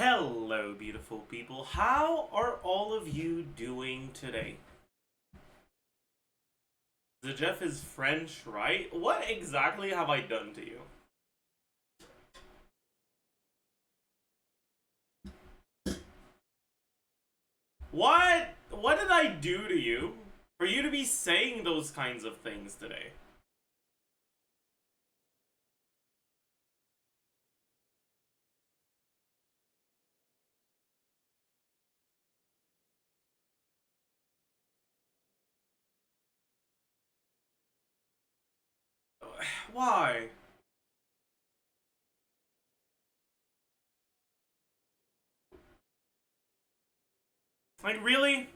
Hello, beautiful people. How are all of you doing today? Zajef is French, right? What exactly have I done to you? What did I do to you for you to be saying those kinds of things today? Why? Like, really?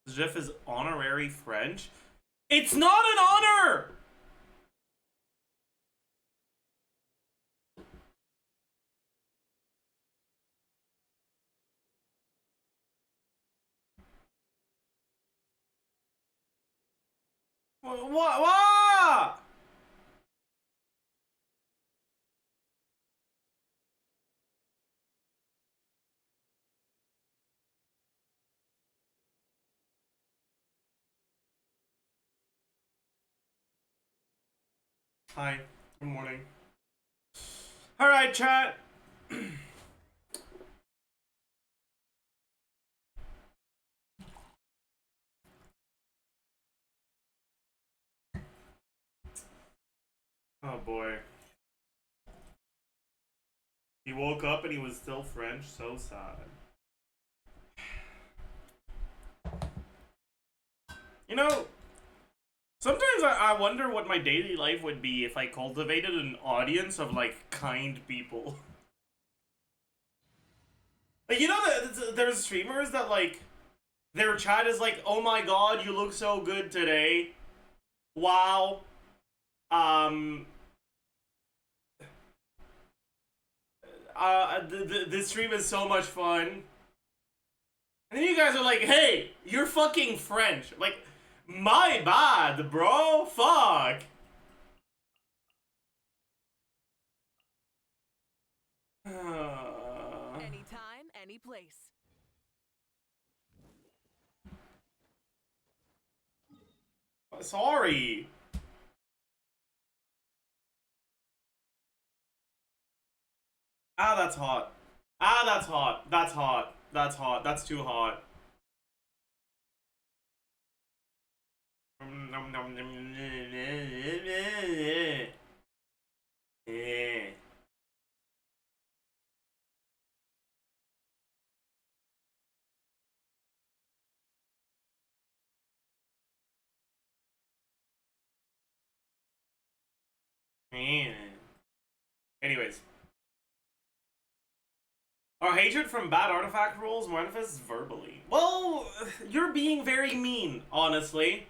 Zajef is honorary French? It's not an honor! What? Hi. Good morning. Alright, chat. Oh boy. He woke up and he was still French. So sad. You know, sometimes I wonder what my daily life would be if I cultivated an audience of, like, kind people. Like, you know, there's streamers that, like, their chat is like, oh my god, you look so good today. Wow. Um... this stream is so much fun. And then you guys are like, hey, you're fucking French. Like, my bad, bro. Fuck. Anytime, any place. Sorry. Ah, that's hot. Ah, that's hot. That's hot. That's hot. That's too hot. Anyways. Our hatred from bad artifact rules manifests verbally. Well, you're being very mean, honestly.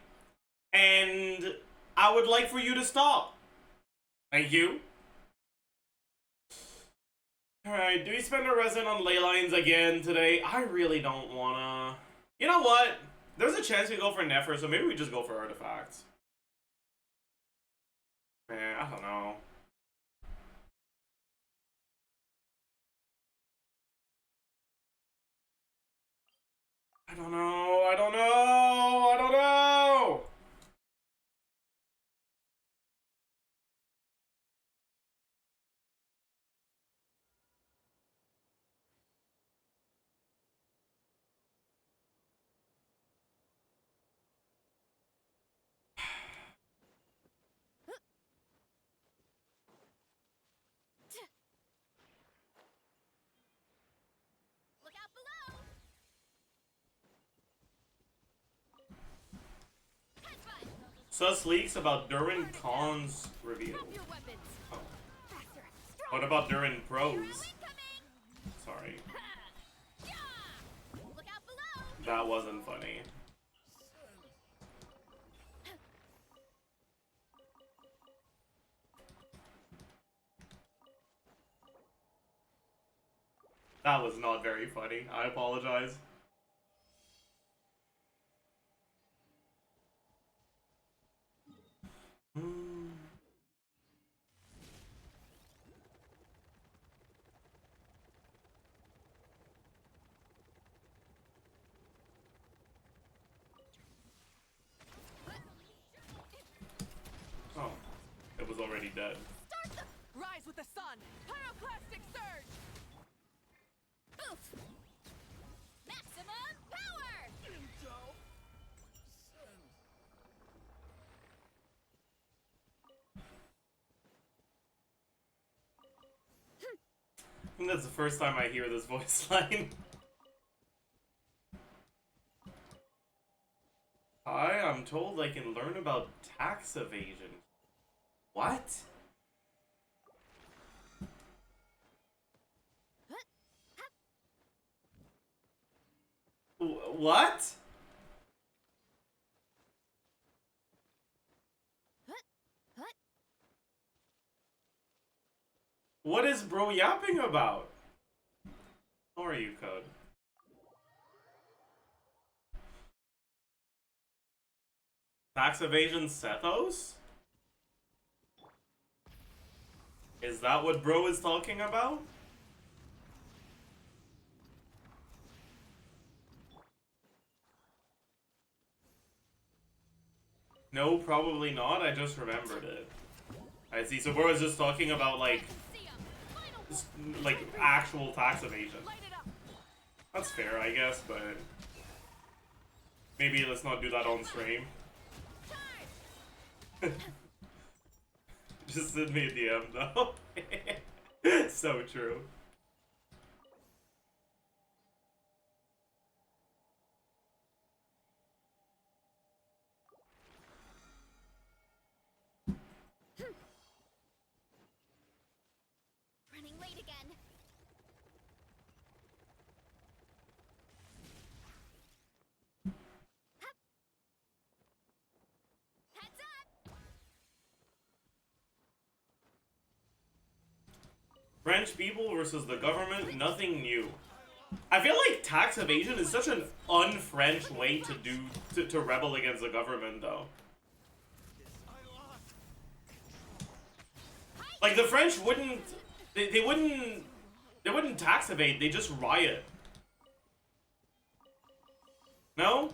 And I would like for you to stop. Thank you. Alright, do we spend our resin on ley lines again today? I really don't wanna. You know what? There's a chance we go for Nefer, so maybe we just go for artifacts. I don't know. I don't know. I don't know. I don't know. Look out below. Sus leaks about Durin Khan's reveal. Oh. What about Durin Pros? Sorry. That wasn't funny. That was not very funny. I apologize. Hmm. Oh, it was already dead. Rise with the sun. Pyroclastic surge. Oof. Maximum power. I think that's the first time I hear this voice line. Hi, I'm told I can learn about tax evasion. What? What? What is bro yapping about? How are you, Code? Tax evasion Sethos? Is that what bro is talking about? No, probably not. I just remembered it. I see. So bro is just talking about like actual tax evasion. That's fair, I guess, but maybe let's not do that on stream. Just send me a DM though. So true. Running late again. Heads up. French people versus the government, nothing new. I feel like tax evasion is such an un-French way to do to rebel against the government, though. Like the French wouldn't, they wouldn't tax evade. They just riot. No?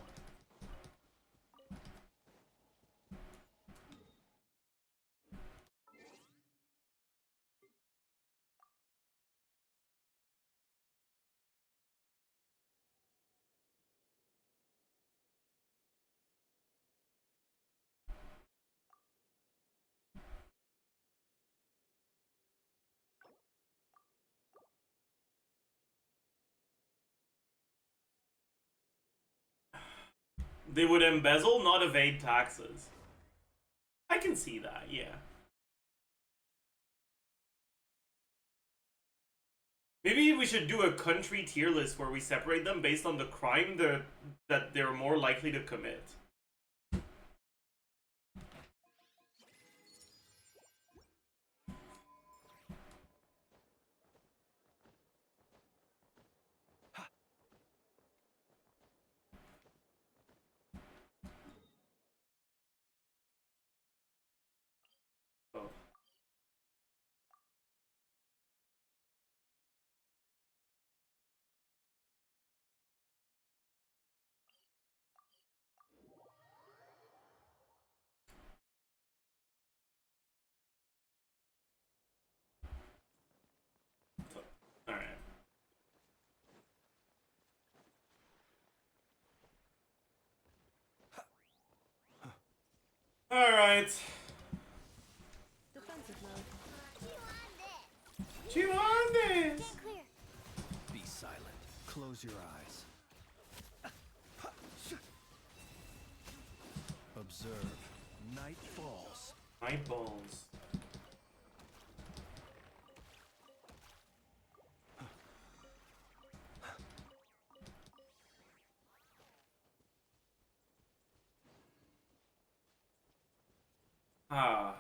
They would embezzle, not evade taxes. I can see that, yeah. Maybe we should do a country tier list where we separate them based on the crime that they're more likely to commit. Oh. Alright. Alright. Defensive mode. Chew on this! Stand clear. Be silent. Close your eyes. Observe. Night falls. Night balls. Ah.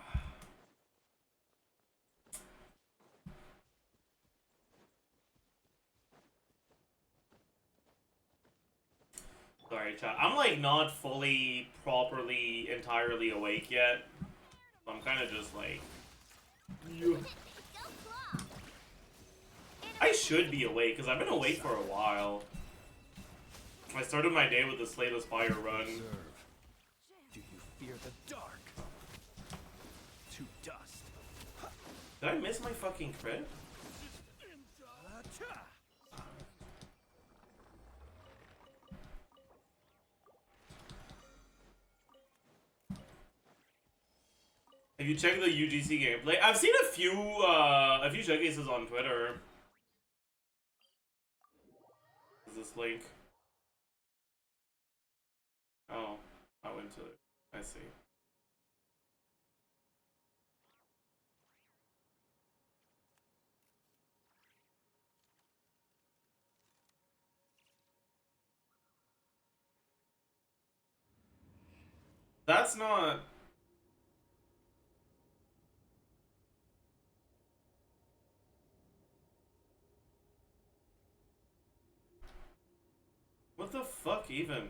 Sorry, chat. I'm like not fully, properly, entirely awake yet. I'm kind of just like, Go claw. I should be awake because I've been awake for a while. I started my day with the Slay the Spire run. Observe. Do you fear the dark? To dust. Did I miss my fucking crit? Acha! Have you checked the UGC gameplay? I've seen a few showcases on Twitter. Is this link? Oh, I went to it. I see. That's not... What the fuck even?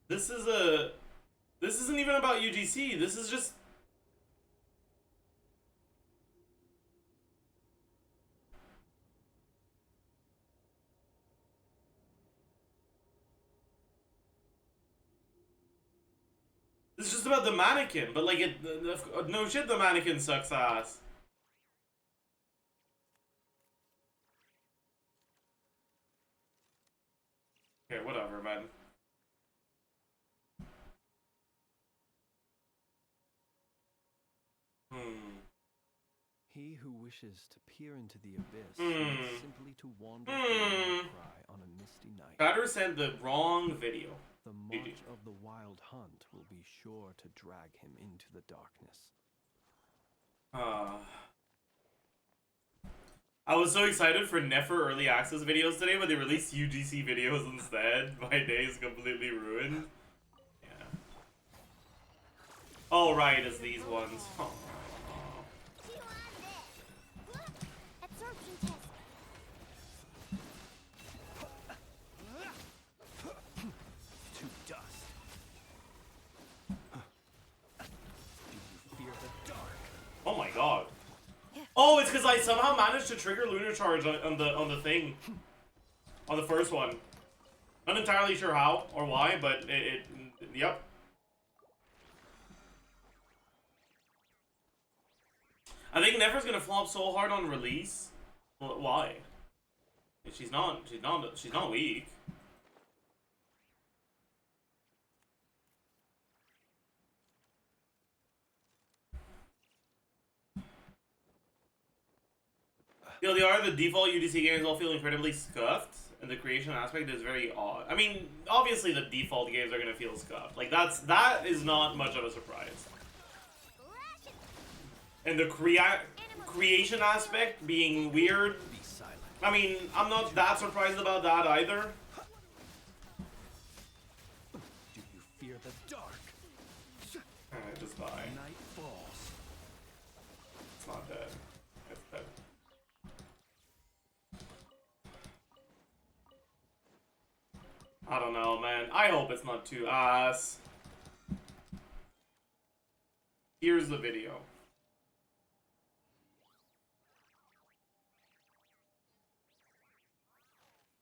This is a... This isn't even about UGC. This is just... This is just about the mannequin, but like no shit, the mannequin sucks ass. Okay, whatever, man. He who wishes to peer into the abyss Hmm. needs simply to wander through the cry on a misty night. Batter sent the wrong video. The march of the wild hunt will be sure to drag him into the darkness. I was so excited for Nefer early access videos today, but they released UGC videos instead. My day is completely ruined. Yeah. Oh, right, it's these ones. Oh. See you on this. Absorption test. To dust. Do you fear the dark? Oh my god. Oh, it's because I somehow managed to trigger Lunar Charge on the thing. On the first one. Not entirely sure how or why, but yep. I think Nefer's gonna flop so hard on release. Why? She's not weak. TLDR, the default UDC games all feel incredibly scuffed, and the creation aspect is very odd. I mean, obviously the default games are gonna feel scuffed. Like that is not much of a surprise. Ration. And the creation aspect being weird. Be silent. I mean, I'm not that surprised about that either. Do you fear the dark? Just die. Night falls. It's not dead. It's dead. I don't know, man. I hope it's not too ass. Here's the video.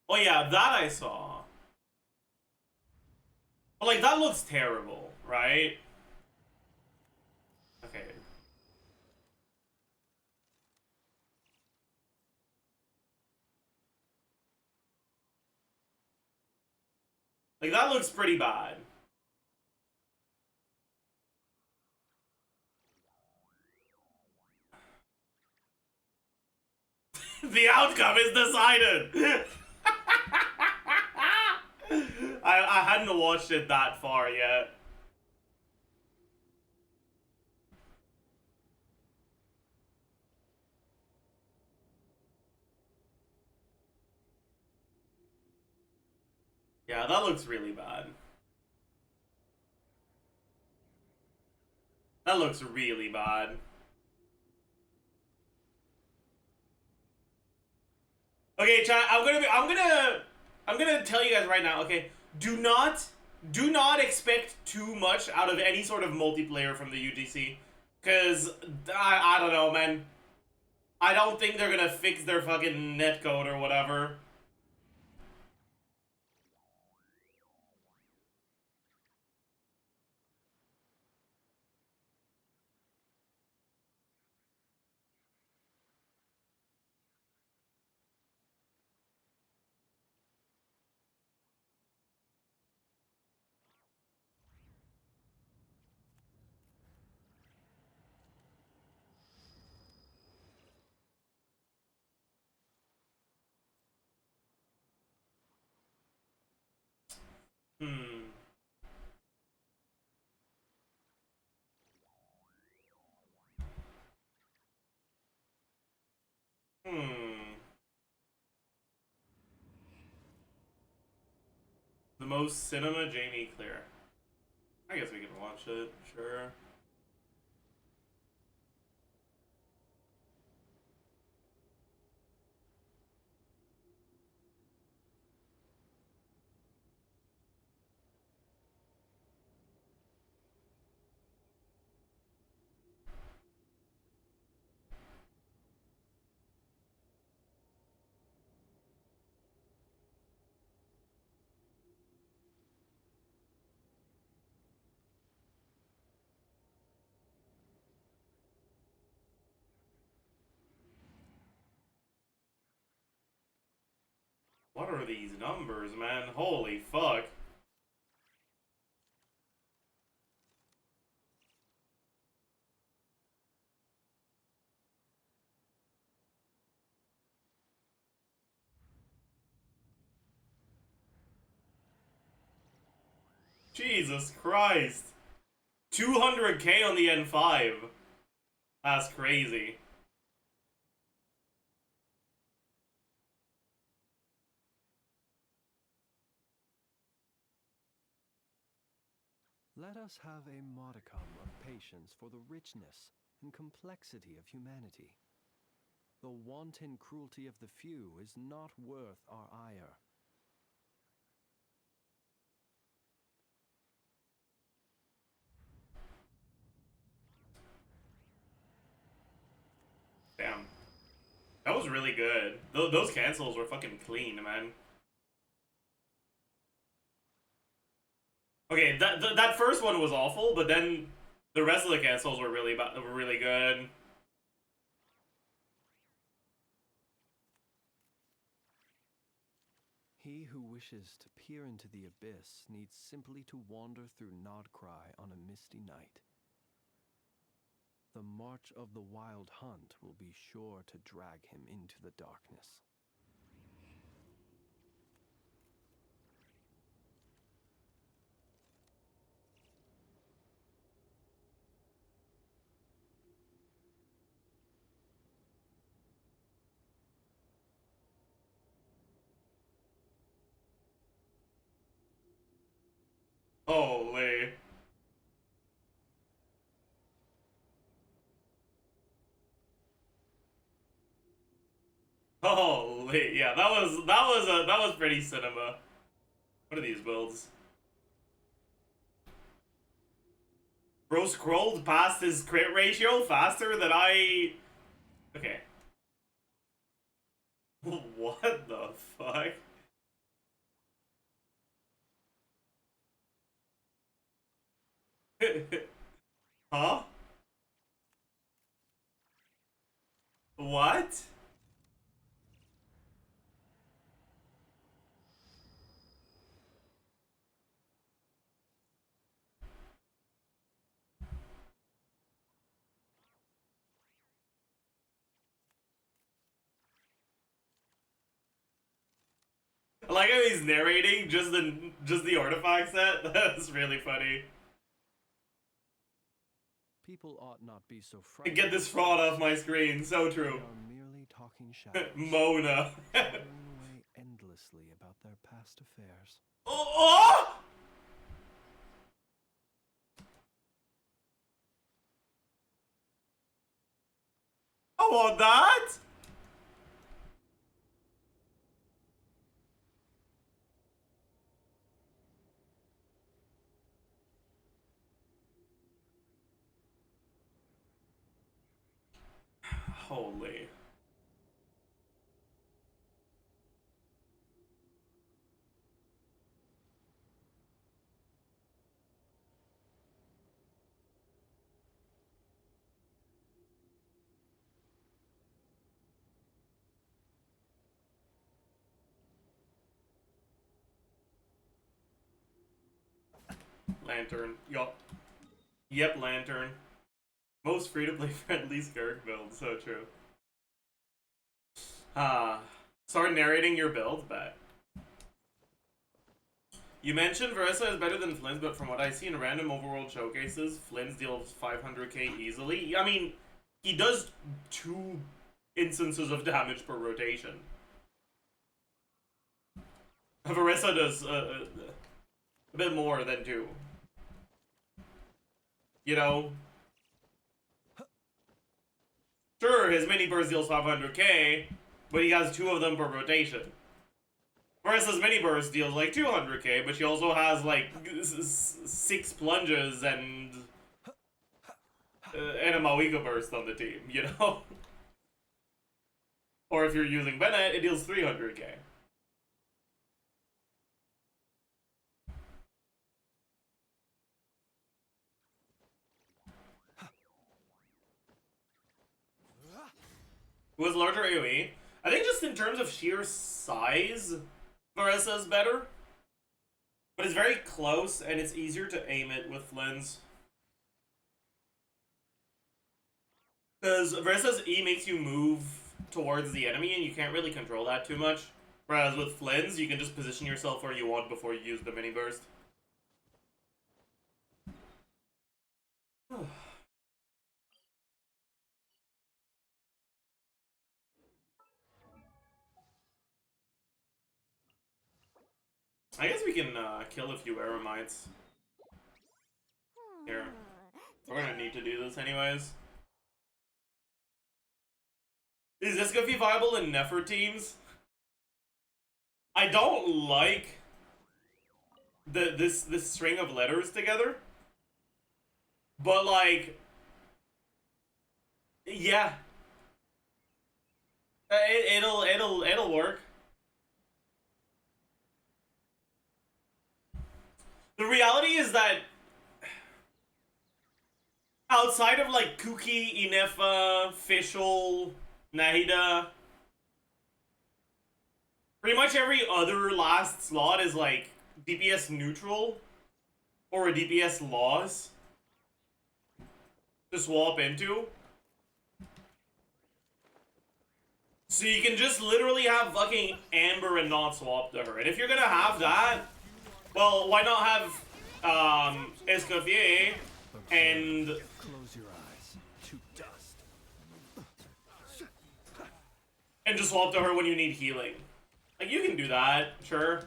Oh yeah, that I saw. But like, that looks terrible, right? Okay. Like, that looks pretty bad. The outcome is decided! I hadn't watched it that far yet. Yeah, that looks really bad. That looks really bad. Okay, chat. I'm gonna tell you guys right now. Okay, do not expect too much out of any sort of multiplayer from the UGC, cause I don't know, man. I don't think they're gonna fix their fucking netcode or whatever. Hmm. Hmm. The most cinema Jamie clear. I guess we can watch it. Sure. What are these numbers, man? Holy fuck. Jesus Christ. 200k on the N5. That's crazy. Let us have a modicum of patience for the richness and complexity of humanity. The wanton cruelty of the few is not worth our ire. Damn. That was really good. Those cancels were fucking clean, man. Okay, that first one was awful, but then the rest of the cancels were really good. He who wishes to peer into the abyss needs simply to wander through Nodcry on a misty night. The march of the wild hunt will be sure to drag him into the darkness. Holy. Holy. Yeah, that was pretty cinema. What are these builds? Bro scrolled past his crit ratio faster than I... Okay. What the fuck? Huh? What? I like how he's narrating just the artifact set. That's really funny. People ought not be so frightened. Get this fraud off my screen. So They true. are merely talking shadows, Mona. chattering away endlessly about their past affairs. Oh! I want that. Holy. Lantern. Yup. Yep, Lantern. Most free-to-play friendly Skirk build. So true. Start narrating your build back. You mentioned Veressa is better than Flynn's, but from what I see in random overworld showcases, Flynn's deals 500k easily. I mean, he does 2 instances of damage per rotation. Veressa does a bit more than 2. You know? Sure, his mini burst deals 500k, but he has 2 of them per rotation. Versus mini burst deals like 200k, but she also has like 6 plunges and a Mawika burst on the team, you know? Or if you're using Bennett, it deals 300k. Who has larger AoE? I think just in terms of sheer size, Veressa is better. But it's very close, and it's easier to aim it with Flynn's. Because Veressa's E makes you move towards the enemy, and you can't really control that too much. Whereas with Flynn's, you can just position yourself where you want before you use the mini burst. I guess we can kill a few Eremites. Here. We're gonna need to do this anyways. Is this gonna be viable in Nefer teams? I don't like this string of letters together. But like, yeah. It'll work. The reality is that outside of like Kuki, Inefa, Fischl, Nahida, pretty much every other last slot is like DPS neutral or a DPS loss to swap into. So you can just literally have fucking Amber and not swap to her. And if you're gonna have that, well, why not have Escoffier and Close your eyes to dust. and just swap to her when you need healing? Like, you can do that, sure.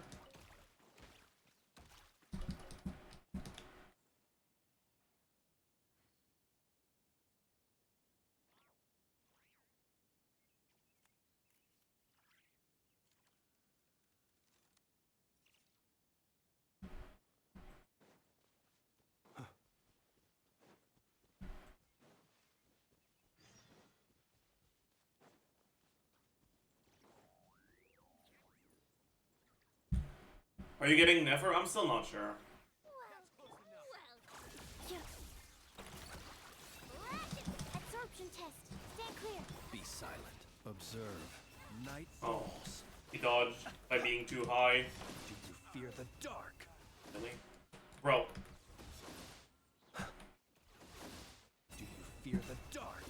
Are you getting Nefer? I'm still not sure. Absorption test. Stand clear. Be silent. Observe. Night Oh. falls. He dodged by being too high. Do you fear the dark? Really? Bro. Do you fear the dark?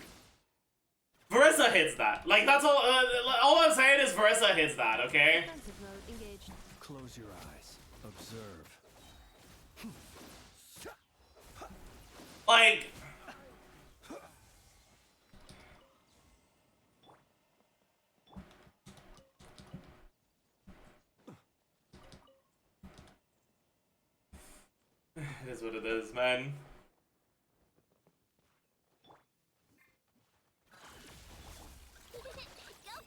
Veressa hits that. Like, that's all I'm saying is Veressa hits that, okay? Defensive mode engaged. Close your eyes. Observe. Like... It is what it is, man. Go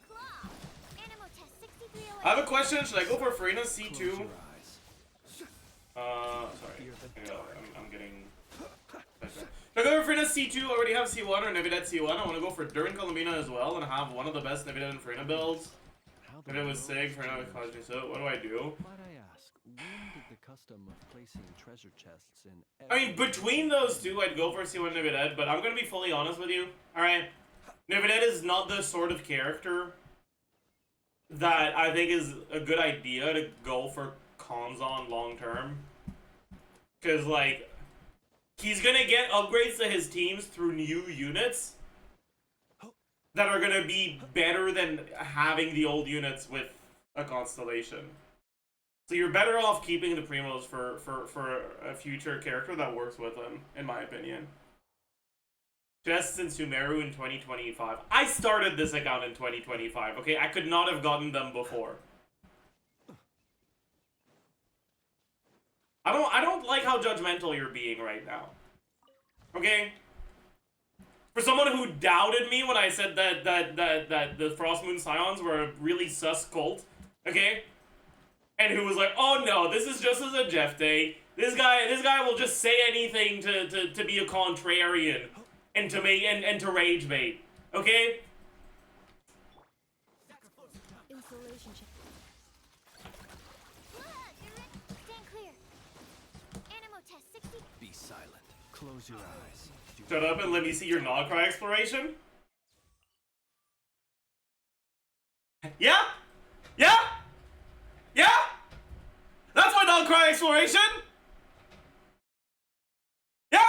claw. Animal test 6308. I have a question. Should I go for Farina C2? Close your eyes. Sorry. Hang on, I'm getting... Should I go for Frina C2, already have C1 or Nivedette C1. I want to go for Durin Columbina as well and have one of the best Nivedette and Frina builds. If it was Sig, Frina with Cosme, so what do I do? Might I ask, when did the custom of placing treasure chests in I mean, between those two, I'd go for C1 Nivedette, but I'm going to be fully honest with you. Alright? Nivedette is not the sort of character that I think is a good idea to go for cons on long term. Because, like, he's gonna get upgrades to his teams through new units that are gonna be better than having the old units with a constellation. So you're better off keeping the Primos for a future character that works with them, in my opinion. Just in Sumeru in 2025. I started this account in 2025, okay? I could not have gotten them before. I don't like how judgmental you're being right now. Okay? For someone who doubted me when I said that the Frost Moon Scions were a really sus cult, okay? And who was like, oh no, this is just as a Jeff day. This guy will just say anything to be a contrarian and to make and to rage bait. Okay? Insulation check. Stand clear. Animal test 60. Be silent. Close your eyes. Shut up and let me see your Nogcry exploration. Yeah? Yeah? Yeah? That's my Nogcry exploration? Yeah?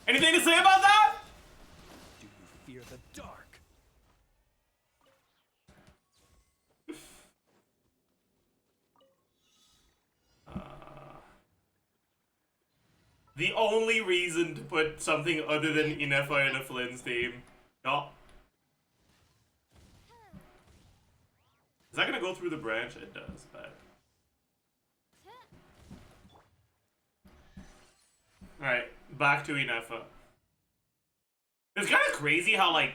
Anything to say about that? Do you fear the dark? The only reason to put something other than Inefa in a Flynn's team. No. Is that gonna go through the branch? It does, but... Alright, back to Inefa. It's kind of crazy how, like,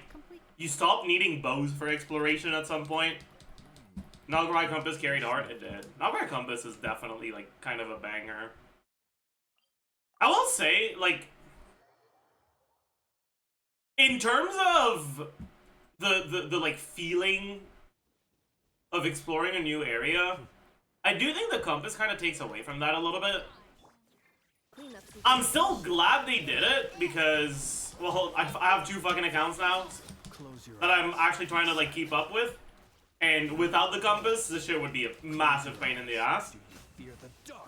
you stop needing bows for exploration at some point. Nograi Compass carried hard? It did. Nograi Compass is definitely, like, kind of a banger. I will say, like, in terms of the like, feeling of exploring a new area, I do think the Compass kind of takes away from that a little bit. I'm still glad they did it, because, well, I have 2 fucking accounts now that I'm actually trying to, like, keep up with. And without the Compass, this shit would be a massive pain in the ass. Do you fear the dark?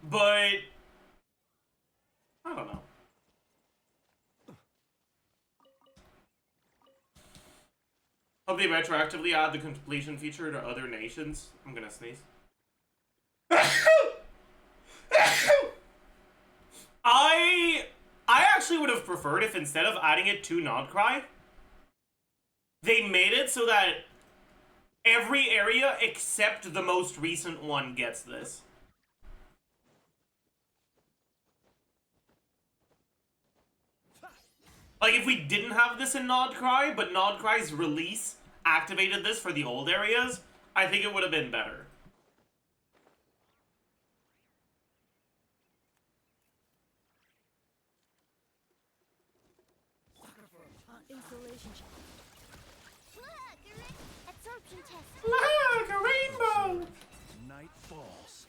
But I don't know. Hope they retroactively add the completion feature to other nations. I'm gonna sneeze. I actually would have preferred if instead of adding it to Nodcry, they made it so that every area except the most recent one gets this. Like, if we didn't have this in Nodcry, but Nodcry's release activated this for the old areas, I think it would have been better. Insulation check. Look, absorption test. Look, a rainbow! Night falls.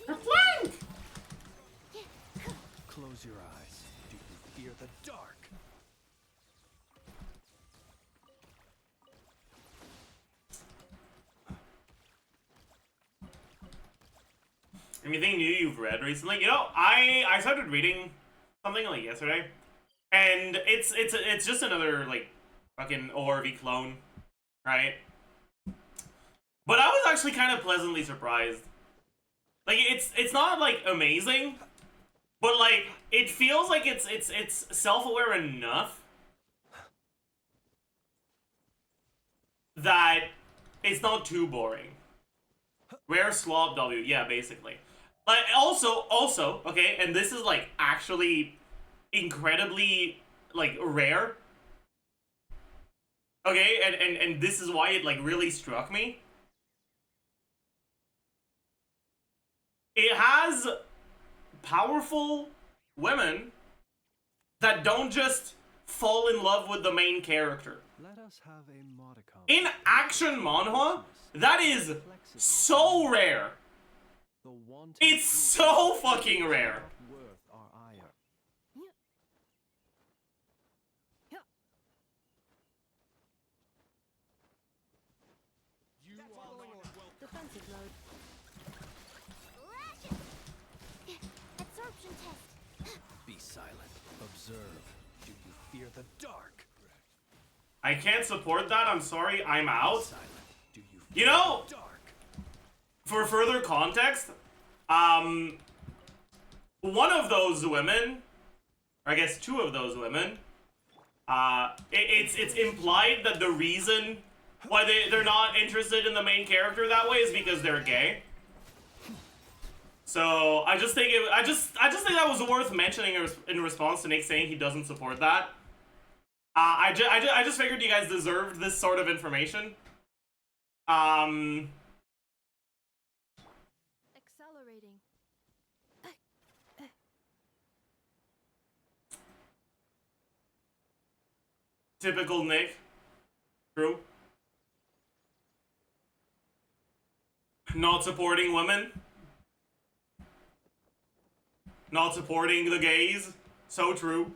A flank! Close your eyes. Do you fear the dark? Anything new you've read recently? You know, I started reading something like yesterday, and it's just another like fucking ORV clone, right? But I was actually kind of pleasantly surprised. Like it's not like amazing, but like it feels like it's self-aware enough that it's not too boring. Rare slop W, yeah, basically. Like also, okay, and this is like actually incredibly like rare. Okay, and this is why it like really struck me. It has powerful women that don't just fall in love with the main character. Let us have a modicum In action manhwa, that is so rare. The wanton It's so fucking rare. not worth our ire. Defensive mode. Lash it! Absorption test. Be silent. Observe. Do you fear the dark? I can't support that, I'm sorry, I'm out. Silent. Do you You fear know, the dark? for further context, one of those women, or I guess two of those women, it's implied that the reason why they're not interested in the main character that way is because they're gay. So I just think I just think that was worth mentioning in response to Nick saying he doesn't support that. I just figured you guys deserved this sort of information. Accelerating. Typical Nick. True. Not supporting women. Not supporting the gays. So true.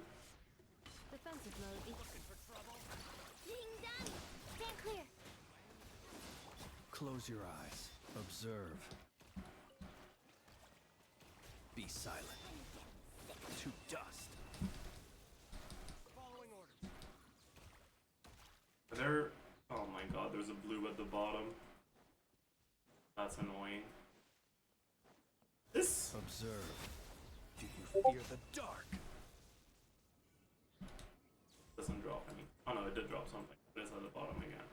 Defensive mode. Ding dong. Stand clear. Close your eyes. Observe. Be silent. To dust. Are there... Oh my god, there's a blue at the bottom. That's annoying. This... Observe. Do you fear the dark? doesn't drop any. Oh no, it did drop something. It is at the bottom again.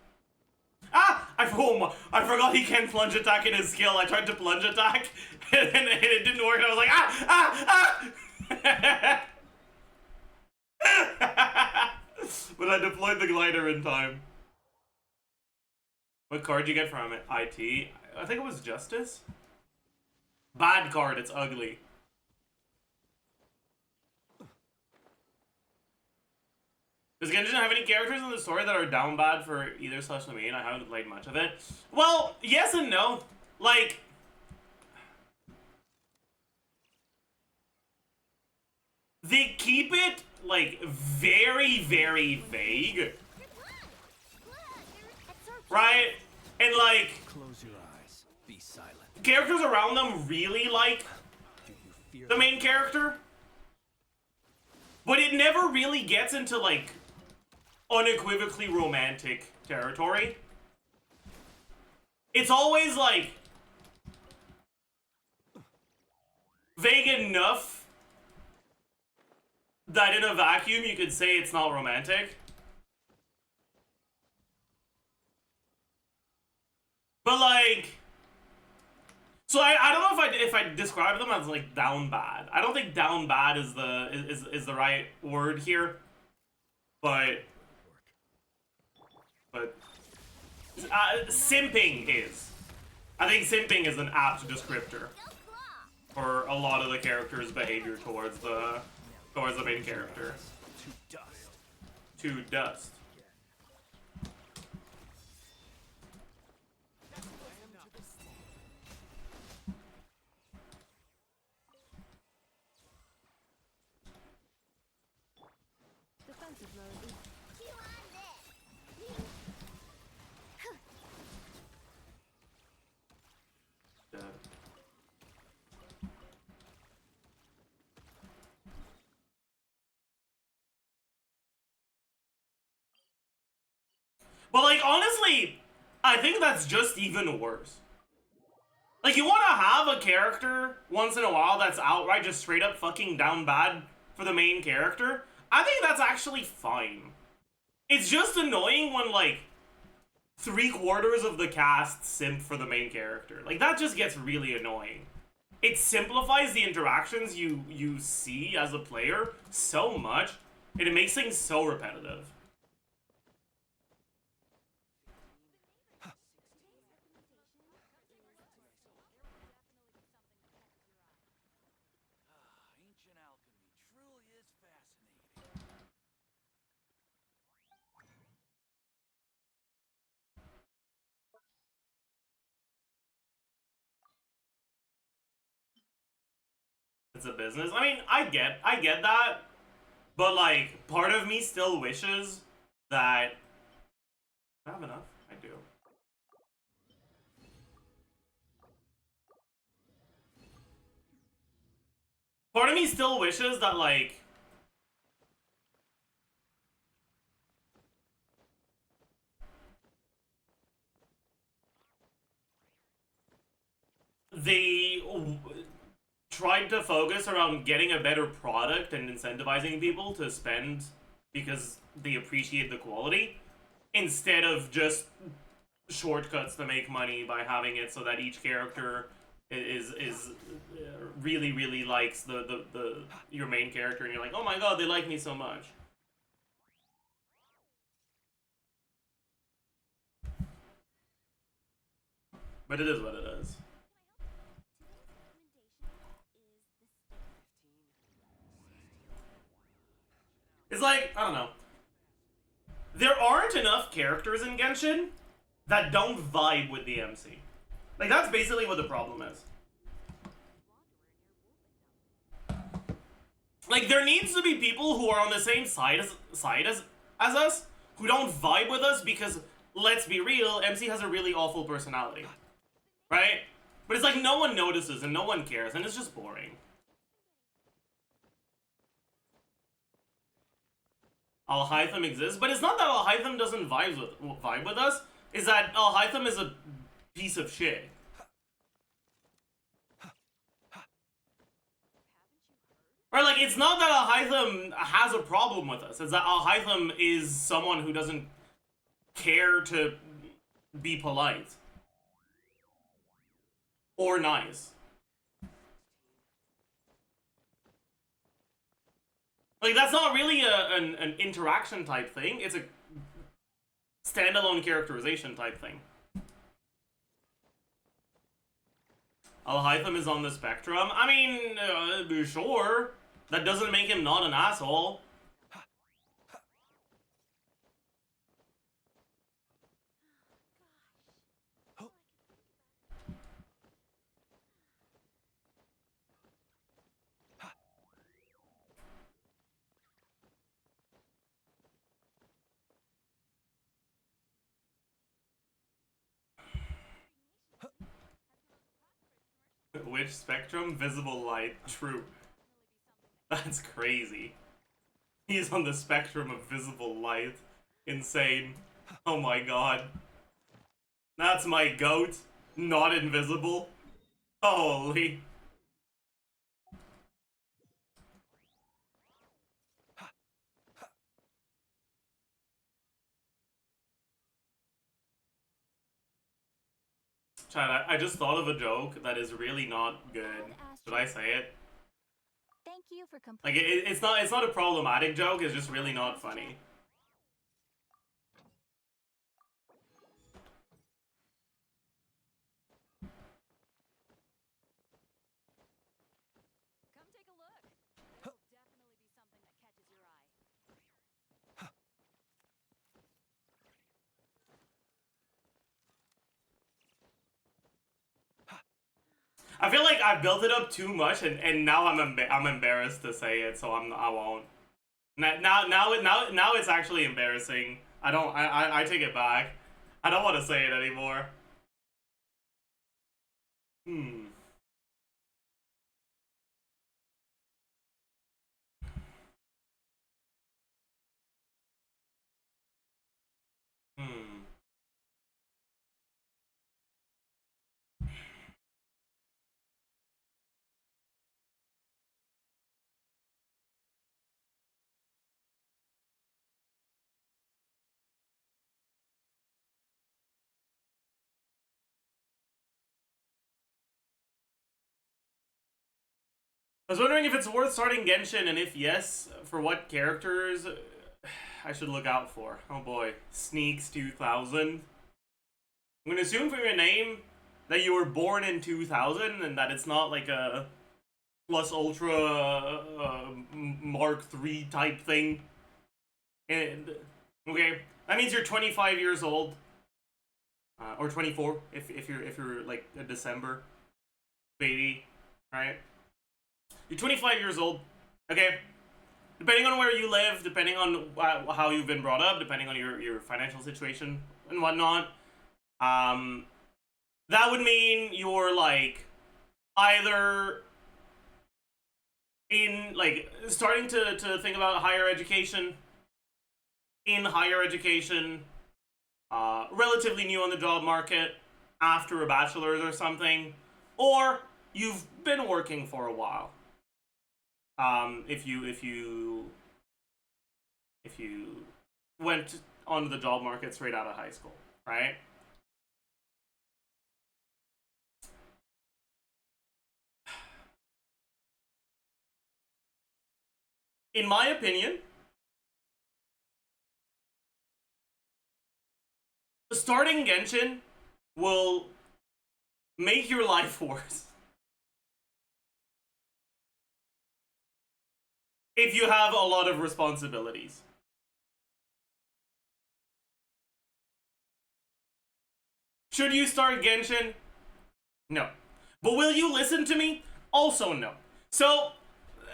Ah! I forgot he can plunge attack in his skill. I tried to plunge attack, and it didn't work. And I was like, but I deployed the glider in time. What card you get from it? IT? I think it was Justice? Bad card, it's ugly. Does Genshin have any characters in the story that are down bad for either slash the main? I haven't played much of it. Well, yes and no. Like... They keep it, like, very, very vague. Right? And, like... Close your eyes. Be silent. Characters around them really like Do you fear the main character. But it never really gets into, like, unequivocally romantic territory. It's always, like, vague enough that in a vacuum you could say it's not romantic. But, like... So I don't know if I describe them as, like, down bad. I don't think down bad is the right word here. But simping is. I think simping is an apt descriptor for a lot of the character's behavior towards the main character. to dust? To dust. Defensive mode. Dead. But, like, honestly, I think that's just even worse. Like, you want to have a character once in a while that's outright just straight up fucking down bad for the main character. I think that's actually fine. It's just annoying when, like, 3/4 of the cast simp for the main character. Like, that just gets really annoying. It simplifies the interactions you see as a player so much, and it makes things so repetitive. Ancient alchemy truly is fascinating. It's a business. I mean, I get that, but like, part of me still wishes that I have enough. I do. Part of me still wishes that, like, they tried to focus around getting a better product and incentivizing people to spend because they appreciate the quality, instead of just shortcuts to make money by having it so that each character is really likes the your main character, and you're like, oh my god, they like me so much. But it is what it is. It's like, I don't know. There aren't enough characters in Genshin that don't vibe with the MC. Like, that's basically what the problem is. Like, there needs to be people who are on the same side as us, who don't vibe with us, because, let's be real, MC has a really awful personality. Right? But it's like no one notices and no one cares, and it's just boring. Alhaitham exists, but it's not that Alhaitham doesn't vibe with us, is that Alhaitham is a piece of shit. Or like, it's not that Alhaitham has a problem with us, it's that Alhaitham is someone who doesn't care to be polite. Or nice. Like, that's not really an interaction type thing, it's a standalone characterization type thing. Alhaitham is on the spectrum. I mean, sure. That doesn't make him not an asshole. Which spectrum? Visible light. True. That's crazy. He's on the spectrum of visible light. Insane. Oh my god. That's my goat. Not invisible. Holy. Chad, I just thought of a joke that is really not good. Should I say it? Thank you for Like, completing. it's not a problematic joke, it's just really not funny. Come take a look. This will definitely be something that catches your eye. I feel like I built it up too much, and now I'm embarrassed to say it, so I won't. Now it's actually embarrassing. I take it back. I don't want to say it anymore. Hmm. Hmm. I was wondering if it's worth starting Genshin, and if yes, for what characters I should look out for. Oh boy, Sneaks 2000. I'm gonna assume from your name that you were born in 2000 and that it's not like a Plus Ultra Mark III type thing. And okay, that means you're 25 years old, or 24 if you're like a December baby, right? You're 25 years old. Okay. Depending on where you live, depending on how you've been brought up, depending on your financial situation and whatnot, that would mean you're like either in like starting to think about higher education, in higher education, relatively new on the job market, after a bachelor's or something, or you've been working for a while. If you went onto the job market straight out of high school, right? In my opinion, starting Genshin will make your life worse. If you have a lot of responsibilities. Should you start Genshin? No. But will you listen to me? Also no. So,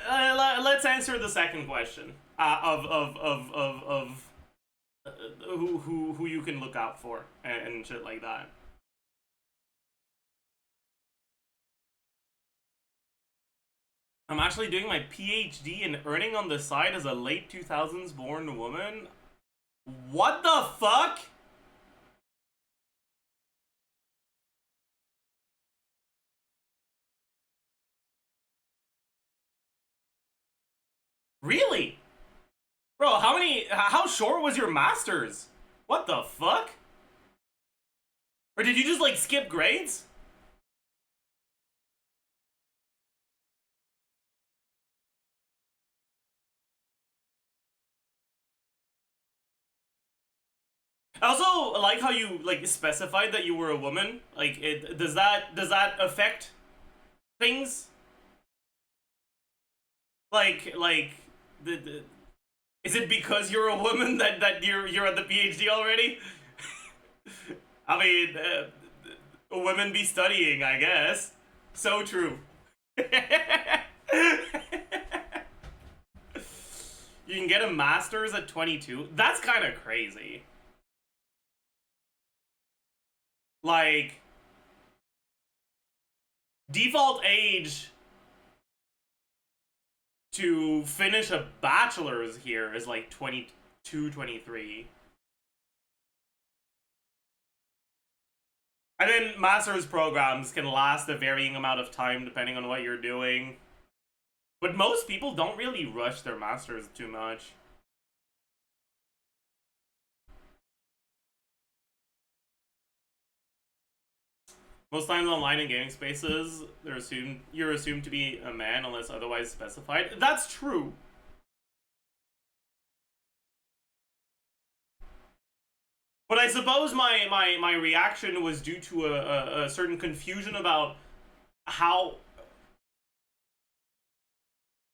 let's answer the second question of who you can look out for and shit like that. I'm actually doing my PhD and earning on the side as a late 2000s born woman. What the fuck? Really? Bro, how short was your master's? What the fuck? Or did you just like skip grades? I also like how you like specified that you were a woman. Like, does that affect things? Like is it because you're a woman that you're at the PhD already? I mean, women be studying, I guess. So true. You can get a master's at 22. That's kind of crazy. Like, default age to finish a bachelor's here is like 22, 23. And then master's programs can last a varying amount of time depending on what you're doing. But most people don't really rush their masters too much. Most times online in gaming spaces, you're assumed to be a man unless otherwise specified. That's true. But I suppose my reaction was due to a certain confusion about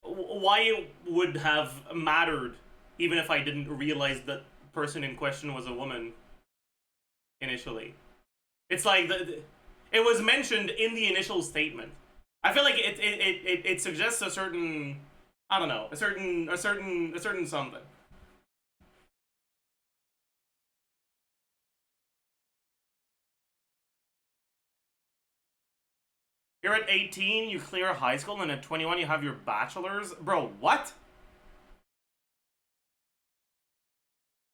why it would have mattered even if I didn't realize that the person in question was a woman initially. It's like it was mentioned in the initial statement. I feel like it suggests a certain, I don't know, a certain something. You're at 18, you clear high school, and at 21 you have your bachelor's? Bro, what?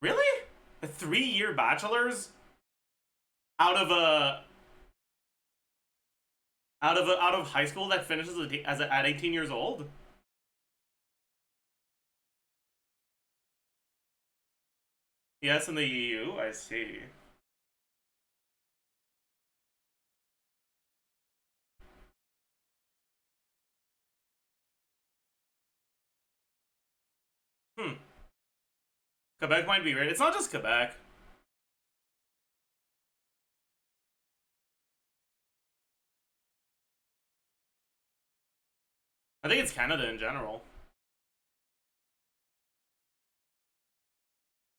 Really? A 3-year bachelor's? Out of high school that finishes at 18 years old? Yes, in the EU, I see. Quebec might be right. It's not just Quebec. I think it's Canada in general.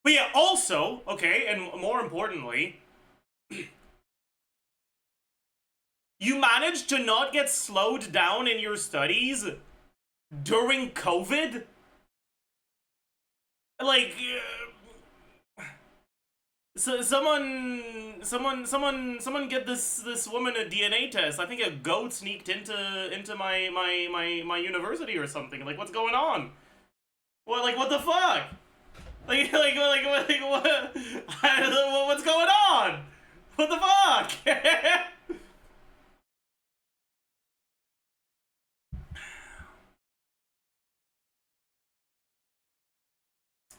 But yeah, also, okay, and more importantly, you managed to not get slowed down in your studies during COVID? Like, so someone get this woman a DNA test. I think a goat sneaked into my university or something. Like, what's going on? What the fuck? Like what? What's going on? What the fuck?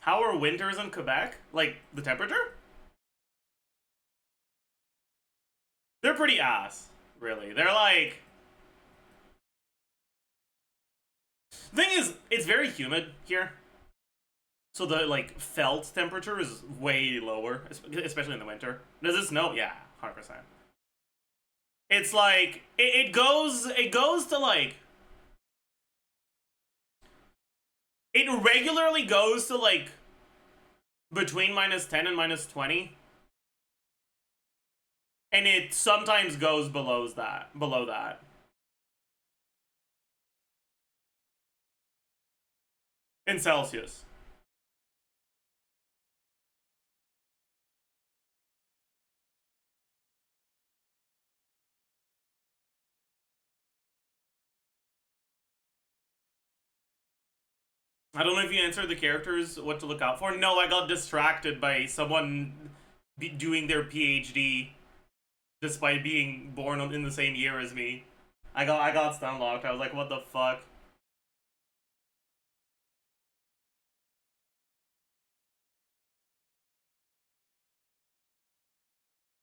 How are winters in Quebec? Like, the temperature? They're pretty ass, really. They're like... The thing is, it's very humid here. So the, like, felt temperature is way lower, especially in the winter. Does it snow? Yeah, 100%. It's like, it goes to, like... It regularly goes to, like, between -10 and -20. And it sometimes goes below that. In Celsius. I don't know if you answered the characters what to look out for. No, I got distracted by someone doing their PhD despite being born in the same year as me. I got stun locked. I was like, what the fuck?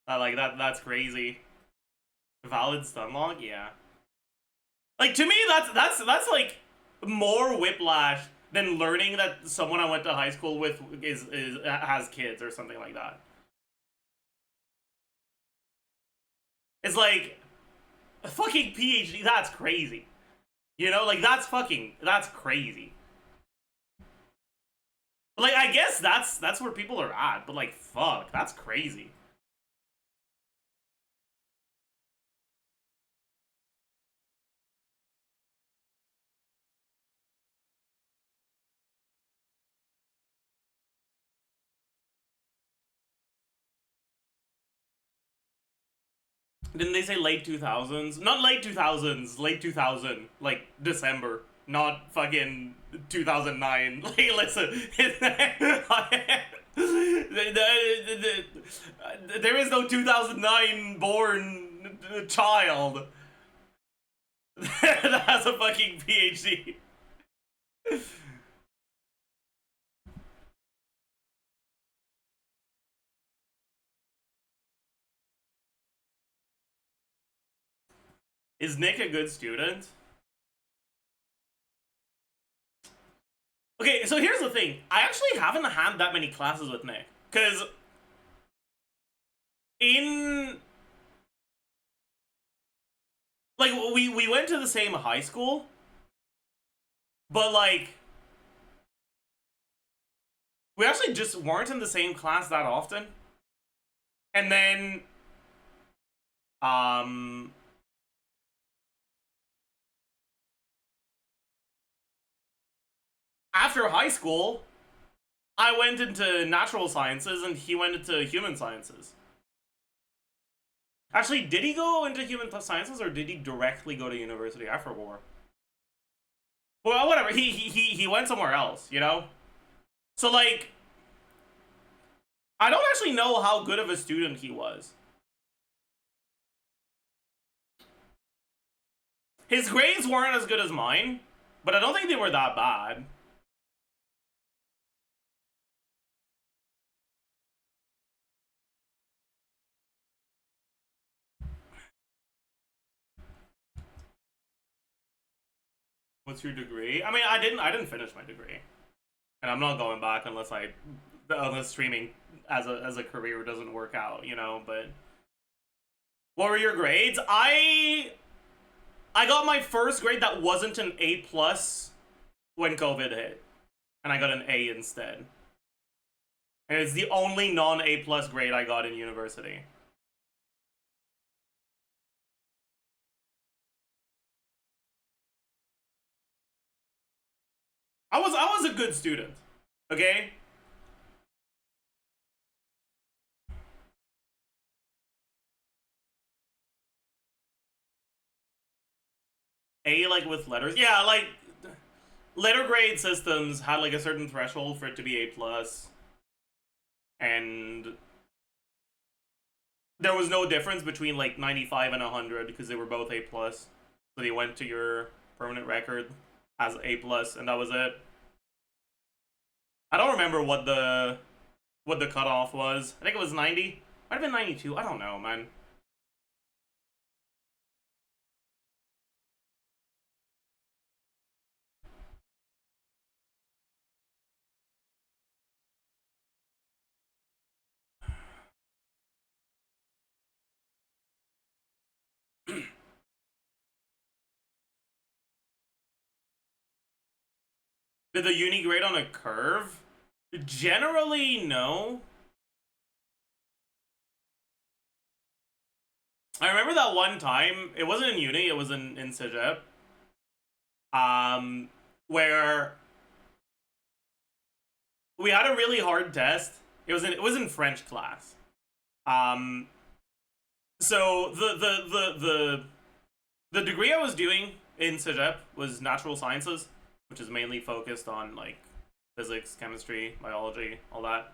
Like that's crazy. Valid stun lock? Yeah. Like, to me, that's like more whiplash than learning that someone I went to high school with has kids or something like that. It's like a fucking PhD. That's crazy. You know, like that's crazy. Like, I guess that's where people are at, but like, fuck, that's crazy. Didn't they say late 2000s? Not late 2000s, late 2000, like December, not fucking 2009. Like, listen, there is no 2009 born child that has a fucking PhD. Is Nick a good student? Okay, so here's the thing. I actually haven't had that many classes with Nick. Because like, we went to the same high school, but like, we actually just weren't in the same class that often. And then, after high school, I went into natural sciences and he went into human sciences. Actually, did he go into human sciences or did he directly go to university after war? Well, whatever. He went somewhere else, you know? So, like, I don't actually know how good of a student he was. His grades weren't as good as mine, but I don't think they were that bad. What's your degree? I mean, I didn't finish my degree. And I'm not going back unless I unless streaming as a career doesn't work out, you know. But what were your grades? I got my first grade that wasn't an A plus when COVID hit, and I got an A instead. And it's the only non-A plus grade I got in university. I was a good student, okay? A, like, with letters? Yeah, like, letter grade systems had, like, a certain threshold for it to be A plus. And there was no difference between, like, 95 and 100 because they were both A plus. So they went to your permanent record as A plus, and that was it. I don't remember what the cutoff was. I think it was 90. Might have been 92. I don't know, man. Did the uni grade on a curve? Generally, no. I remember that one time, it wasn't in uni, it was in Zajef, where we had a really hard test. It was in French class. So the degree I was doing in Zajef was natural sciences, which is mainly focused on like physics, chemistry, biology, all that.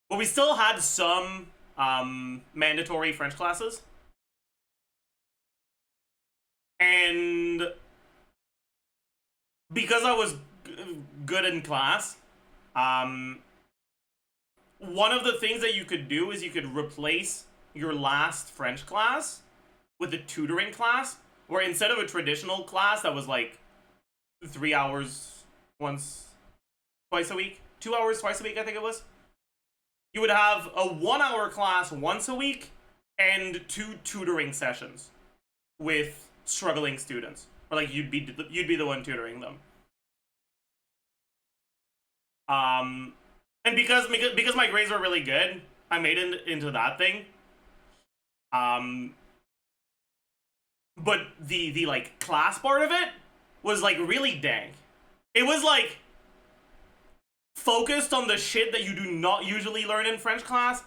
But we still had some mandatory French classes. And because I was good in class, one of the things that you could do is you could replace your last French class with a tutoring class, where instead of a traditional class that was like 3 hours twice a week, 2 hours twice a week, I think it was, you would have a 1 hour class once a week and 2 tutoring sessions with struggling students, or like you'd be the one tutoring them. And because my grades were really good, I made it into that thing. But the like class part of it was like really dank. It was like focused on the shit that you do not usually learn in French class,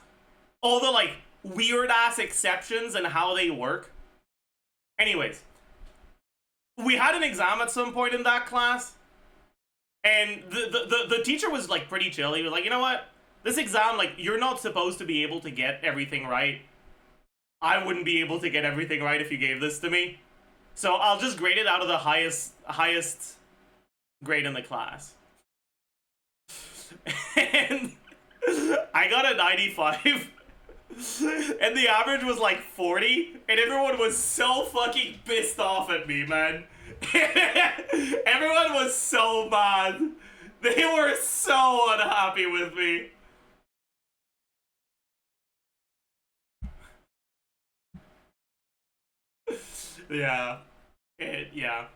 all the like weird ass exceptions and how they work. Anyways, we had an exam at some point in that class, and the teacher was like pretty chill. He was like, you know what? This exam, like, you're not supposed to be able to get everything right. I wouldn't be able to get everything right if you gave this to me. So I'll just grade it out of the highest grade in the class. And I got a 95. And the average was like 40, and everyone was so fucking pissed off at me, man. Everyone was so mad. They were so unhappy with me. Yeah. Yeah.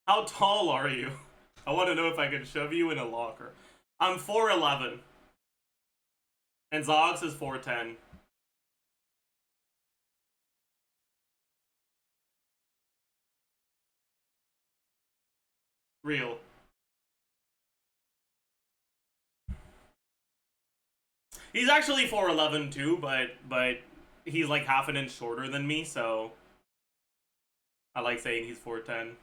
How tall are you? I want to know if I can shove you in a locker. I'm 4'11". And Zox is 4'10". Real. He's actually 4'11" too, but he's like half an inch shorter than me, so I like saying he's 4'10".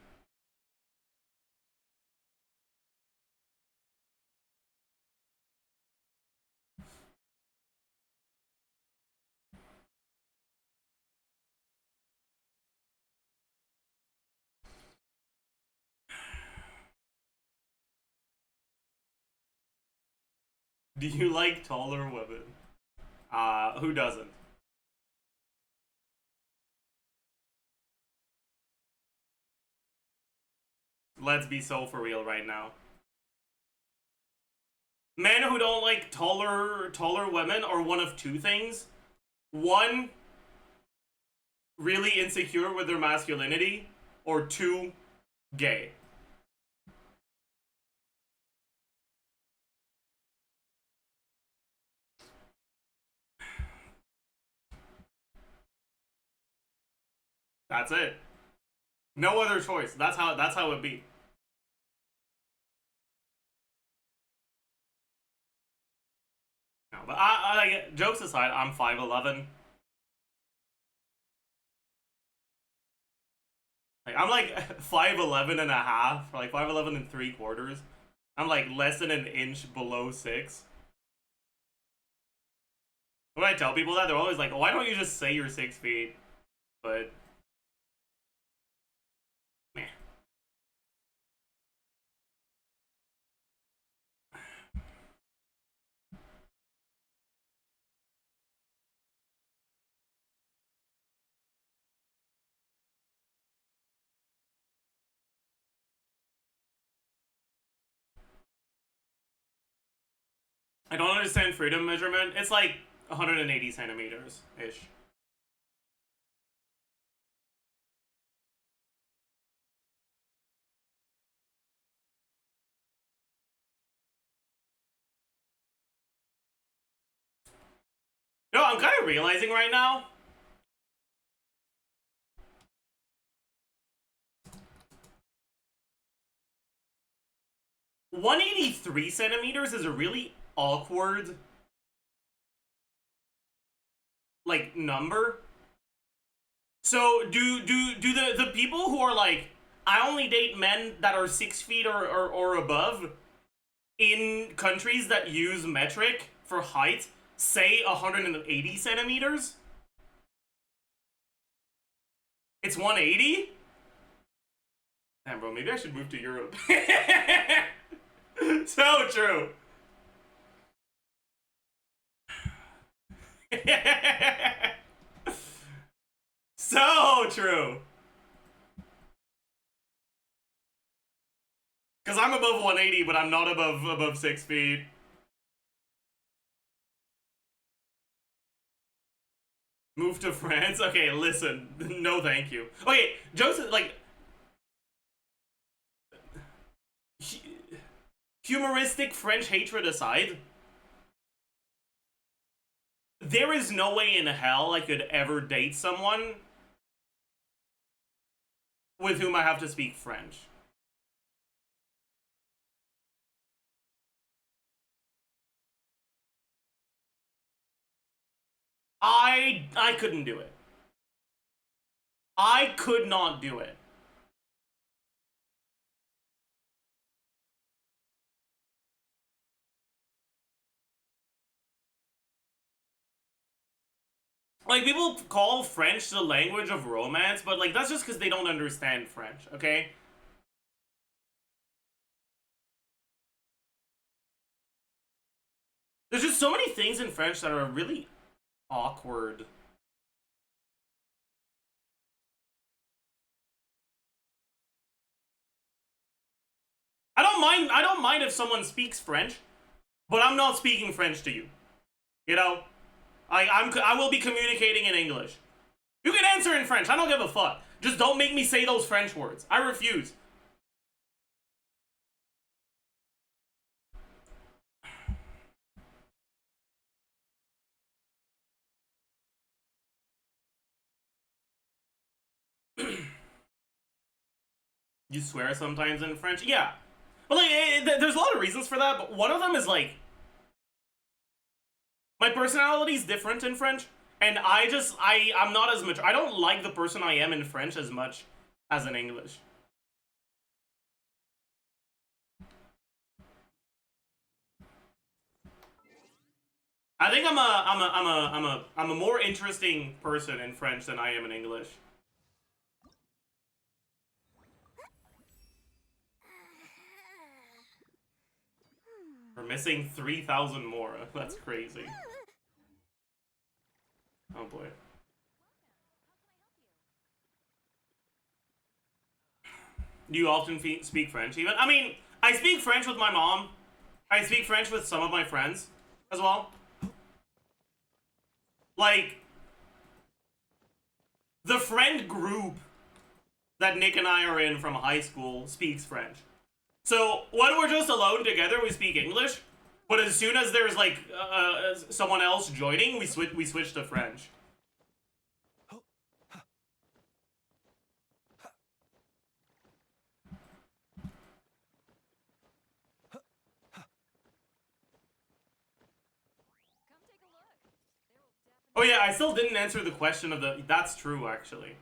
Do you like taller women? Who doesn't? Let's be so for real right now. Men who don't like taller women are one of two things. One, really insecure with their masculinity, or two, gay. That's it. No other choice. That's how it be. No, but I like, jokes aside, I'm 5'11". Like, I'm like 5'11 and a half, or like 5'11 and 3/4. I'm like less than an inch below 6. When I tell people that, they're always like, why don't you just say you're 6 feet? But meh. I don't understand freedom measurement. It's like 180 centimeters ish. No, I'm kind of realizing right now. $183 centimeters is a really awkward like number. So do the people who are like, I only date men that are 6 feet or above in countries that use metric for height say 180 centimeters? It's 180? Damn, bro, maybe I should move to Europe. So true. So true. Because I'm above 180, but I'm not above 6 feet. Move to France? Okay, listen. No, thank you. Okay, Joseph, like, humoristic French hatred aside, there is no way in hell I could ever date someone with whom I have to speak French. I couldn't do it. I could not do it. Like, people call French the language of romance, but like, that's just because they don't understand French, okay? There's just so many things in French that are really awkward. I don't mind if someone speaks French, but I'm not speaking French to you. You know? I will be communicating in English. You can answer in French, I don't give a fuck. Just don't make me say those French words. I refuse. You swear sometimes in French? Yeah. But like, there's a lot of reasons for that, but one of them is like, my personality's different in French, and I'm not as much, I don't like the person I am in French as much as in English. I think I'm a more interesting person in French than I am in English. We're missing 3,000 more. That's crazy. Oh boy. Do you often speak French even? I mean, I speak French with my mom. I speak French with some of my friends as well. Like, the friend group that Nick and I are in from high school speaks French. So when we're just alone together, we speak English. But as soon as there's like someone else joining, we switch to French. Come take a look. There will definitely Oh yeah, I still didn't answer the question of the. That's true, actually.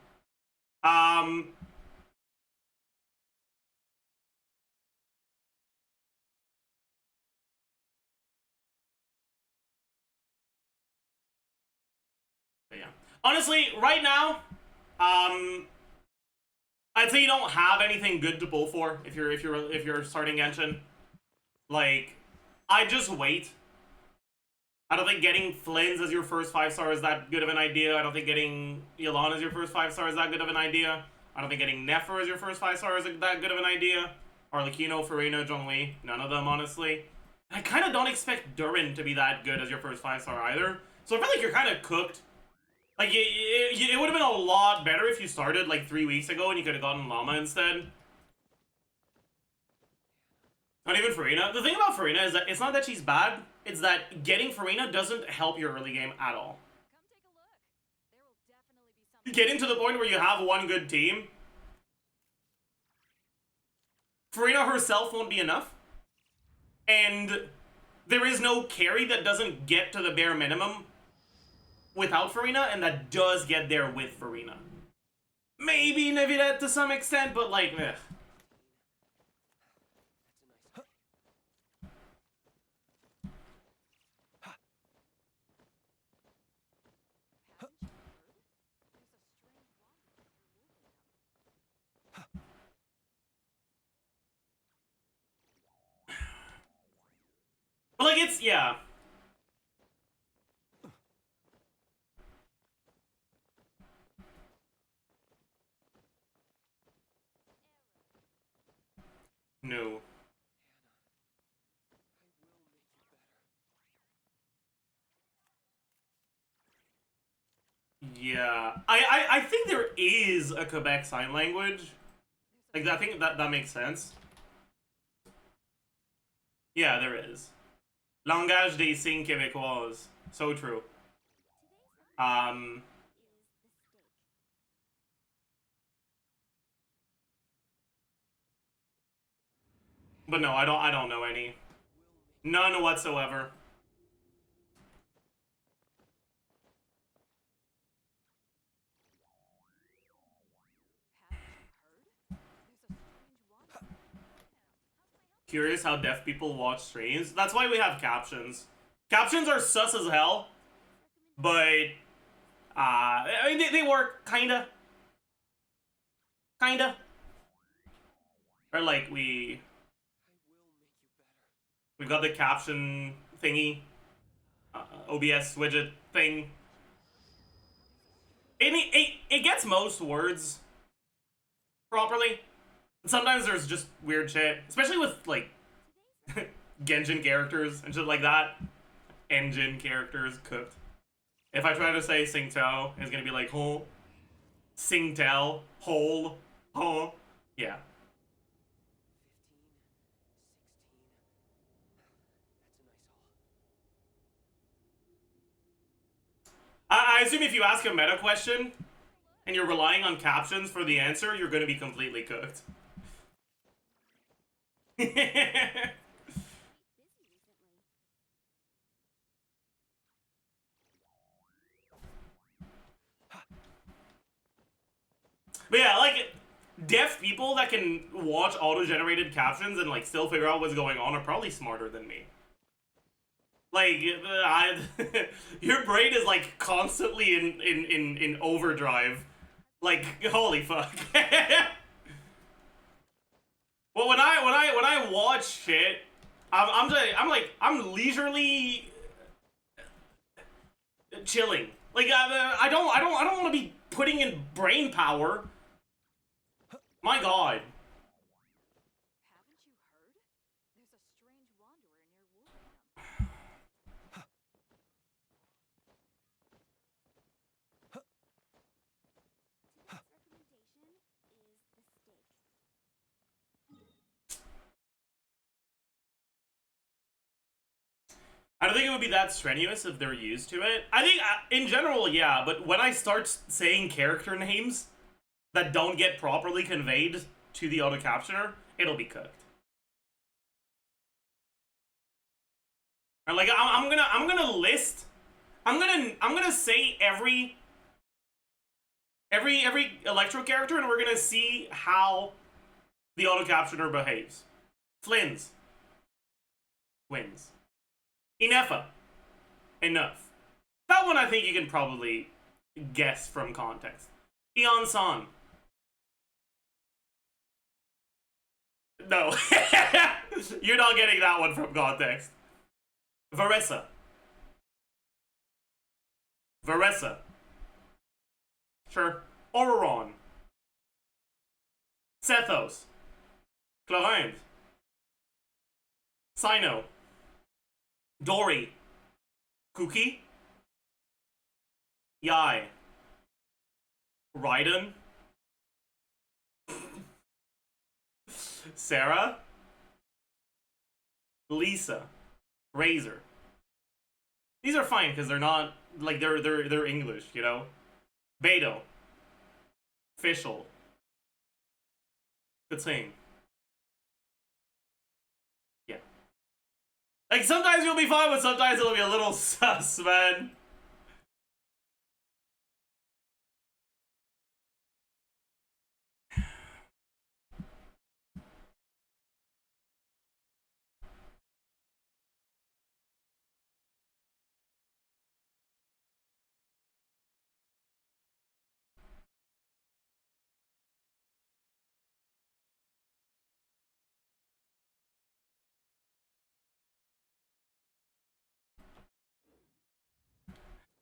Yeah. Honestly, right now, I'd say you don't have anything good to pull for if you're starting Genshin. Like, I just wait. I don't think getting Flynn's as your first 5-star is that good of an idea. I don't think getting Yelan as your first 5-star is that good of an idea. I don't think getting Nefer as your first 5-star is that good of an idea. Arlecchino, Farina, Zhongli, none of them, honestly. I kind of don't expect Durin to be that good as your first 5-star either. So I feel like you're kind of cooked. Like, it would have been a lot better if you started like 3 weeks ago and you could have gotten Llama instead. Not even Farina. The thing about Farina is that it's not that she's bad, it's that getting Farina doesn't help your early game at all. come take a look. There will definitely be something. Getting to the point where you have one good team, Farina herself won't be enough. And there is no carry that doesn't get to the bare minimum without Farina, and that does get there with Farina. Maybe Neviret to some extent, but like, ugh. But like, it's, yeah. No. Yeah. I think there is a Quebec Sign Language. Like, I think that makes sense. Yeah, there is. Langage des signes québécois. So true. But no, I don't know any. None whatsoever. Curious how deaf people watch streams. That's why we have captions. Captions are sus as hell, but I mean they work kinda. Or like we got the caption thingy, OBS widget thing. It gets most words properly. Sometimes there's just weird shit, especially with like Genshin characters and shit like that. Engine characters cooked. If I try to say Singtao, it's gonna be like ho, Singtel, hole, ho, yeah. I assume if you ask a meta question and you're relying on captions for the answer, you're gonna be completely cooked. But yeah, like, deaf people that can watch auto-generated captions and like still figure out what's going on are probably smarter than me. Like, your brain is like constantly in overdrive. Like, holy fuck. Well, when I watch shit, I'm leisurely chilling. Like, I don't want to be putting in brain power. My god. wanderer near Wolverhampton. Today's recommendation is the steak. I don't think it would be that strenuous if they're used to it. I think, in general, yeah, but when I start saying character names that don't get properly conveyed to the auto captioner, it'll be cooked. And like, I'm gonna list, I'm gonna say every electro character, and we're gonna see how the auto captioner behaves. Flynn's wins. Inefa. Enough. That one I think you can probably guess from context. Eon San. No. You're not getting that one from context. Varessa. Varessa. Sure. Auroron. Sethos. Clorinde. Sino. Dory. Kuki. Yai. Raiden. Sarah. Lisa. Razor. These are fine because they're not like they're English, you know? Beto. Fischl. Good thing. Yeah. Like, sometimes you'll be fine, but sometimes it'll be a little sus, man.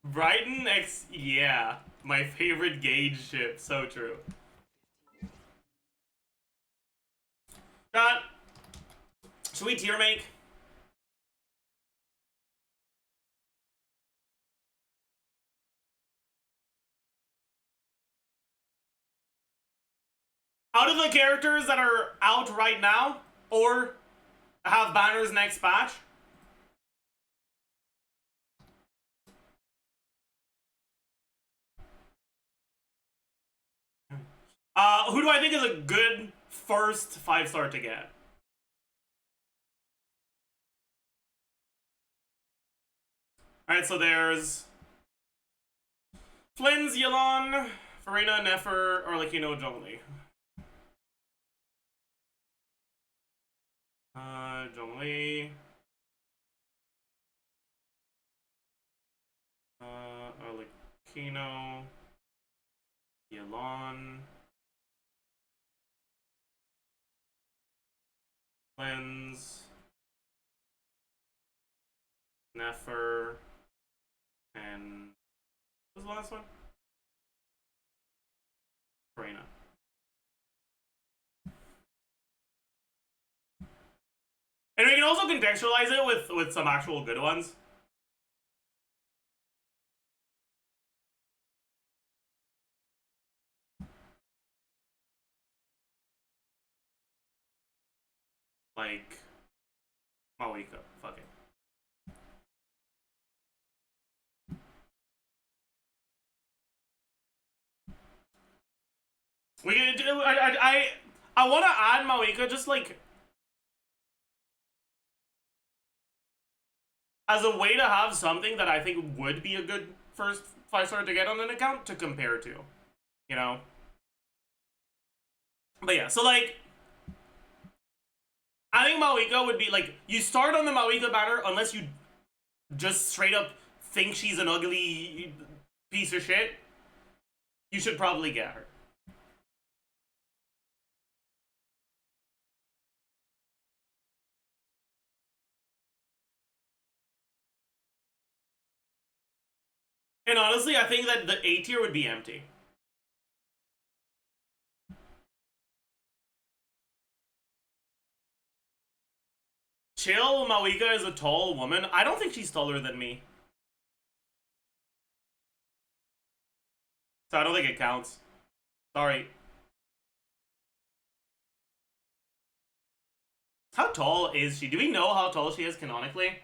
Brighton X, yeah. My favorite gauge ship, so true. Should we tier make? Out of the characters that are out right now, or have banners next patch, who do I think is a good first 5-star to get? Alright, so there's Flynn's, Yelan, Farina, Nefer, Arlecchino, Zhongli. Zhongli. Arlecchino. Yelan. Flynn's. Nefer. And what was the last one? Farina. And we can also contextualize it with some actual good ones. Like Mawika, fuck it. We can do, I want to add Mawika just like as a way to have something that I think would be a good first 5-star to get on an account to compare to, you know? But yeah, so like, I think Mawika would be like, you start on the Mawika banner unless you just straight up think she's an ugly piece of shit. You should probably get her. And honestly, I think that the A tier would be empty. Chill Mawika is a tall woman. I don't think she's taller than me. So I don't think it counts. Sorry. How tall is she? Do we know how tall she is canonically?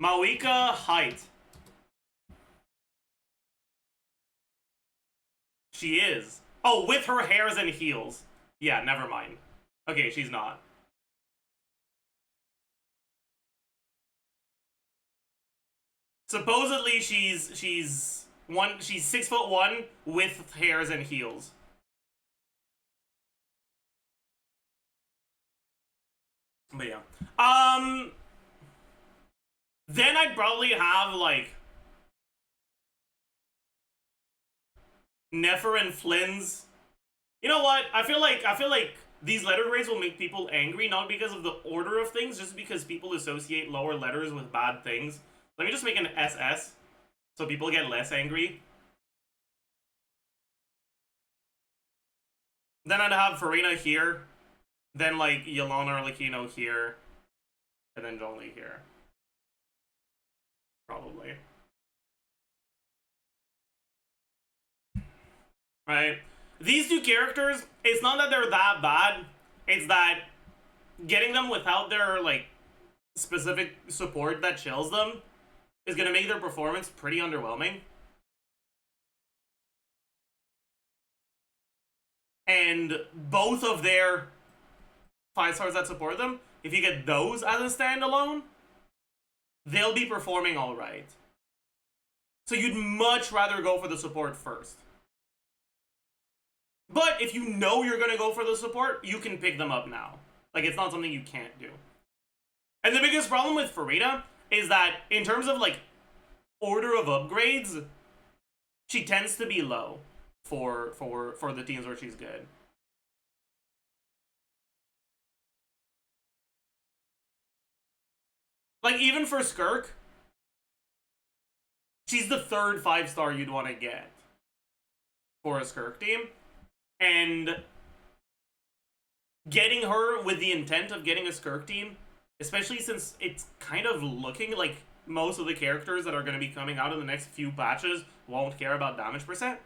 Mawika height. She is. Oh, with her hairs and heels. Yeah, never mind. Okay, she's not. Supposedly she's 6'1" with hairs and heels. But yeah. Then I'd probably have like Nefer and Flynn's. You know what? I feel like these letter grades will make people angry, not because of the order of things, just because people associate lower letters with bad things. Let me just make an SS so people get less angry. Then I'd have Farina here, then like Yelena Arlecchino here, and then Zhongli here. Probably. Right? These two characters, it's not that they're that bad, it's that getting them without their, like, specific support that chills them is gonna make their performance pretty underwhelming. And both of their 5 stars that support them, if you get those as a standalone, they'll be performing alright. So you'd much rather go for the support first. But if you know you're gonna go for the support, you can pick them up now. Like, it's not something you can't do. And the biggest problem with Farina is that in terms of, like, order of upgrades, she tends to be low for the teams where she's good. Like, even for Skirk, she's the 3rd 5-star you'd want to get for a Skirk team. And getting her with the intent of getting a Skirk team, especially since it's kind of looking like most of the characters that are going to be coming out in the next few patches won't care about damage percent,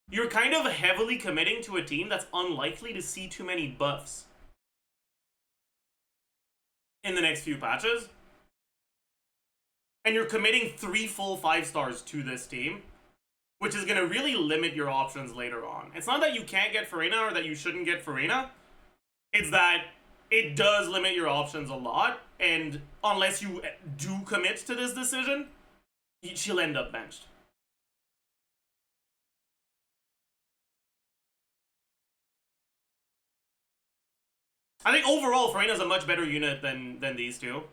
you're kind of heavily committing to a team that's unlikely to see too many buffs in the next few patches. And you're committing 3 full 5 stars to this team, which is going to really limit your options later on. It's not that you can't get Farina or that you shouldn't get Farina. It's that it does limit your options a lot, and unless you do commit to this decision, she'll end up benched. I think overall, Farina's a much better unit than these two.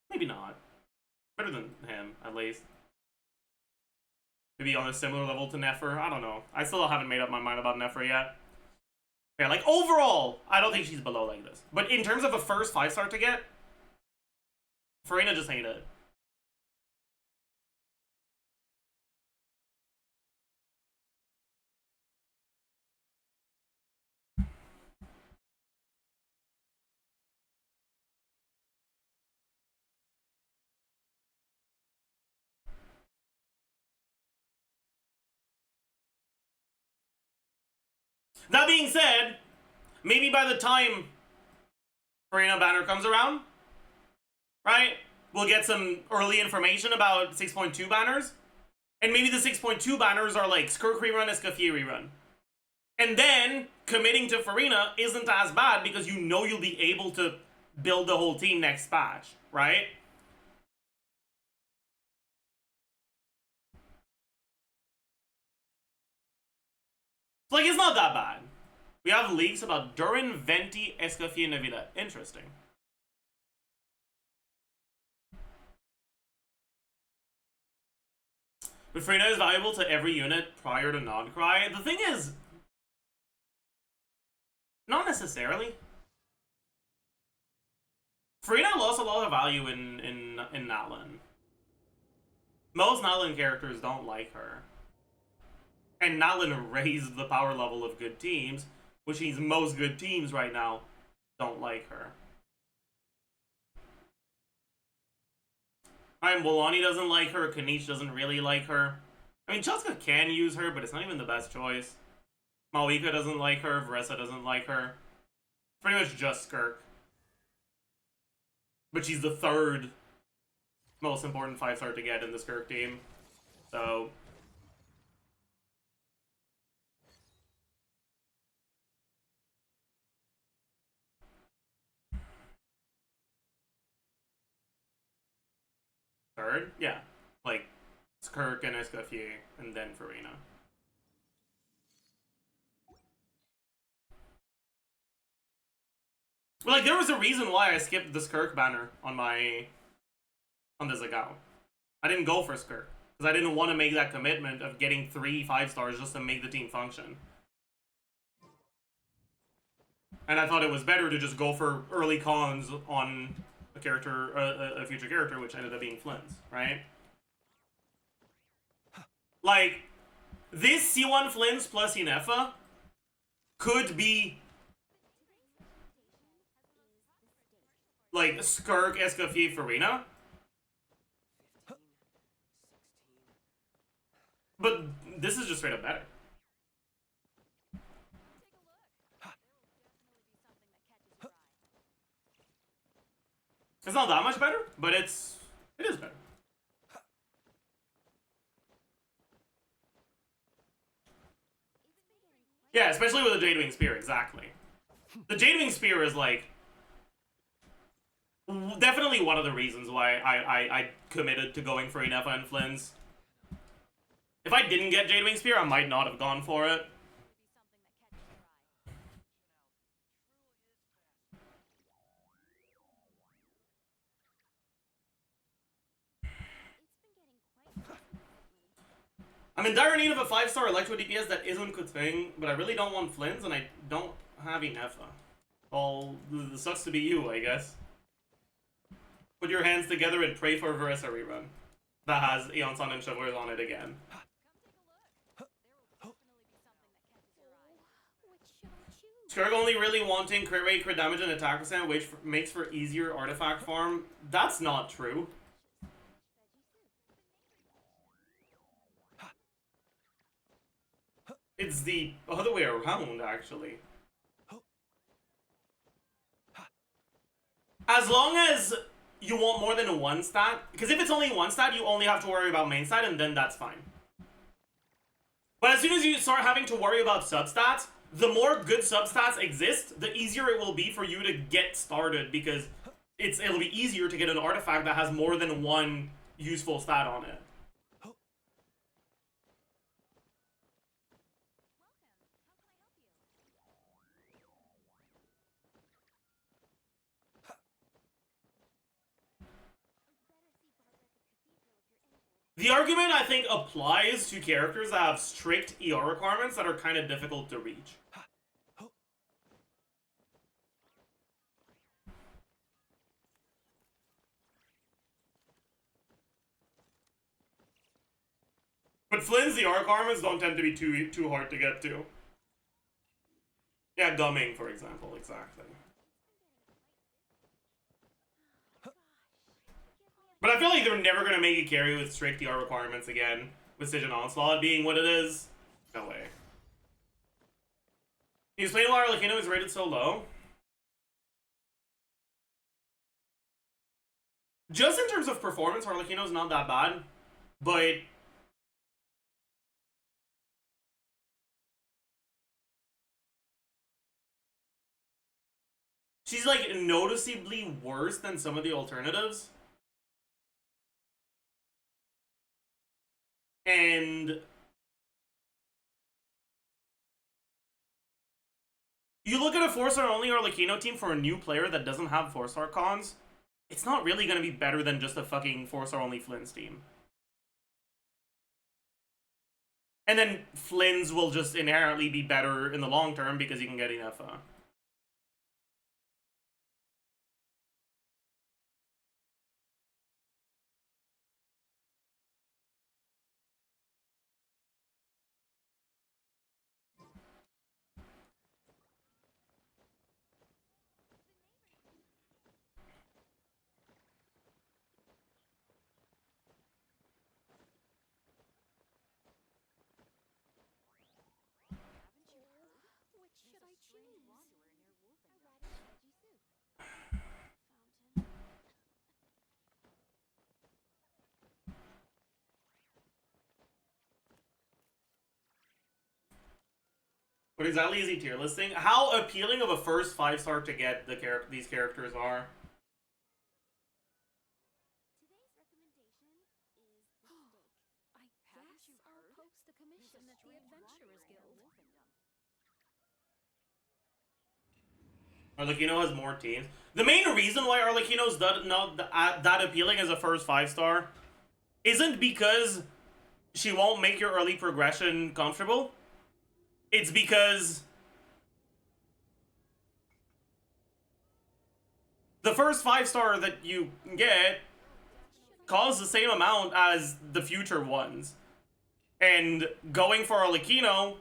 Maybe not. Better than him, at least. Maybe on a similar level to Nefer. I don't know. I still haven't made up my mind about Nefer yet. Yeah, like, overall, I don't think she's below like this. But in terms of a first 5-star to get, Farina just ain't it. That being said, maybe by the time Farina banner comes around, right, we'll get some early information about 6.2 banners, and maybe the 6.2 banners are like Skirk rerun, Escoffier rerun. And then committing to Farina isn't as bad because you know you'll be able to build the whole team next patch, right? Like, it's not that bad. We have leaks about Durin, Venti, Escoffier, Navida. Interesting. But Farina is valuable to every unit prior to non-cry. The thing is, not necessarily. Farina lost a lot of value in Natlan. Most Natlan characters don't like her. And Natlan raised the power level of good teams, which means most good teams right now don't like her. Alright, Bolani doesn't like her, Kanish doesn't really like her. I mean, Cheska can use her, but it's not even the best choice. Malika doesn't like her, Varessa doesn't like her. Pretty much just Skirk. But she's the third most important 5-star to get in the Skirk team. So... third? Yeah. Like, Skirk and Escoffier, and then Farina. But, like, there was a reason why I skipped the Skirk banner on this account. I didn't go for Skirk, because I didn't want to make that commitment of getting 3 5-stars just to make the team function. And I thought it was better to just go for early cons on a character, a future character, which ended up being Flynn's, right? Like, this C1 Flynn's plus Inefa could be like Skirk, Escoffier, Farina. But this is just straight up better. It's not that much better, but it is better. Yeah, especially with the Jadewing Spear, exactly. The Jadewing Spear is like definitely one of the reasons why I committed to going for Inefa and Flynn's. If I didn't get Jadewing Spear, I might not have gone for it. I'm in dire need of a 5-star Electro DPS that isn't Kuting, but I really don't want Flynn's and I don't have Inefa. Well, it sucks to be you, I guess. Put your hands together and pray for a Varessa rerun that has Aeon Sun and Chivalrous on it again. Skirk only really wanting crit rate, crit damage, and attack percent, which makes for easier artifact farm. That's not true. It's the other way around, actually. As long as you want more than one stat, because if it's only one stat, you only have to worry about main stat, and then that's fine. But as soon as you start having to worry about substats, the more good substats exist, the easier it will be for you to get started, because it'll be easier to get an artifact that has more than one useful stat on it. The argument, I think, applies to characters that have strict ER requirements that are kind of difficult to reach. But Flynn's ER requirements don't tend to be too hard to get to. Yeah, gumming, for example, exactly. But I feel like they're never going to make a carry with strict ER requirements again, with Siege and Onslaught being what it is. No way. He's playing while Arlecchino is rated so low. Just in terms of performance, Arlecchino's not that bad, but she's like noticeably worse than some of the alternatives. And you look at a 4-star only Arlecchino team for a new player that doesn't have 4-star cons, it's not really going to be better than just a fucking 4-star only Flynn's team. And then Flynn's will just inherently be better in the long term because you can get enough. What exactly is he tier listing? How appealing of a first 5-star to get these characters are. Today's recommendation is the steak. I guess I'll post the commission at the Adventurers Guild. Arlecchino has more teams. The main reason why Arlecchino's not that appealing as a first 5-star isn't because she won't make your early progression comfortable. It's because the first 5-star that you get costs the same amount as the future ones. And going for Arlecchino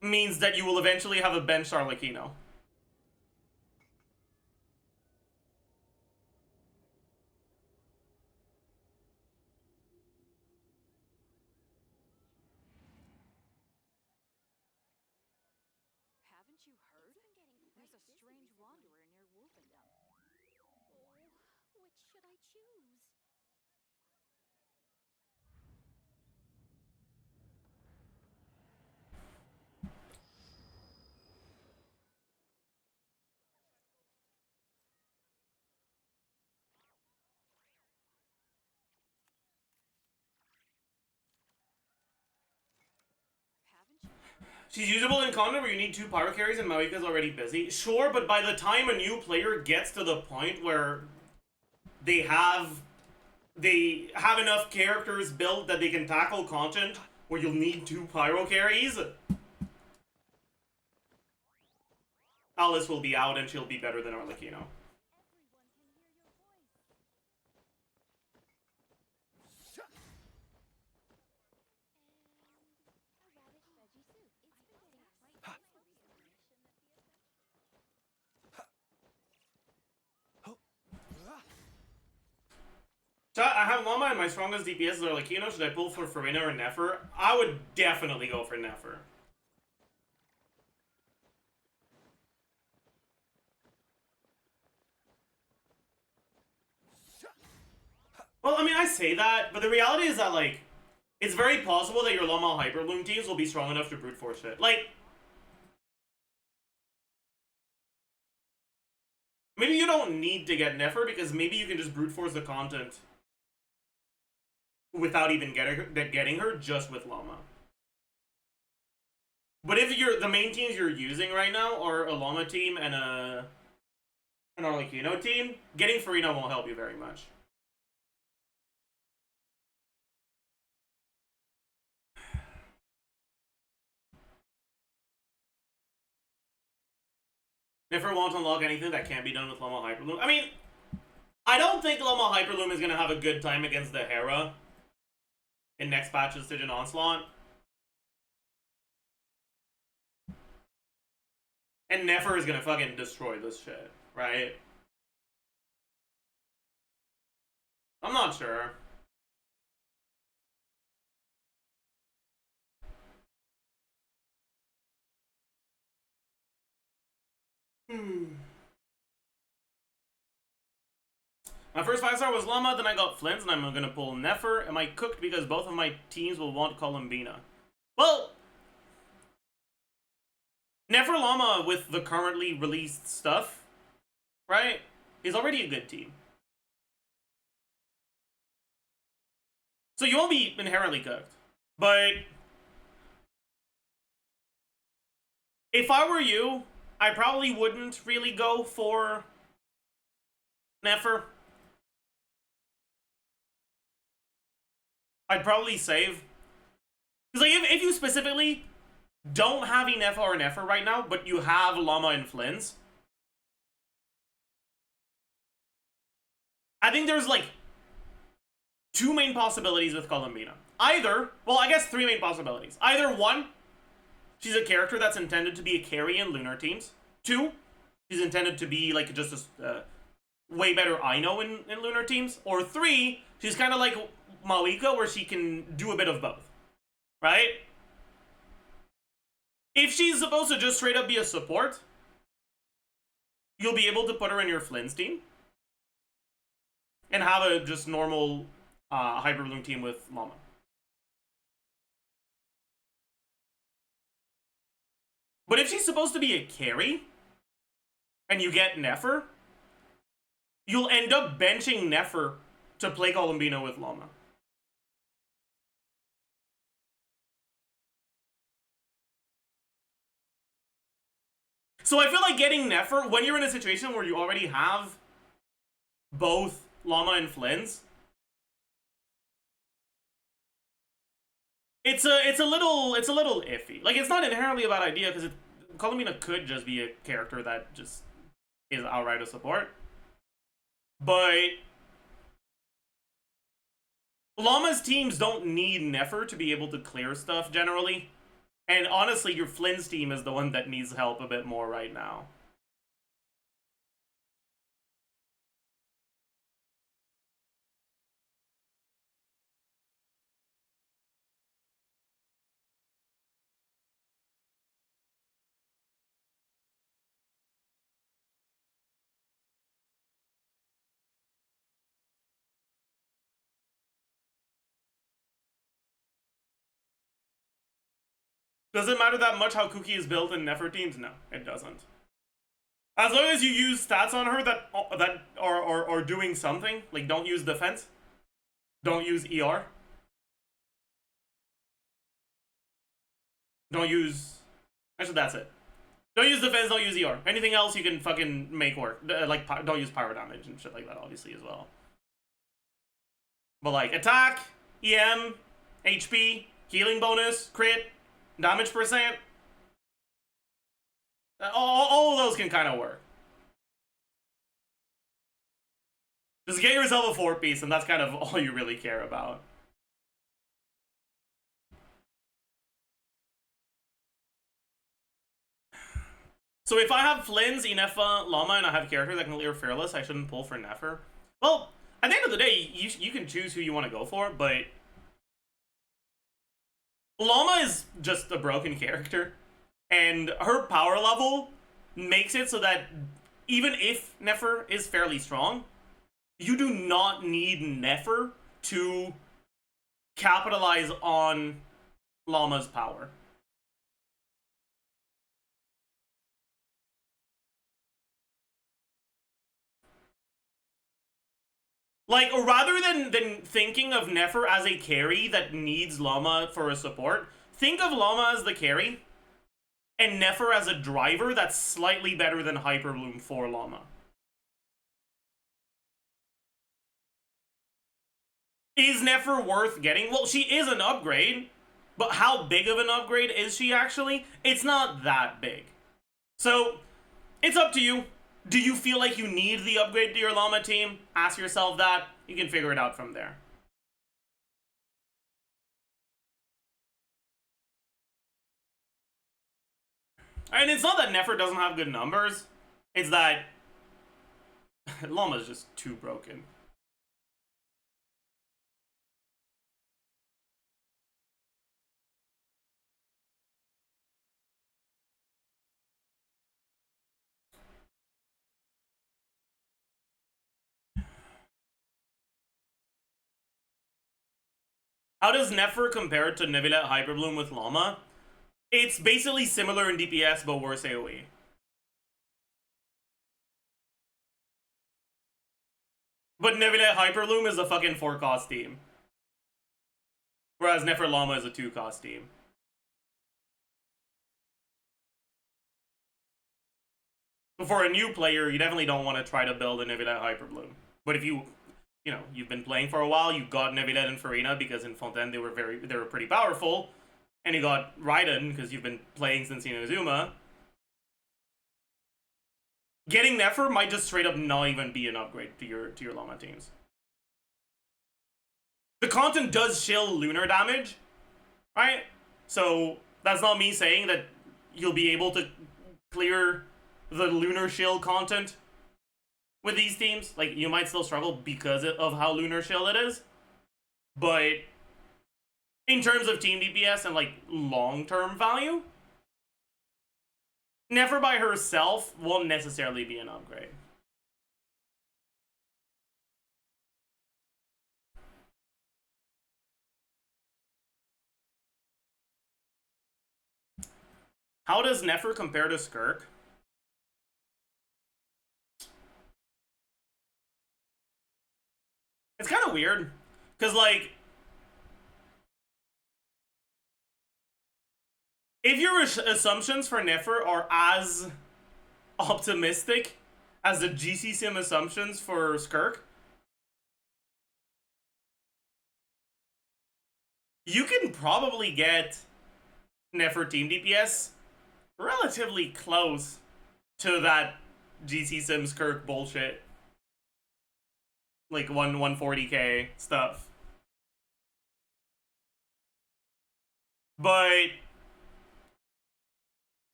means that you will eventually have a benched Arlecchino. Haven't you heard? There's a strange wanderer near Wolfendom. Oh, which should I choose? Haven't you? She's usable in content where you need 2 pyro carries and Mawika's already busy. Sure, but by the time a new player gets to the point where they have enough characters built that they can tackle content where you'll need 2 pyro carries, Alice will be out and she'll be better than Arlecchino. Everyone can hear your voice. And a radish veggie soup. It's been getting quite recently. So I have Llama and my strongest DPS is Arlecchino. Should I pull for Farina or Nefer? I would definitely go for Nefer. Well, I mean, I say that, but the reality is that, like, it's very possible that your Llama Hyperloom teams will be strong enough to brute force it. Like, maybe you don't need to get Nefer because maybe you can just brute force the content without even getting her just with Llama. But if the main teams you're using right now are a Llama team and an Arlecchino team, getting Farina won't help you very much. Nefer won't unlock anything that can't be done with Llama Hyperloom. I mean, I don't think Llama Hyperloom is going to have a good time against the Hera in next patch's Stygian Onslaught. And Nefer is going to fucking destroy this shit, right? I'm not sure. My first 5-star was Llama, then I got Flint's, and I'm gonna pull Nefer. Am I cooked because both of my teams will want Columbina? Well, Nefer Llama with the currently released stuff, right, is already a good team. So you won't be inherently cooked. But if I were you, I probably wouldn't really go for Nefer. I'd probably save. Because like, if you specifically don't have Nefer or Nefer right now, but you have Llama and Flins, I think there's like 2 main possibilities with Columbina. Either, well, I guess 3 main possibilities. Either 1, she's a character that's intended to be a carry in Lunar teams. 2, she's intended to be like just a way better Ino in Lunar teams. Or 3, she's kind of like Malika, where she can do a bit of both. Right? If she's supposed to just straight up be a support, you'll be able to put her in your Flynn's team and have a just normal Hyperloom team with Llama. But if she's supposed to be a carry, and you get Nefer, you'll end up benching Nefer to play Columbino with Llama. So I feel like getting Nefer, when you're in a situation where you already have both Llama and Flynn's, it's a little iffy. Like, it's not inherently a bad idea, because Columbina could just be a character that just is outright a support. But Llama's teams don't need Nefer to be able to clear stuff generally. And honestly, your Flynn's team is the one that needs help a bit more right now. Does it matter that much how Kuki is built in Nefer teams? No, it doesn't. As long as you use stats on her that are doing something, like don't use defense, don't use ER, don't use... Actually, that's it. Don't use defense, don't use ER. Anything else you can fucking make work. Like, don't use pyro damage and shit like that, obviously, as well. But like, attack, EM, HP, healing bonus, crit, damage percent, all of those can kind of work. Just get yourself a 4-piece, and that's kind of all you really care about. So if I have Flynn's, Inefa, Llama, and I have a character that can clear Fearless, I shouldn't pull for Nefer. Well, at the end of the day, you can choose who you want to go for, but Llama is just a broken character, and her power level makes it so that even if Nefer is fairly strong, you do not need Nefer to capitalize on Llama's power. Like, rather than thinking of Nefer as a carry that needs Llama for a support, think of Llama as the carry, and Nefer as a driver that's slightly better than Hyperbloom for Llama. Is Nefer worth getting? Well, she is an upgrade, but how big of an upgrade is she actually? It's not that big. So, it's up to you. Do you feel like you need the upgrade to your Llama team? Ask yourself that. You can figure it out from there. And it's not that Nefer doesn't have good numbers. It's that Llama's just too broken. How does Nefer compare to Neuvillette Hyperbloom with Llama? It's basically similar in DPS, but worse AoE. But Neuvillette Hyperbloom is a fucking 4-cost team. Whereas Nefer Llama is a 2-cost team. But for a new player, you definitely don't want to try to build a Neuvillette Hyperbloom. But if you've been playing for a while, you got Neuvillette and Farina because in Fontaine they were pretty powerful. And you got Raiden because you've been playing since Inazuma. Getting Nefer might just straight up not even be an upgrade to your Llama teams. The content does shill lunar damage, right? So that's not me saying that you'll be able to clear the lunar shield content with these teams. Like, you might still struggle because of how lunar shield it is. But in terms of team DPS and like long-term value, Nefer by herself won't necessarily be an upgrade. How does Nefer compare to Skirk? It's kind of weird, because, like, if your assumptions for Nefer are as optimistic as the GC Sim assumptions for Skirk, you can probably get Nefer team DPS relatively close to that GC Sim Skirk bullshit. Like 140k stuff. But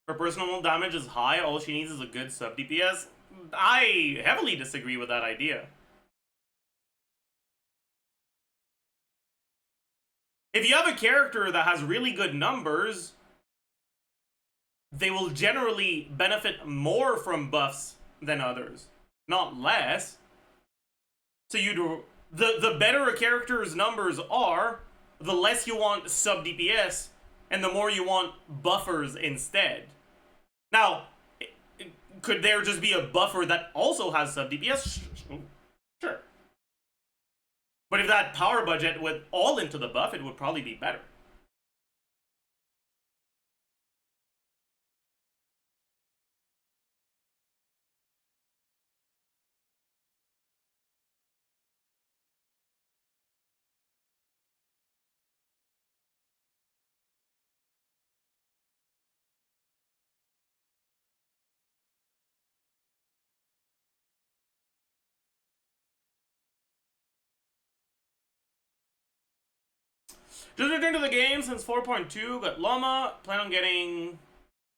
her personal damage is high, all she needs is a good sub DPS. I heavily disagree with that idea. If you have a character that has really good numbers, they will generally benefit more from buffs than others, not less. So the better a character's numbers are, the less you want sub DPS, and the more you want buffers instead. Now, could there just be a buffer that also has sub DPS? Sure. But if that power budget went all into the buff, it would probably be better. Just returned to the game since 4.2, got Loma, plan on getting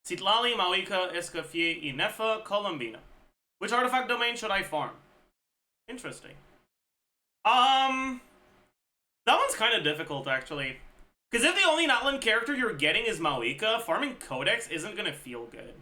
Citlali, Mawika, Escafie, Inefa, Columbina. Which artifact domain should I farm? Interesting. That one's kind of difficult, actually. Because if the only Natlan character you're getting is Mawika, farming Codex isn't gonna feel good.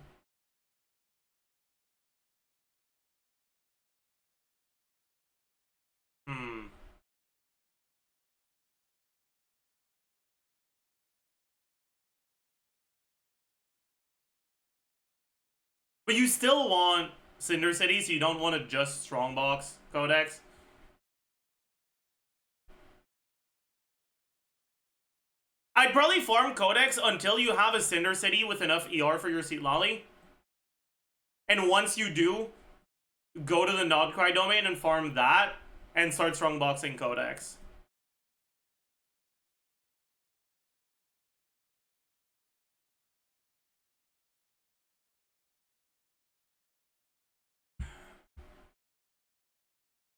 But you still want Cinder City, so you don't want to just Strongbox Codex. I'd probably farm Codex until you have a Cinder City with enough ER for your Citlali. And once you do, go to the Nodcry domain and farm that, and start Strongboxing Codex.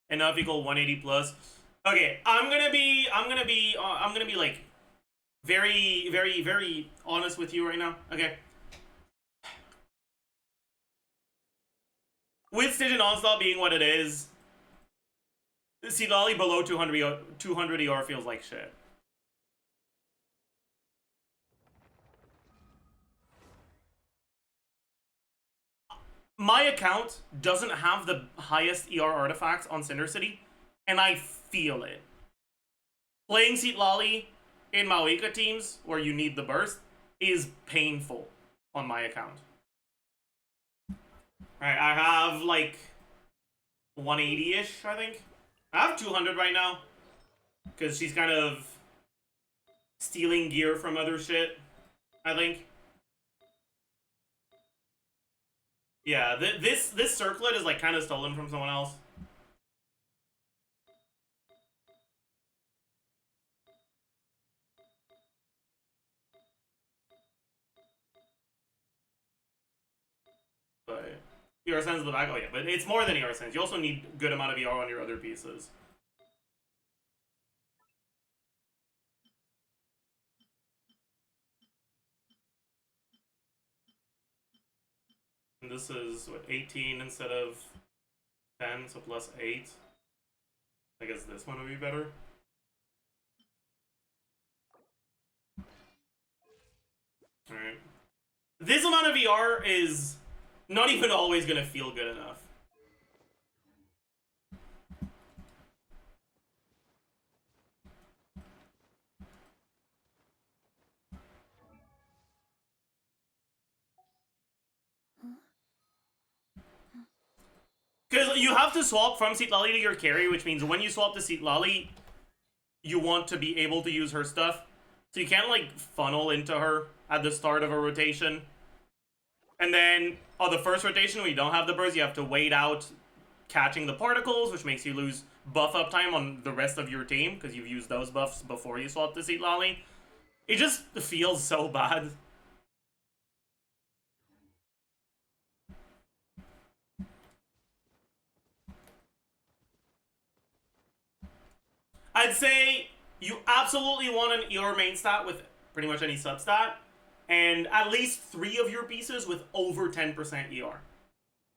Enough equal 180 plus. Okay, I'm gonna be like very, very, very honest with you right now. Okay. With Stygian Onslaught being what it is, Citlali below 200 ER feels like shit. My account doesn't have the highest ER artifacts on Cinder City, and I feel it. Playing Citlali in Mawika teams, where you need the burst, is painful on my account. Alright, I have like 180-ish, I think. I have 200 right now, because she's kind of stealing gear from other shit, I think. Yeah, this circlet is like kind of stolen from someone else. But ER Sense in the back, oh yeah, but it's more than ER Sense. You also need a good amount of ER on your other pieces. And this is, what, 18 instead of 10, so plus 8. I guess this one would be better. Alright. This amount of ER is not even always gonna feel good enough. you have to swap from Seat Lolly to your carry, which means when you swap to Seat Lolly, you want to be able to use her stuff. So you can't, like, funnel into her at the start of a rotation. And then, on the first rotation, when you don't have the burst, you have to wait out catching the particles, which makes you lose buff up time on the rest of your team, because you've used those buffs before you swap to Seat Lolly. It just feels so bad. I'd say you absolutely want an ER main stat with pretty much any substat, and at least 3 of your pieces with over 10% ER,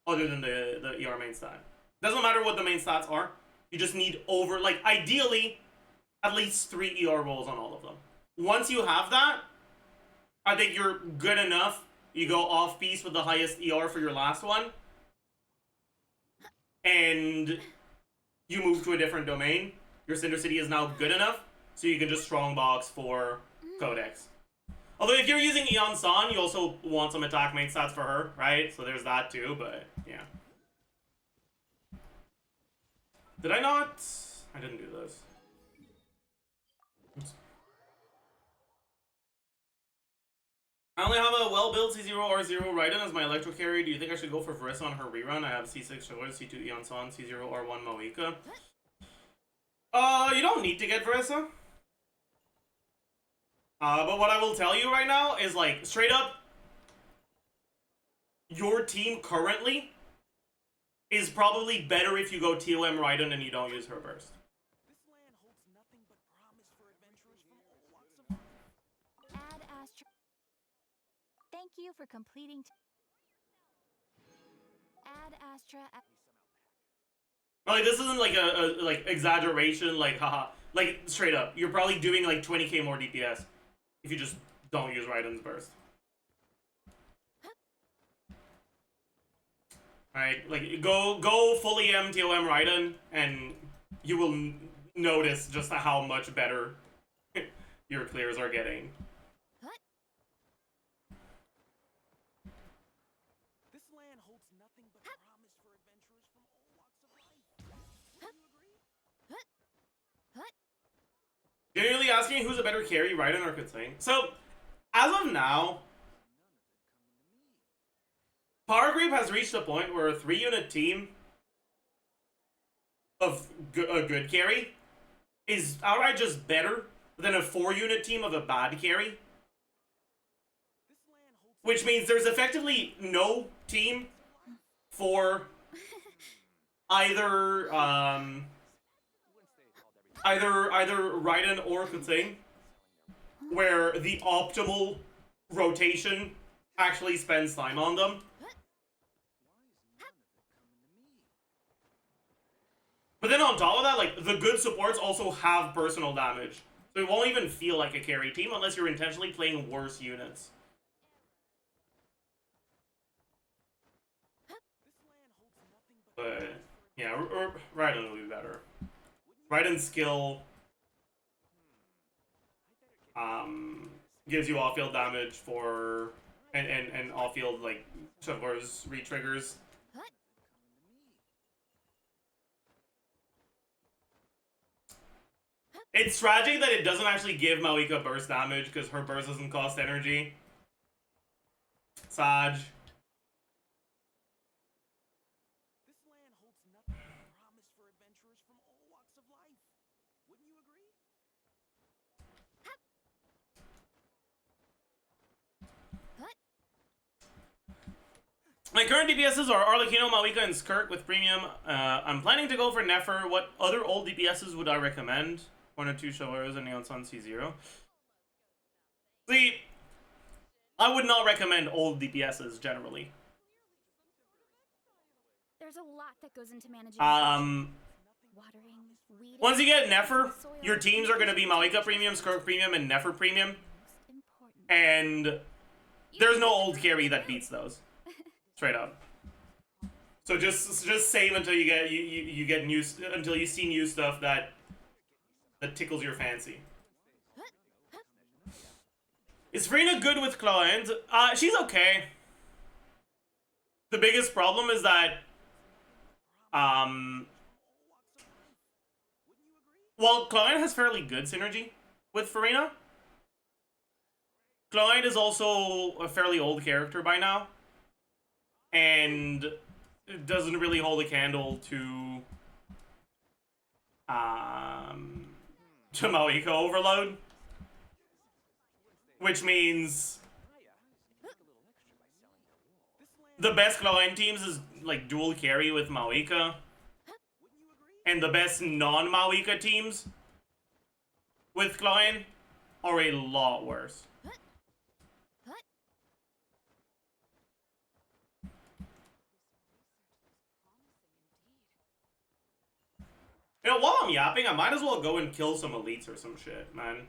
other than the ER main stat. Doesn't matter what the main stats are, you just need over, like, ideally, at least 3 ER rolls on all of them. Once you have that, I think you're good enough. You go off piece with the highest ER for your last one, and you move to a different domain. Your Cinder City is now good enough, so you can just strongbox for Codex. Although if you're using Eon San, you also want some attack main stats for her, right? So there's that too, but yeah. Did I not? I didn't do this. Oops. I only have a well-built C0 R0 Raiden as my electro carry. Do you think I should go for Verissa on her rerun? I have C6 Shower, C2 Eon San, C0 R1 Moika. You don't need to get Verissa. But what I will tell you right now is, like, straight up, your team currently is probably better if you go TOM Raiden and you don't use her burst. This land holds nothing but promise for adventurers from all walks of life. Add Astra. Thank you for completing. Add Astra. Like, this isn't like a like exaggeration, like haha. Like, straight up, you're probably doing like 20k more DPS if you just don't use Raiden's burst. Alright, like, go fully MTOM Raiden, and you will notice just how much better your clears are getting. This land holds nothing but promise for adventurers from all walks of life. Wouldn't you agree? You're really asking who's a better carry, Raiden or Kutsing? So, as of now, Power Creep has reached a point where a 3-unit team of a good carry is outright just better than a 4-unit team of a bad carry. Which means there's effectively no team for either either Raiden or Kutsing where the optimal rotation actually spends time on them. But then on top of that, like, the good supports also have personal damage. So it won't even feel like a carry team unless you're intentionally playing worse units. But, yeah, Raiden will be better. Raiden's skill gives you off-field damage for, and off-field, like, Shovel's re-triggers. It's tragic that it doesn't actually give Moika burst damage, because her burst doesn't cost energy. Saj. This land holds nothing but promise for adventurers from all walks of life. Wouldn't you agree? My current DPSs are Arlecchino, Moika, and Skirk with premium. I'm planning to go for Nefer. What other old DPSs would I recommend? 1 or 2 Showeros and Neon Sun C0. See, I would not recommend old DPSs generally. There's a lot that goes into managing. Um, Watering, weeding, Once you get Nefer, your teams are going to be Moika Premium, Skirk Premium, and Nefer Premium. important. And there's no old carry that beats those. Straight up. So just save until you get new, until you see new stuff that tickles your fancy. Is Frina good with claw ends? She's okay. The biggest problem is that Well, Cloyne has fairly good synergy with Farina. Cloyne is also a fairly old character by now, and doesn't really hold a candle to Maoika Overload, which means the best Cloyne teams is like dual carry with Maoika, and the best non-Maoika teams with Cloyne are a lot worse. You know, while I'm yapping, I might as well go and kill some elites or some shit, man.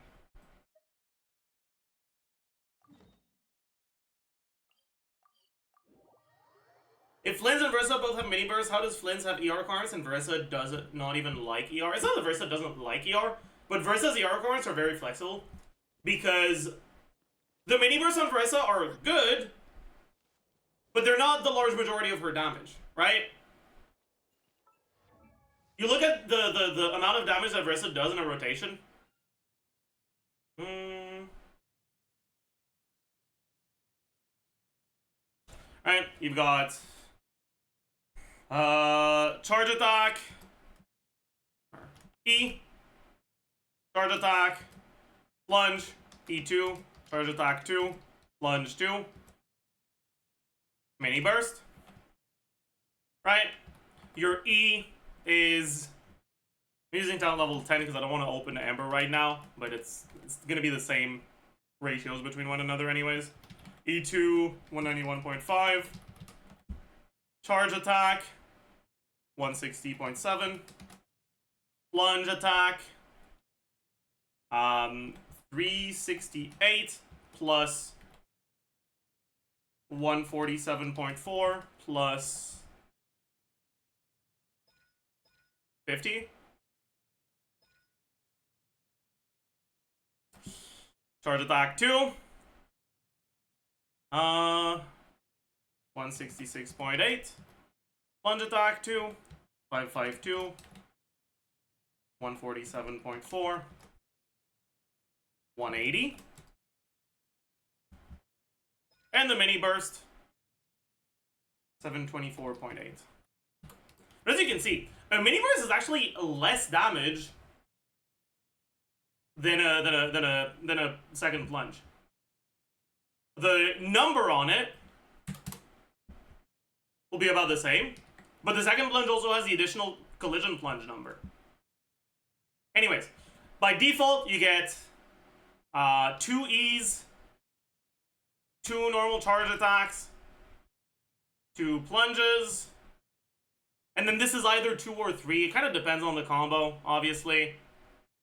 If Flynn's and Versa both have mini bursts, how does Flynn's have ER requirements and Versa doesn't not even like ER? It's not that Versa doesn't like ER, but Versa's ER requirements are very flexible because the mini bursts on Versa are good, but they're not the large majority of her damage, right? You look at the amount of damage that Versa does in a rotation. Alright, you've got charge attack, E, charge attack, plunge, E2, charge attack 2, plunge 2, mini burst. Right? Your E is, I'm using talent level 10 because I don't want to open Amber right now, but it's gonna be the same ratios between one another anyways. E2, 191.5. Charge attack, 160.7. Plunge attack, 368 plus 147.4 plus 50. Charge attack 2. 166.8. Plunge attack 2. 552. 147.4. 180. And the mini burst. 724.8. But as you can see, a mini burst is actually less damage than a second plunge. The number on it will be about the same, but the second plunge also has the additional collision plunge number. Anyways, by default, you get 2 E's, 2 normal charge attacks, 2 plunges, and then this is either 2 or 3. It kind of depends on the combo, obviously.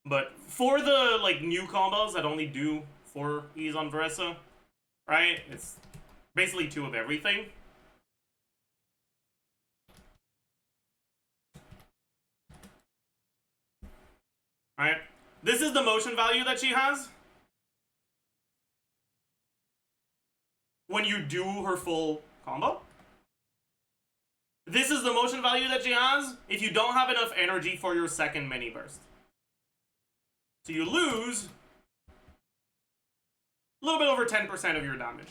But for the like new combos that only do 4 E's on Versa, right? It's basically 2 of everything. Right? This is the motion value that she has when you do her full combo. This is the motion value that she has if you don't have enough energy for your second mini burst. So you lose a little bit over 10% of your damage.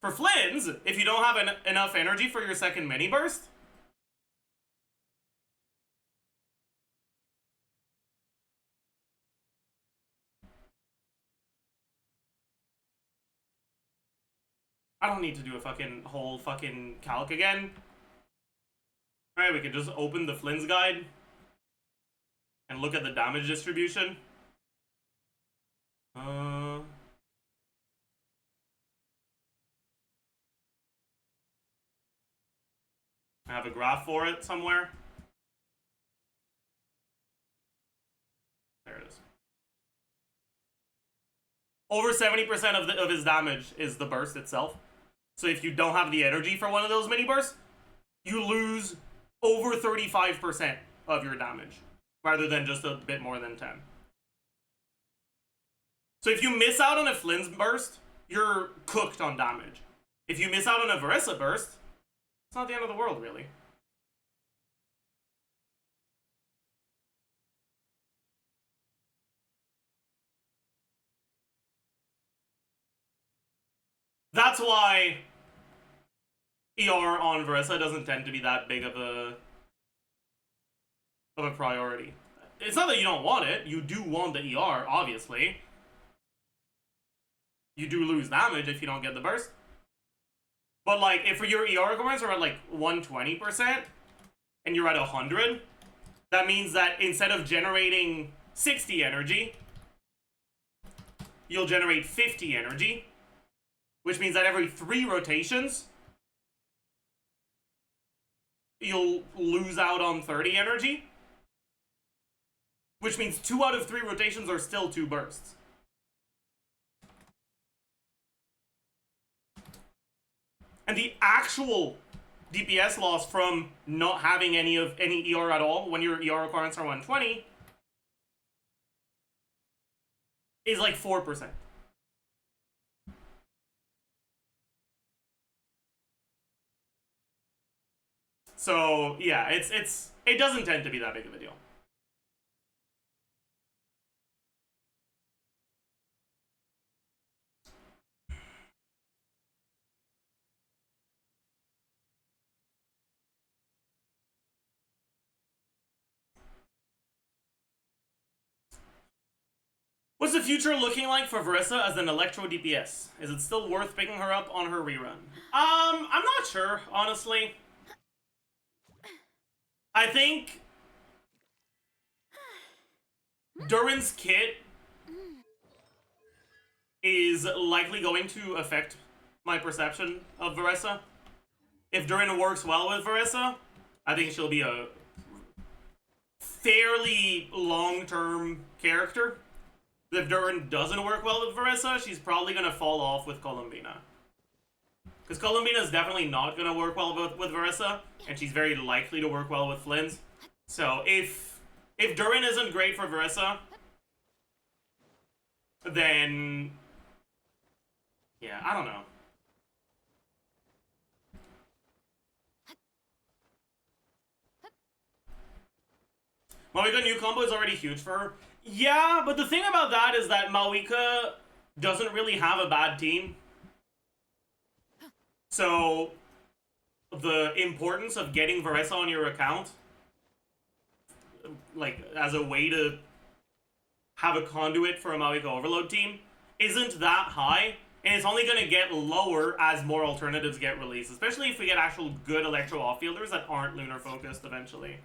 For Flynn's, if you don't have enough energy for your second mini burst, I don't need to do a whole calc again. Alright, we can just open the Flynn's guide and look at the damage distribution. I have a graph for it somewhere. There it is. Over 70% of his damage is the burst itself. So if you don't have the energy for one of those mini bursts, you lose over 35% of your damage, rather than just a bit more than 10. So if you miss out on a Flynn's burst, you're cooked on damage. If you miss out on a Versa burst, It's not the end of the world, really. That's why ER on Verissa doesn't tend to be that big of a priority. It's not that you don't want it. You do want the ER, obviously. You do lose damage if you don't get the burst. But like, if your ER requirements are at like 120% and you're at 100, that means that instead of generating 60 energy, you'll generate 50 energy, which means that every 3 rotations, you'll lose out on 30 energy, which means 2 out of 3 rotations are still 2 bursts. And the actual DPS loss from not having any ER at all when your ER requirements are 120 is like 4%. So yeah, it doesn't tend to be that big of a deal. What's the future looking like for Verissa as an Electro DPS? Is it still worth picking her up on her rerun? I'm not sure, honestly. I think Durin's kit is likely going to affect my perception of Verissa. If Durin works well with Verissa, I think she'll be a fairly long-term character. If Durin doesn't work well with Verissa, she's probably going to fall off with Columbina. Because Columbina is definitely not going to work well with Verissa, and she's very likely to work well with Flynn's. So if Durin isn't great for Verissa, then yeah, I don't know. Mawika new combo is already huge for her. Yeah, but the thing about that is that Mawika doesn't really have a bad team. So the importance of getting Verissa on your account, like as a way to have a conduit for a Mawika Overload team, isn't that high, and it's only going to get lower as more alternatives get released, especially if we get actual good Electro offfielders that aren't lunar focused eventually.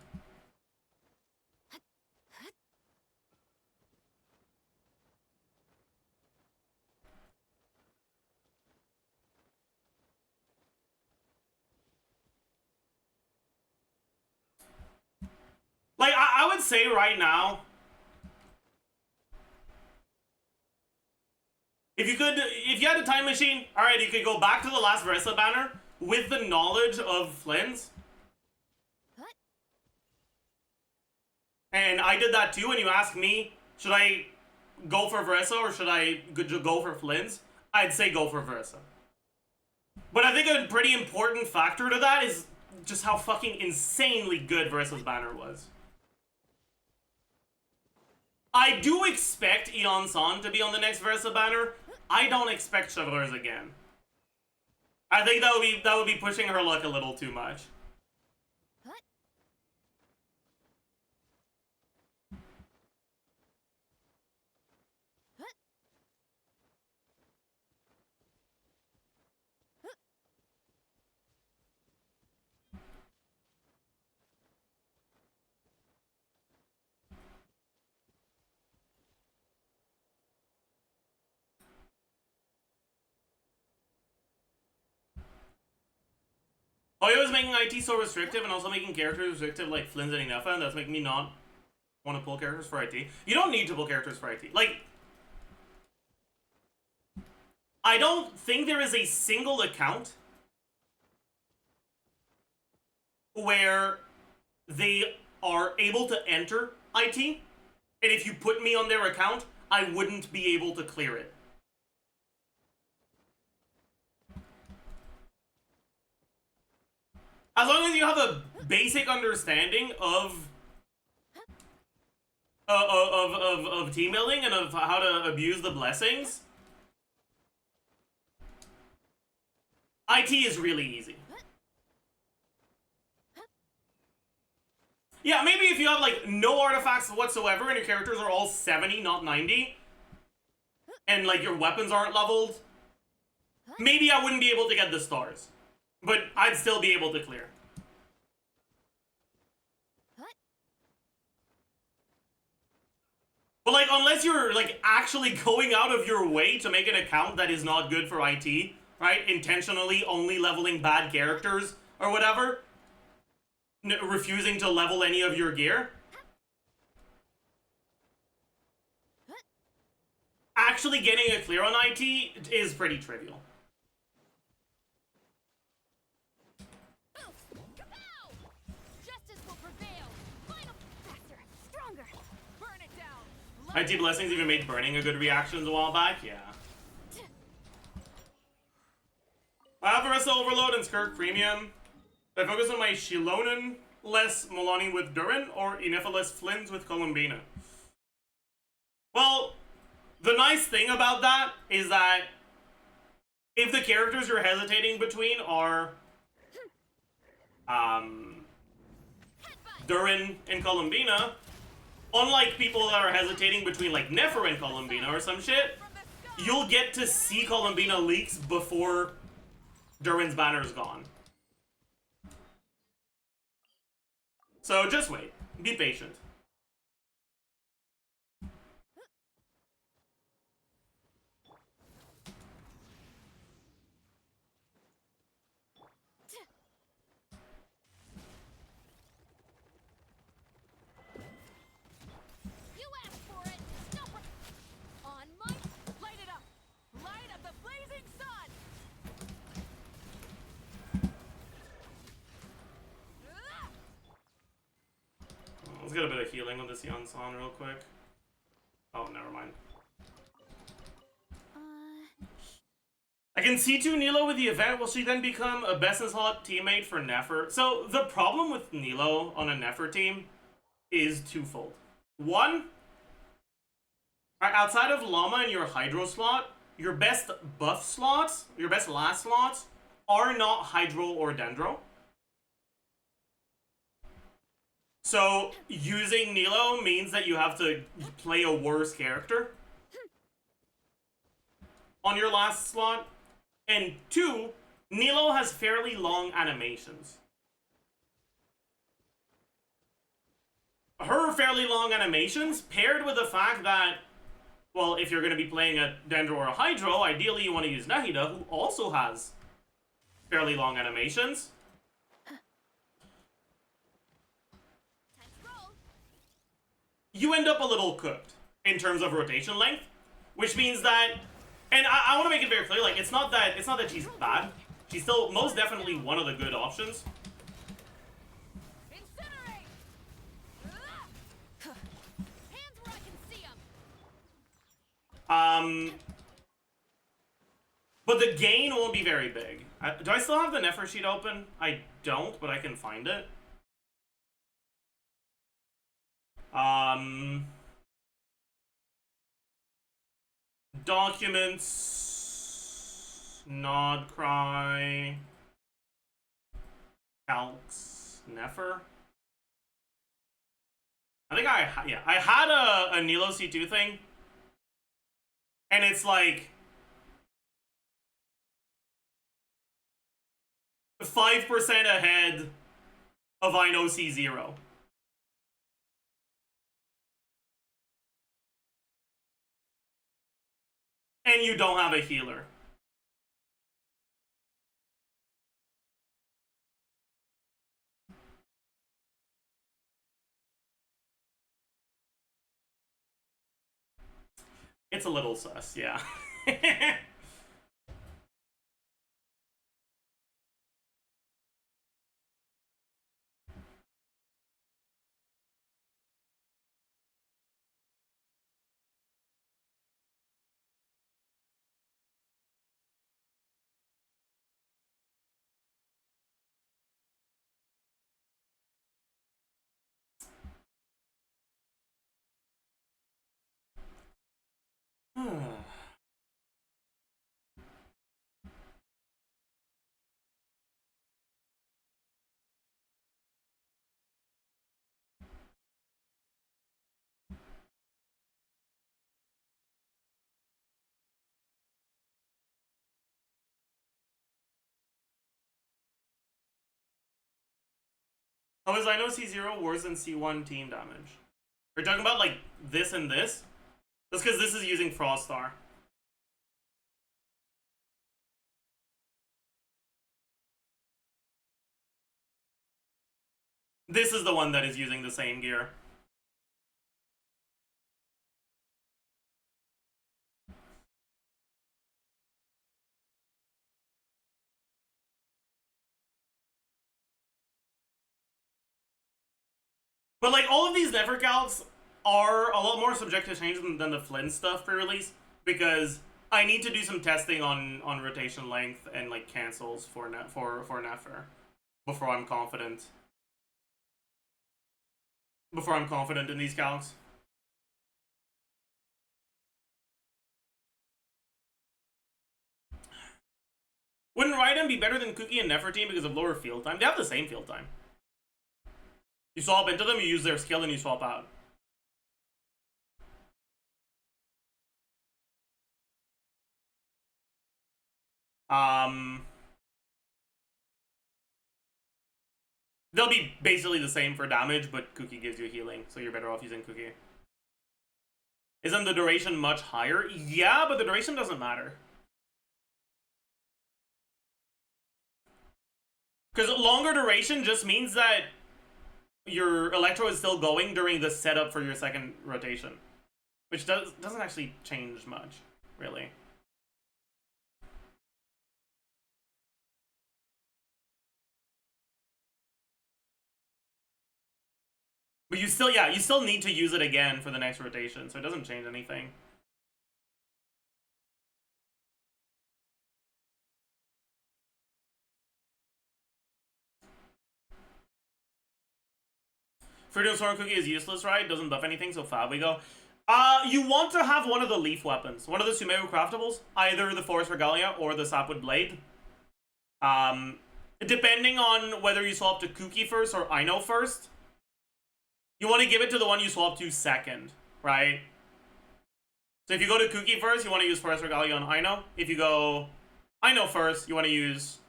Like, I would say right now, if you had a time machine, alright, you could go back to the last Verissa banner with the knowledge of Flynn's. And I did that too, and you asked me, should I go for Verissa or should I go for Flynn's? I'd say go for Verissa. But I think a pretty important factor to that is just how fucking insanely good Verissa's banner was. I do expect Eon San to be on the next Verissa banner. I don't expect Chevalers again. I think that would be pushing her luck a little too much. Oyo is making IT so restrictive and also making characters restrictive like Flynn's and Inefa, and that's making me not want to pull characters for IT. You don't need to pull characters for IT. Like, I don't think there is a single account where they are able to enter IT, and if you put me on their account, I wouldn't be able to clear it. As long as you have a basic understanding of team building and of how to abuse the blessings, IT is really easy. Yeah, maybe if you have, like, no artifacts whatsoever and your characters are all 70, not 90, and, like, your weapons aren't leveled, maybe I wouldn't be able to get the stars. But I'd still be able to clear. But, like, unless you're, like, actually going out of your way to make an account that is not good for IT, right? Intentionally only leveling bad characters or whatever, refusing to level any of your gear, actually getting a clear on IT is pretty trivial. Justice will prevail. Final, faster, stronger. Burn it down. IT Blessings even made burning a good reaction a while back, yeah. I have Arista Overload and Skirk Premium. I focus on my Shilonen less Molani with Durin or Inephilis Flins with Columbina. Well, the nice thing about that is that if the characters you're hesitating between are Durin and Columbina, unlike people that are hesitating between like Nefer and Columbina or some shit, you'll get to see Columbina leaks before Durin's banner's gone. So just wait. Be patient. You asked for it. No on my Light it up. Light up the blazing sun. Let's get a bit of healing on this Yansan real quick. Oh, never mind. I can C2 Nilo with the event. Will she then become a best in slot teammate for Nefer? So the problem with Nilo on a Nefer team is twofold. One, outside of Llama and your Hydro slot, your best buff slots, your best last slots, are not Hydro or Dendro. So using Nilo means that you have to play a worse character on your last slot. And two, Nilo has fairly long animations. Her fairly long animations, paired with the fact that, well, if you're going to be playing a Dendro or a Hydro, ideally you want to use Nahida, who also has fairly long animations. You end up a little cooked in terms of rotation length, which means that, and I want to make it very clear, like, it's not that she's bad. She's still most definitely one of the good options. Incinerate. Hands where I can see them. But the gain won't be very big. Do I still have the Nefer sheet open? I don't, but I can find it. Documents, Nod Cry, Calx, Nefer. I think I had a Nilo C2 thing, and it's like 5% ahead of I know C0. And you don't have a healer. It's a little sus, yeah. How is I know C0 worse than C1 team damage? Are you talking about like this and this? That's because this is using Frost Star. This is the one that is using the same gear. But like all of these Never calcs are a lot more subject to change than the Flynn stuff pre-release, because I need to do some testing on rotation length and like cancels for Nefer before I'm confident. Before I'm confident in these calcs. Wouldn't Raiden be better than Cookie and Nefertiti because of lower field time? They have the same field time. You swap into them, you use their skill, and you swap out. They'll be basically the same for damage, but Cookie gives you healing, so you're better off using Cookie. Isn't the duration much higher? Yeah, but the duration doesn't matter. Because longer duration just means that your Electro is still going during the setup for your second rotation. Which doesn't actually change much, really. But you still, yeah, you still need to use it again for the next rotation, so it doesn't change anything. Freedom Sword Cookie is useless, right? Doesn't buff anything, so fab we go. You want to have one of the leaf weapons, one of the Sumeru craftables, either the Forest Regalia or the Sapwood Blade. Depending on whether you swap to Cookie first or Aino first, you want to give it to the one you swap to second, right? So if you go to Cookie first, you want to use Forest Regalia on Aino. If you go Aino first, you want to use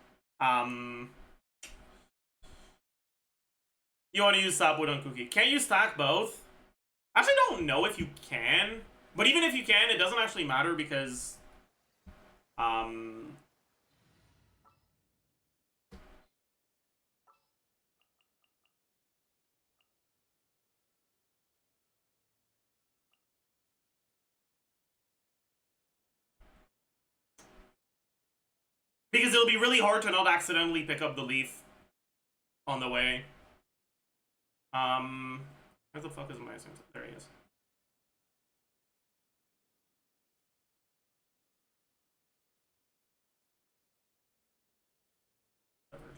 Sapwood on Cookie. Can't you stack both? I actually don't know if you can, but even if you can, it doesn't actually matter because because it'll be really hard to not accidentally pick up the leaf on the way. Where the fuck is my sense? There he is.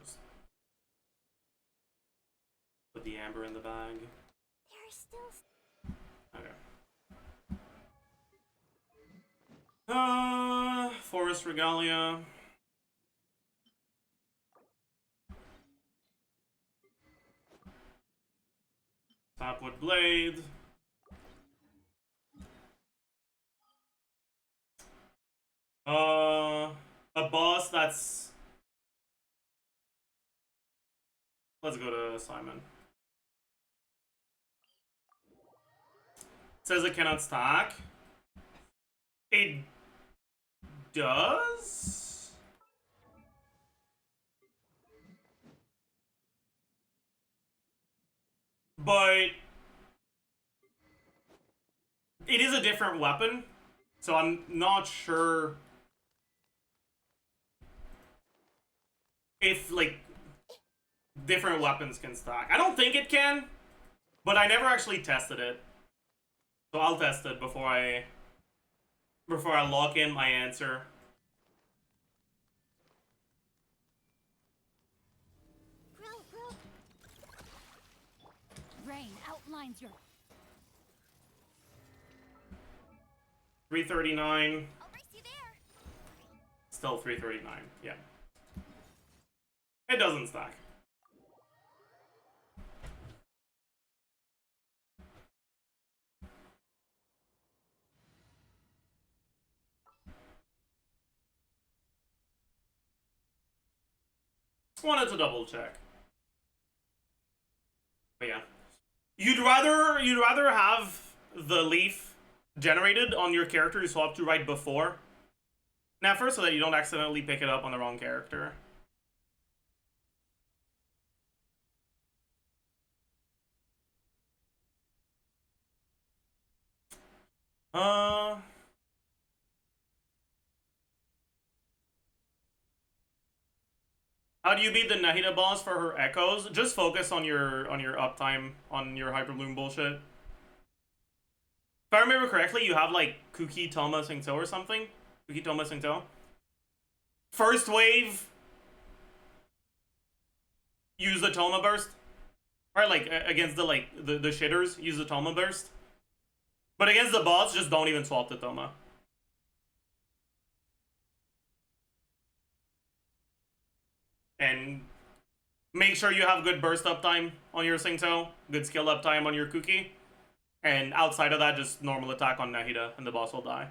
Just put the amber in the bag. There's still. Okay. Forest Regalia. Sapwood Blade. A boss that's... Let's go to Simon. It says it cannot stack. It does? But it is a different weapon, so I'm not sure if, like, different weapons can stack. I don't think it can, but I never actually tested it. So I'll test it before I lock in my answer. Rain outlines your. 339. I'll race you there. Still 339. Yeah. It doesn't stack. Wanted to double check. But yeah. You'd rather have the leaf generated on your character you swap to right before Nefer so that you don't accidentally pick it up on the wrong character. How do you beat the Nahida boss for her echoes? Just focus on your uptime on your Hyperbloom bullshit. If I remember correctly, you have like Kuki Toma Singto or something. Kuki Toma Singto. First wave, use the Toma burst. Or like against the the shitters, use the Toma burst. But against the boss, just don't even swap the Toma. And make sure you have good burst uptime on your Singto, good skill uptime on your Kuki. And outside of that, just normal attack on Nahida, and the boss will die.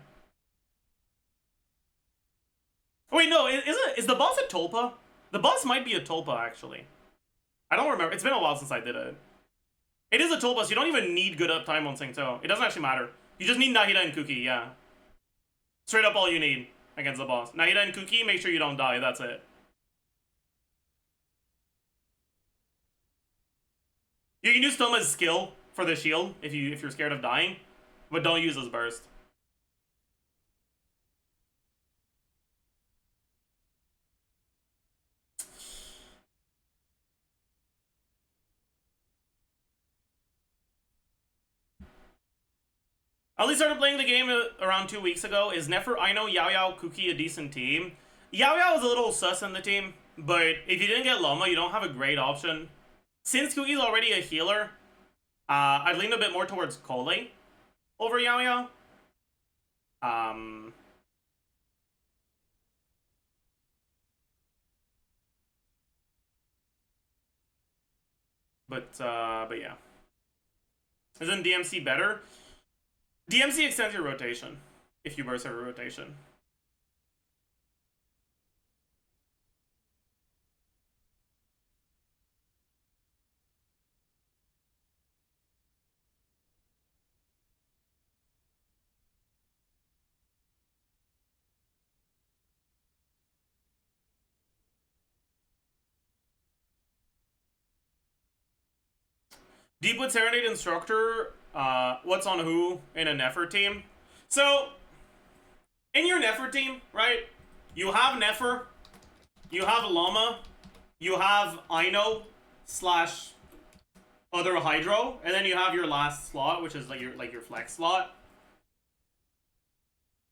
Oh, wait, no, is the boss a Tulpa? The boss might be a Tulpa, actually. I don't remember. It's been a while since I did it. It is a Tulpa, so you don't even need good uptime on Singto. It doesn't actually matter. You just need Nahida and Kuki, yeah. Straight up all you need against the boss. Nahida and Kuki, make sure you don't die, that's it. You can use Toma's skill for the shield if you're scared of dying, but don't use his burst. I only started playing the game around 2 weeks ago. Is Nefer, Aino, Yao Yao, Kuki a decent team? Yao Yao is a little sus in the team, but if you didn't get Llama, you don't have a great option. Since Kuki's already a healer, I'd lean a bit more towards Kole over Yao Yao. But yeah. Isn't DMC better? DMC extends your rotation if you burst every rotation. Deepwood Serenade Instructor, what's on who in a Nefer team? So, in your Nefer team, right, you have Nefer, you have Llama, you have Aino slash other Hydro, and then you have your last slot, which is like your flex slot.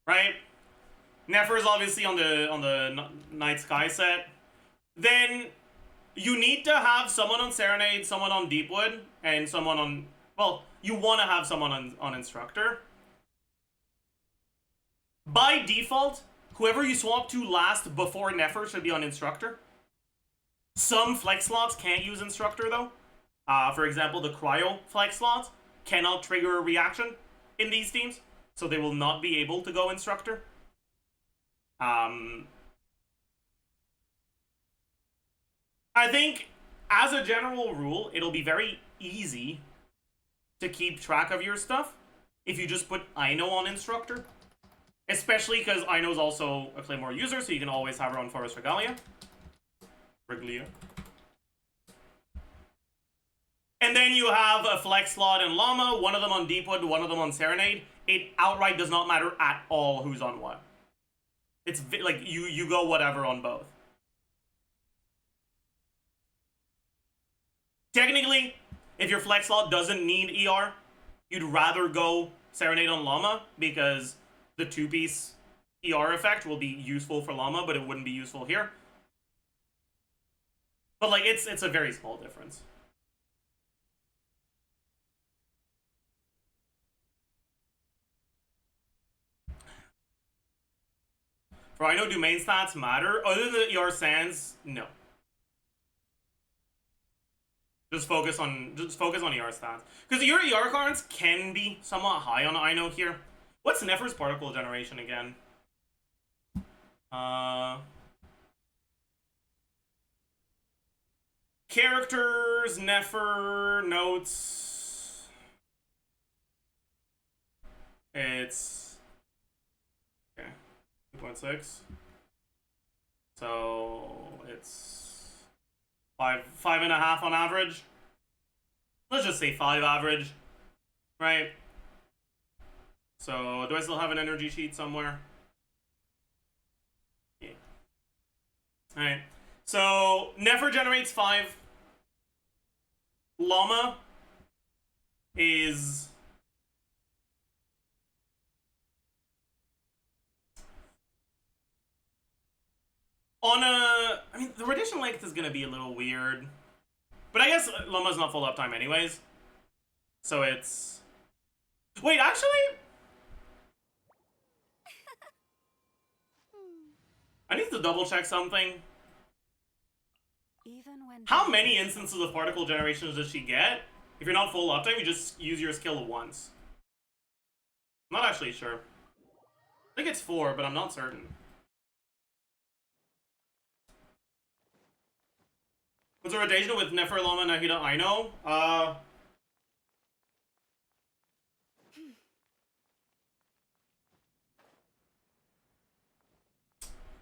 Right? Nefer is obviously on the Night Sky set. Then you need to have someone on Serenade, someone on Deepwood, and someone on... Well, you want to have someone on Instructor. By default, whoever you swap to last before Nefer should be on Instructor. Some flex slots can't use Instructor, though. For example, the Cryo flex slot cannot trigger a reaction in these teams, so they will not be able to go Instructor. I think, as a general rule, it'll be very easy to keep track of your stuff if you just put Aino on Instructor. Especially because Aino's also a Claymore user, so you can always have her on Forest Regalia. And then you have a Flex slot and Llama, one of them on Deepwood, one of them on Serenade. It outright does not matter at all who's on what. It's like, you go whatever on both. Technically, if your flex slot doesn't need ER, you'd rather go Serenade on Llama, because the 2-piece ER effect will be useful for Llama, but it wouldn't be useful here. But like, it's a very small difference. For I know, do main stats matter? Other than ER Sands, no. Just focus on ER stats. Because your ER cards can be somewhat high on I know here. What's Nefer's particle generation again? Characters, Nefer, notes. It's okay. 2.6. So it's 5.5 on average. Let's just say 5 average, right? So do I still have an energy sheet somewhere? Yeah. All right. So Nefer generates 5. Llama is on a... I mean, the radiation length is going to be a little weird. But I guess Llama's not full uptime anyways. So it's... Wait, actually... I need to double check something. Even when How many instances of particle generations does she get? If you're not full uptime, you just use your skill once. I'm not actually sure. I think it's 4, but I'm not certain. What's the rotation with Nefer, Llama, Nahida, I know?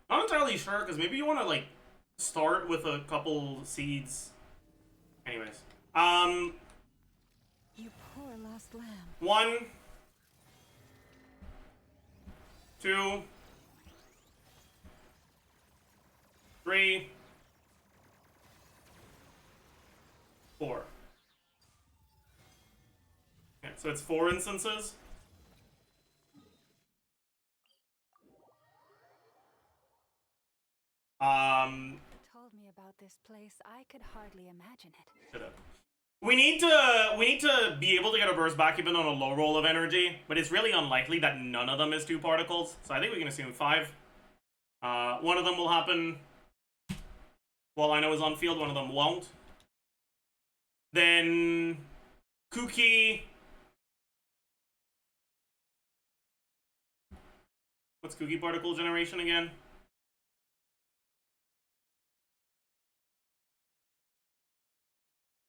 Not entirely sure, because maybe you want to, like, start with a couple seeds. Anyways. You poor lost lamb. 1, 2, 3, 4. Okay, so it's 4 instances. Told me about this place. I could hardly imagine it. Shut up. We need to be able to get a burst back even on a low roll of energy, but it's really unlikely that none of them is 2 particles. So I think we can assume 5. One of them will happen while I know is on field, one of them won't. Then Kuki. What's Kuki particle generation again?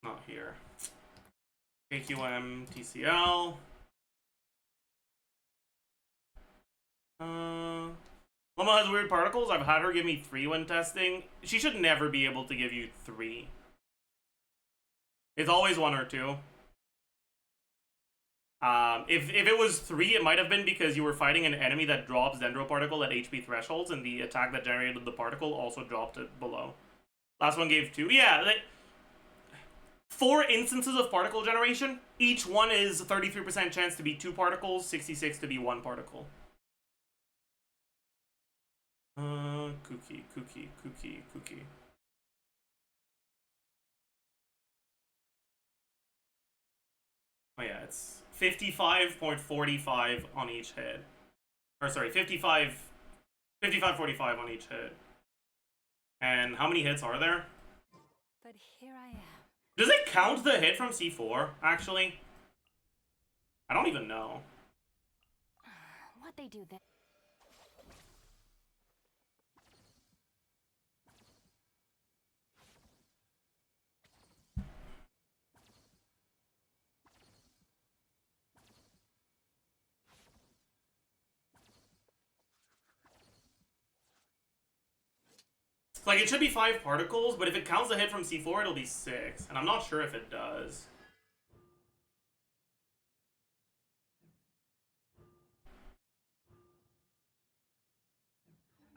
Not here. KQM, TCL. Llama has weird particles. I've had her give me 3 when testing. She should never be able to give you 3. It's always 1 or 2. If it was 3, it might have been because you were fighting an enemy that drops Dendro particle at HP thresholds, and the attack that generated the particle also dropped it below. Last one gave 2. Yeah, 4 instances of particle generation. Each one is 33% chance to be 2 particles, 66 to be 1 particle. Cookie. Oh yeah, it's 55.45 on each hit. Or sorry, 55.45 on each hit. And how many hits are there? But here I am. Does it count the hit from C4, actually? I don't even know. What they do then? Like, it should be 5 particles, but if it counts the hit from C4, it'll be 6. And I'm not sure if it does.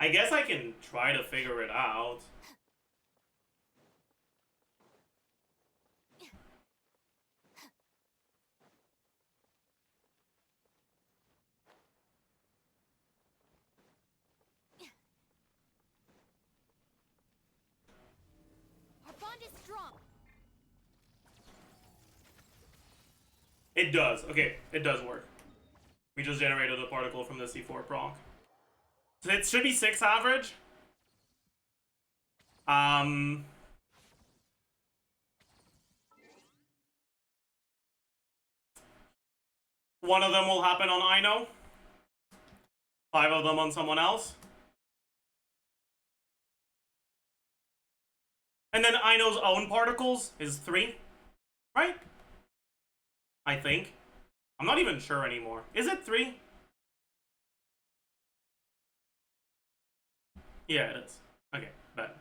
I guess I can try to figure it out. Our bond is strong. It does. Okay, it does work. We just generated a particle from the C4 proc. It should be 6 average. One of them will happen on Ino. 5 of them on someone else. And then Ino's own particles is 3. Right? I think. I'm not even sure anymore. Is it 3? Yeah, it is. Okay, bet.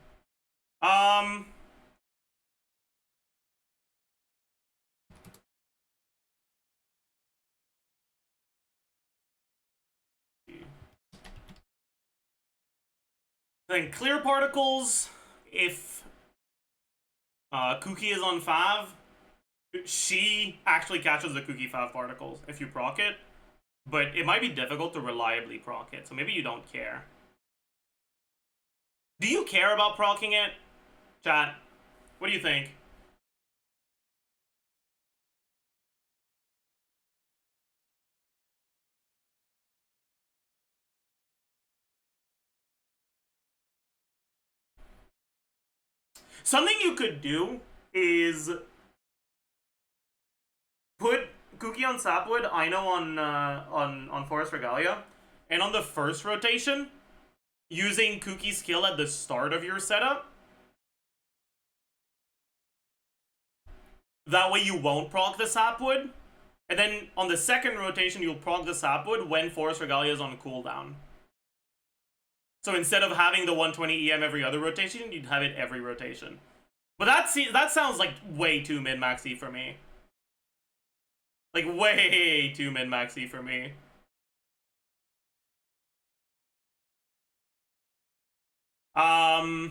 Then clear particles, if Kuki is on Fav, she actually catches the Kuki Fav particles if you proc it, but it might be difficult to reliably proc it, so maybe you don't care. Do you care about procking it? Chat, what do you think? Something you could do is put Kuki on Sapwood, Ino on Forest Regalia, and on the first rotation, using Kuki's skill at the start of your setup. That way you won't proc the Sapwood, and then on the second rotation you'll proc the Sapwood when Forest Regalia is on cooldown. So instead of having the 120 EM every other rotation, you'd have it every rotation. But that sounds like way too min-maxy for me. Like, way too min-maxy for me. Yeah,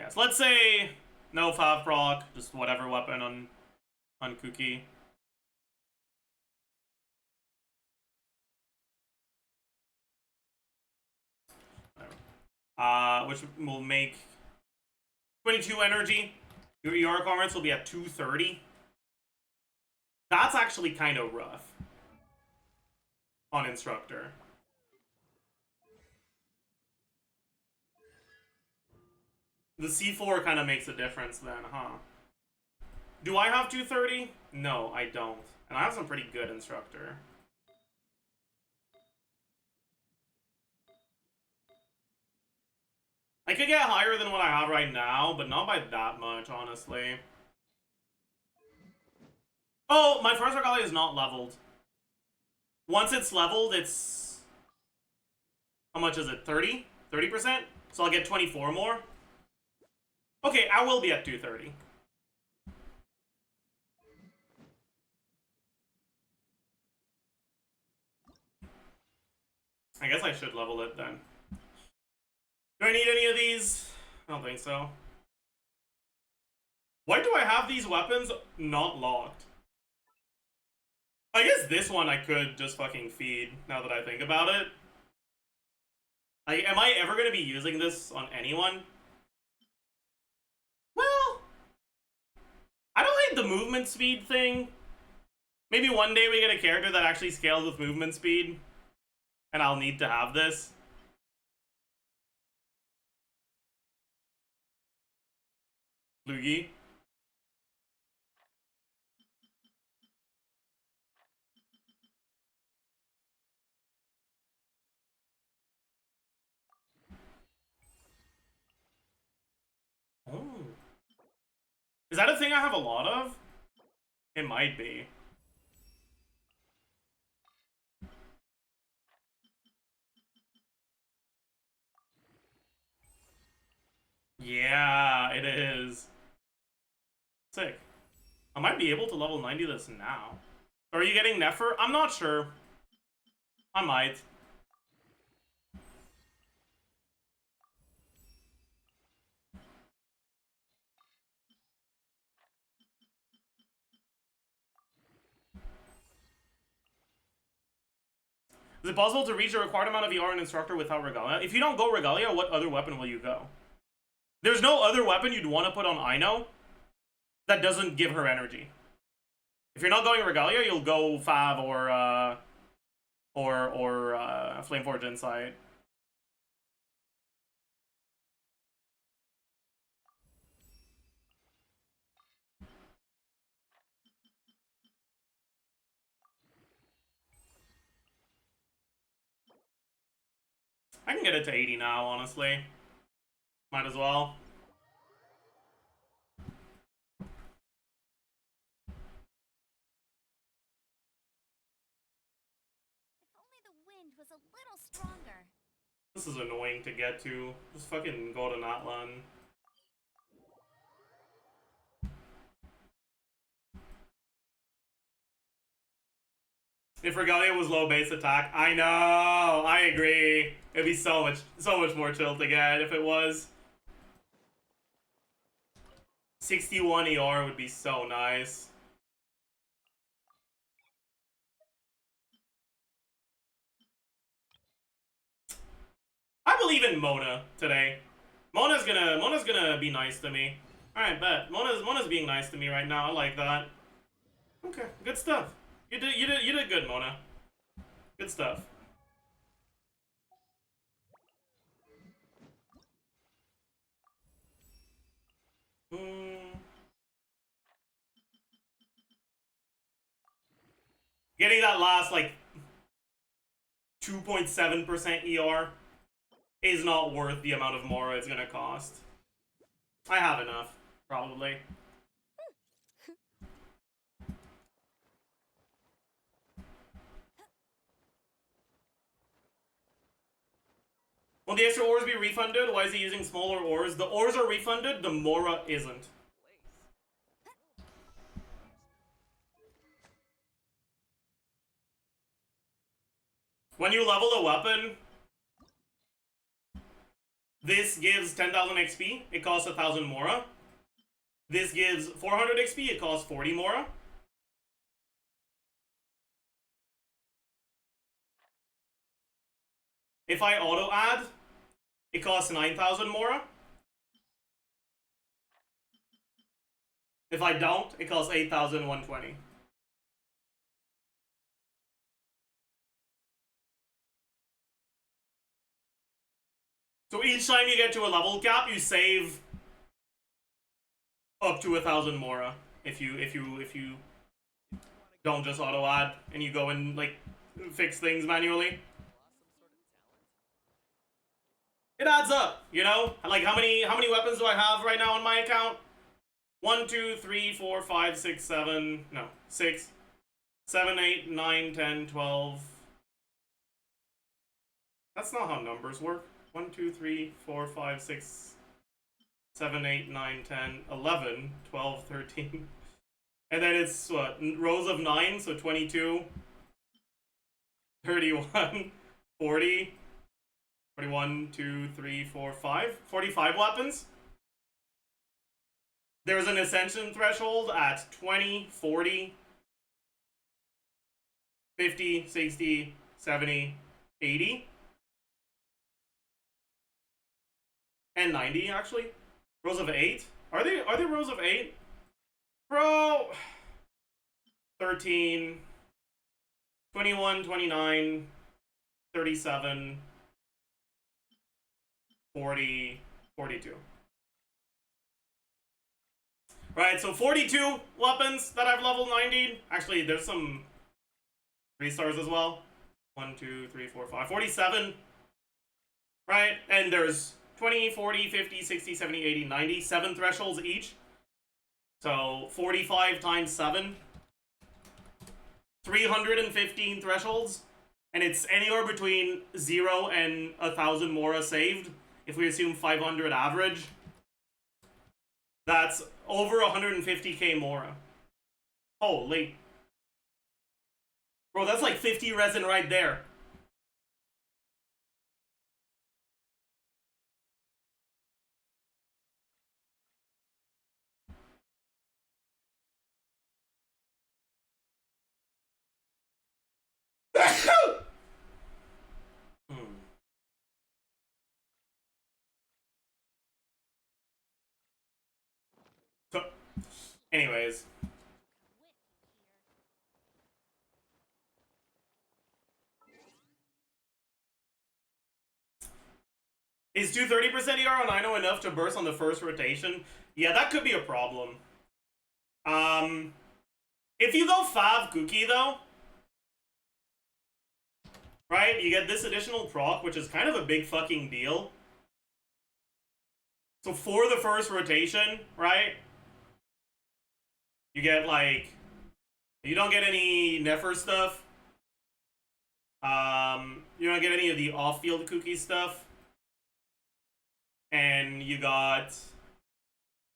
so let's say no Fav proc, just whatever weapon on Kuki. Which will make 22 energy. Your ER comments will be at 230. That's actually kind of rough on Instructor. The C4 kind of makes a difference then, huh? Do I have 230? No, I don't. And I have some pretty good Instructor. I could get higher than what I have right now, but not by that much, honestly. Oh, my Forest Regalia is not leveled. Once it's leveled, it's... How much is it? 30? 30%? So I'll get 24 more? Okay, I will be at 230. I guess I should level it then. Do I need any of these? I don't think so. Why do I have these weapons not locked? I guess this one I could just fucking feed, now that I think about it. Like, am I ever going to be using this on anyone? Well, I don't hate the movement speed thing. Maybe one day we get a character that actually scales with movement speed, and I'll need to have this. Luigi. Oh. Is that a thing I have a lot of? It might be. Yeah, it is. Sick. I might be able to level 90 this now. Are you getting Nefer? I'm not sure. I might. Is it possible to reach a required amount of ER in Instructor without Regalia? If you don't go Regalia, what other weapon will you go? There's no other weapon you'd want to put on Ino that doesn't give her energy. If you're not going Regalia, you'll go Fav or Flameforge Insight. I can get it to 80 now, honestly. Might as well. If only the wind was a little stronger. This is annoying to get to. Just fucking go to Natlan. If Regalia was low base attack, I know, I agree. It'd be so much more chill to get if it was. 61 ER would be so nice. I believe in Mona today. Mona's gonna be nice to me. Alright, bet. Mona's being nice to me right now. I like that. Okay, good stuff. You did good, Mona. Good stuff. Getting that last like 2.7% ER is not worth the amount of Mora it's gonna cost. I have enough, probably. Will the extra ores be refunded? Why is he using smaller ores? The ores are refunded, the Mora isn't. When you level a weapon, this gives 10,000 XP, it costs 1,000 Mora. This gives 400 XP, it costs 40 Mora. If I auto-add, it costs 9,000 Mora. If I don't, it costs 8,120. So each time you get to a level cap, you save up to 1,000 Mora. If you don't just auto add and you go and like fix things manually. It adds up, you know? Like how many weapons do I have right now on my account? 1, 2, 3, 4, 5, 6, 7. No, 6, 7, 8, 9, 10, 12. That's not how numbers work. 1, 2, 3, 4, 5, 6, 7, 8, 9, 10, 11, 12, 13. And then it's what? Rows of 9, so 22, 31, 40, 41, 2, 3, 4, 5. 45 weapons. There's an ascension threshold at 20, 40, 50, 60, 70, 80. And 90, actually. Rows of 8? Are they rows of 8? Bro! 13, 21, 29, 37, 40, 42. Right, so 42 weapons that I've leveled 90. Actually, there's some 3 stars as well. 1, 2, 3, 4, 5. 47. Right, and there's 20, 40, 50, 60, 70, 80, 90. 7 thresholds each. So 45 times 7. 315 thresholds. And it's anywhere between 0 and 1,000 Mora saved. If we assume 500 average. That's over 150k Mora. Holy. Bro, that's like 50 resin right there. So, anyways. Is 230% ER on I know enough to burst on the first rotation? Yeah, that could be a problem. If you go 5 Kuki though, right, you get this additional proc, which is kind of a big fucking deal. So for the first rotation, right, you get like, you don't get any Nefer stuff. You don't get any of the off-field Kuki stuff. And you got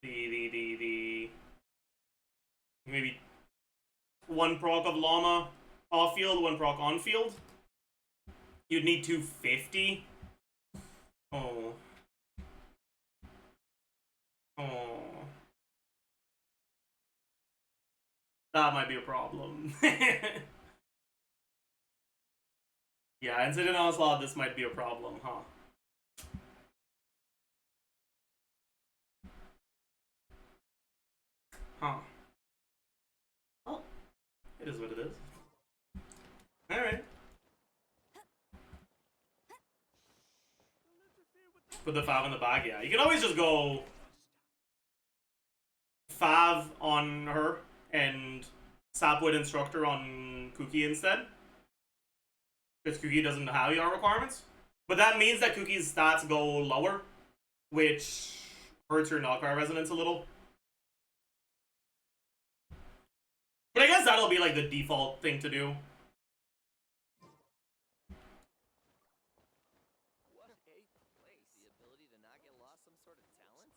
the maybe 1 proc of Llama off-field, 1 proc on-field. You'd need 250. Oh. Oh. That might be a problem. Yeah, Incident Onslaught, this might be a problem, huh? Huh. Oh, it is what it is. Alright. Put the 5 in the bag, yeah. You can always just go 5 on her and Sapwood Instructor on Kuki instead. Because Kuki doesn't have ER requirements. But that means that Kuki's stats go lower, which hurts your knockout resonance a little. But I guess that'll be like the default thing to do. What a place. The ability to not get lost some sort of talent?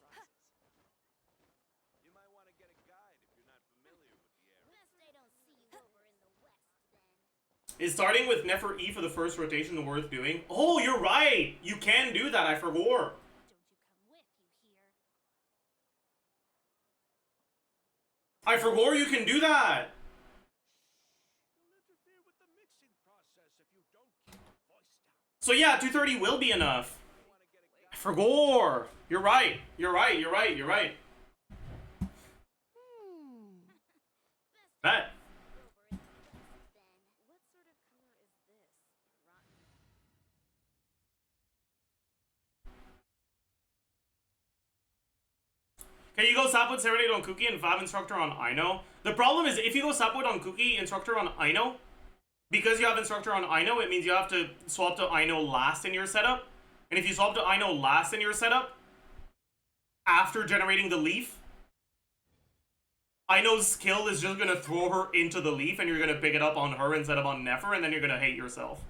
You might want to get a guide if you're not familiar with the area. Best they don't see you over in the west, then. Is starting with Nefer E for the first rotation worth doing? Oh, you're right! You can do that, I forgot. Don't you come with, you hear? I forgot you can do that! You'll interfere with the mixing process if you don't keep your voice down. So yeah, 230 will be enough. You want to get a I guide? forgot. You're right. You're right. You're right. You're right. Bet. Over in the west, then. What sort of color is this? Rotten. Okay, you go Sapwood Serenade on Kuki and 5 Instructor on Aino. The problem is if you go Sapwood on Kuki, Instructor on Aino, because you have Instructor on Aino, it means you have to swap to Aino last in your setup. And if you swap to Aino last in your setup, after generating the leaf, Aino's skill is just gonna throw her into the leaf and you're gonna pick it up on her instead of on Nefer, and then you're gonna hate yourself.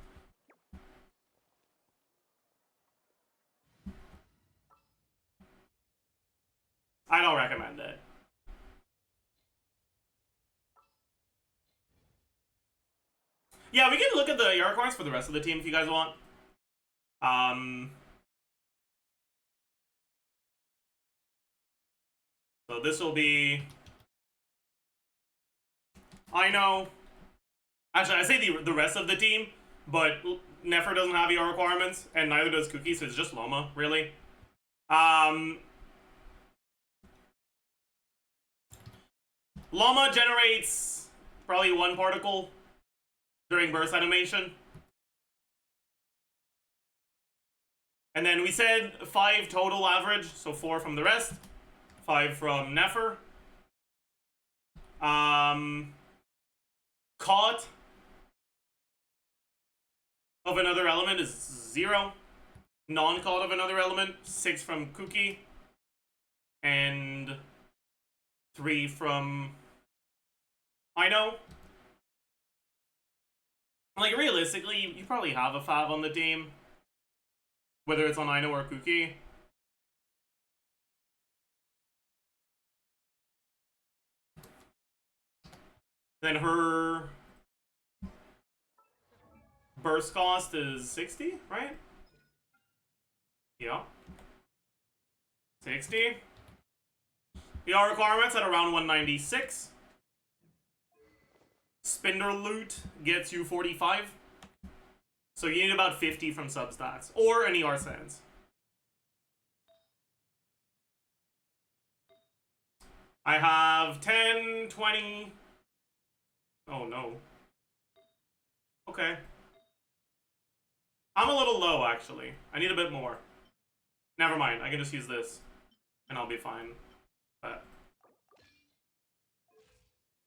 I don't recommend it. Yeah, we can look at the ER cards for the rest of the team if you guys want. So this will be... I know. Actually, I say the rest of the team, but Nefer doesn't have ER requirements, and neither does Kuki, so it's just Loma, really. Loma generates probably 1 particle during burst animation. And then we said 5 total average, so 4 from the rest. 5 from Nefer. Caught of another element is 0. Non-caught of another element, 6 from Kuki. And 3 from Aino. Like, realistically, you probably have a 5 on the team. Whether it's on Aino or Kuki. Then her burst cost is 60, right? Yeah. 60. ER requirements at around 196. Spinner loot gets you 45. So you need about 50 from substats. Or an ER sense. I have 10, 20... Oh no. Okay. I'm a little low, actually. I need a bit more. Never mind, I can just use this. And I'll be fine. But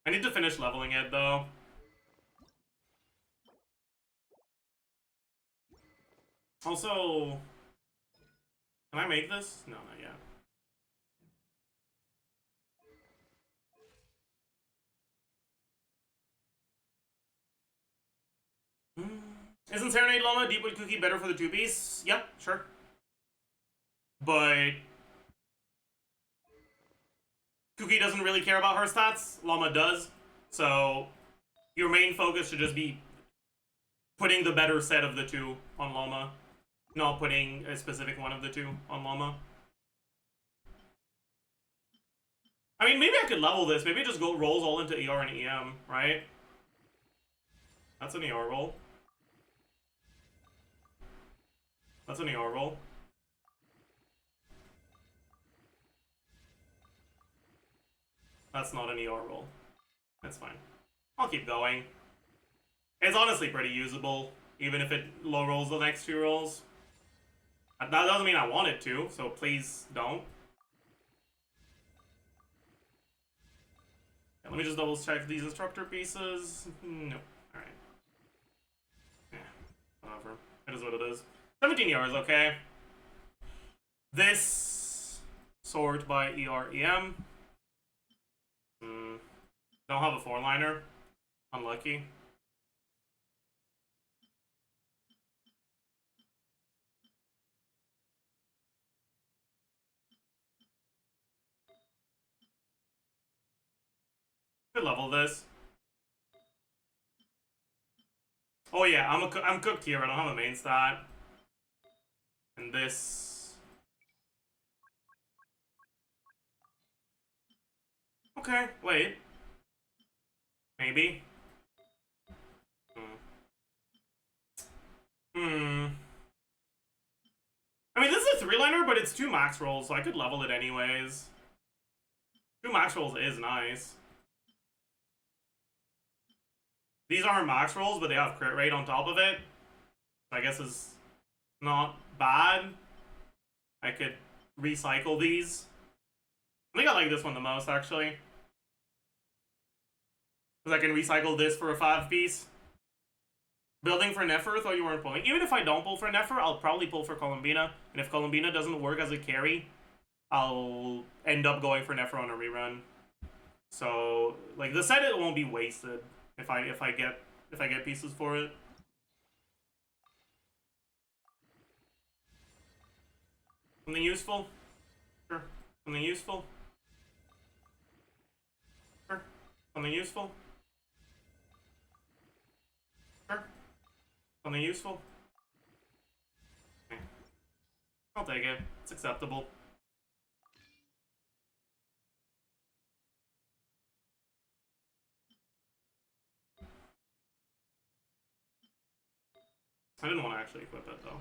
I need to finish leveling it, though. Also, can I make this? No, not yet. Isn't Serenade Llama Deepwood Cookie better for the 2-piece? Yep, sure. But Cookie doesn't really care about her stats. Llama does. So your main focus should just be putting the better set of the two on Llama. Not putting a specific one of the two on Llama. I mean, maybe I could level this. Maybe it just rolls all into ER and EM, right? That's an ER roll. That's an ER roll. That's not an ER roll. That's fine. I'll keep going. It's honestly pretty usable, even if it low rolls the next 2 rolls. That doesn't mean I want it to, so please don't. Yeah, let me just double check these instructor pieces. No. Alright. Yeah, whatever. It is what it is. 17 ER okay. This sort by ER-EM. Don't have a 4-liner. Unlucky. Could level this. Oh yeah, I'm cooked here. I don't have a main stat. And this. Okay, wait. Maybe. I mean, this is a 3-liner, but it's 2 max rolls, so I could level it anyways. 2 max rolls is nice. These aren't max rolls, but they have crit rate on top of it. So I guess is not bad. I could recycle these. I think I like this one the most, actually. Because I can recycle this for a 5-piece. Building for Nefer, thought you weren't pulling. Even if I don't pull for Nefer, I'll probably pull for Columbina. And if Columbina doesn't work as a carry, I'll end up going for Nefer on a rerun. So, like, the set, it won't be wasted if I get pieces for it. Something useful? Sure. Something useful? Sure. Something useful? Sure. Something useful? Okay. I'll take it. It's acceptable. I didn't want to actually equip it, though.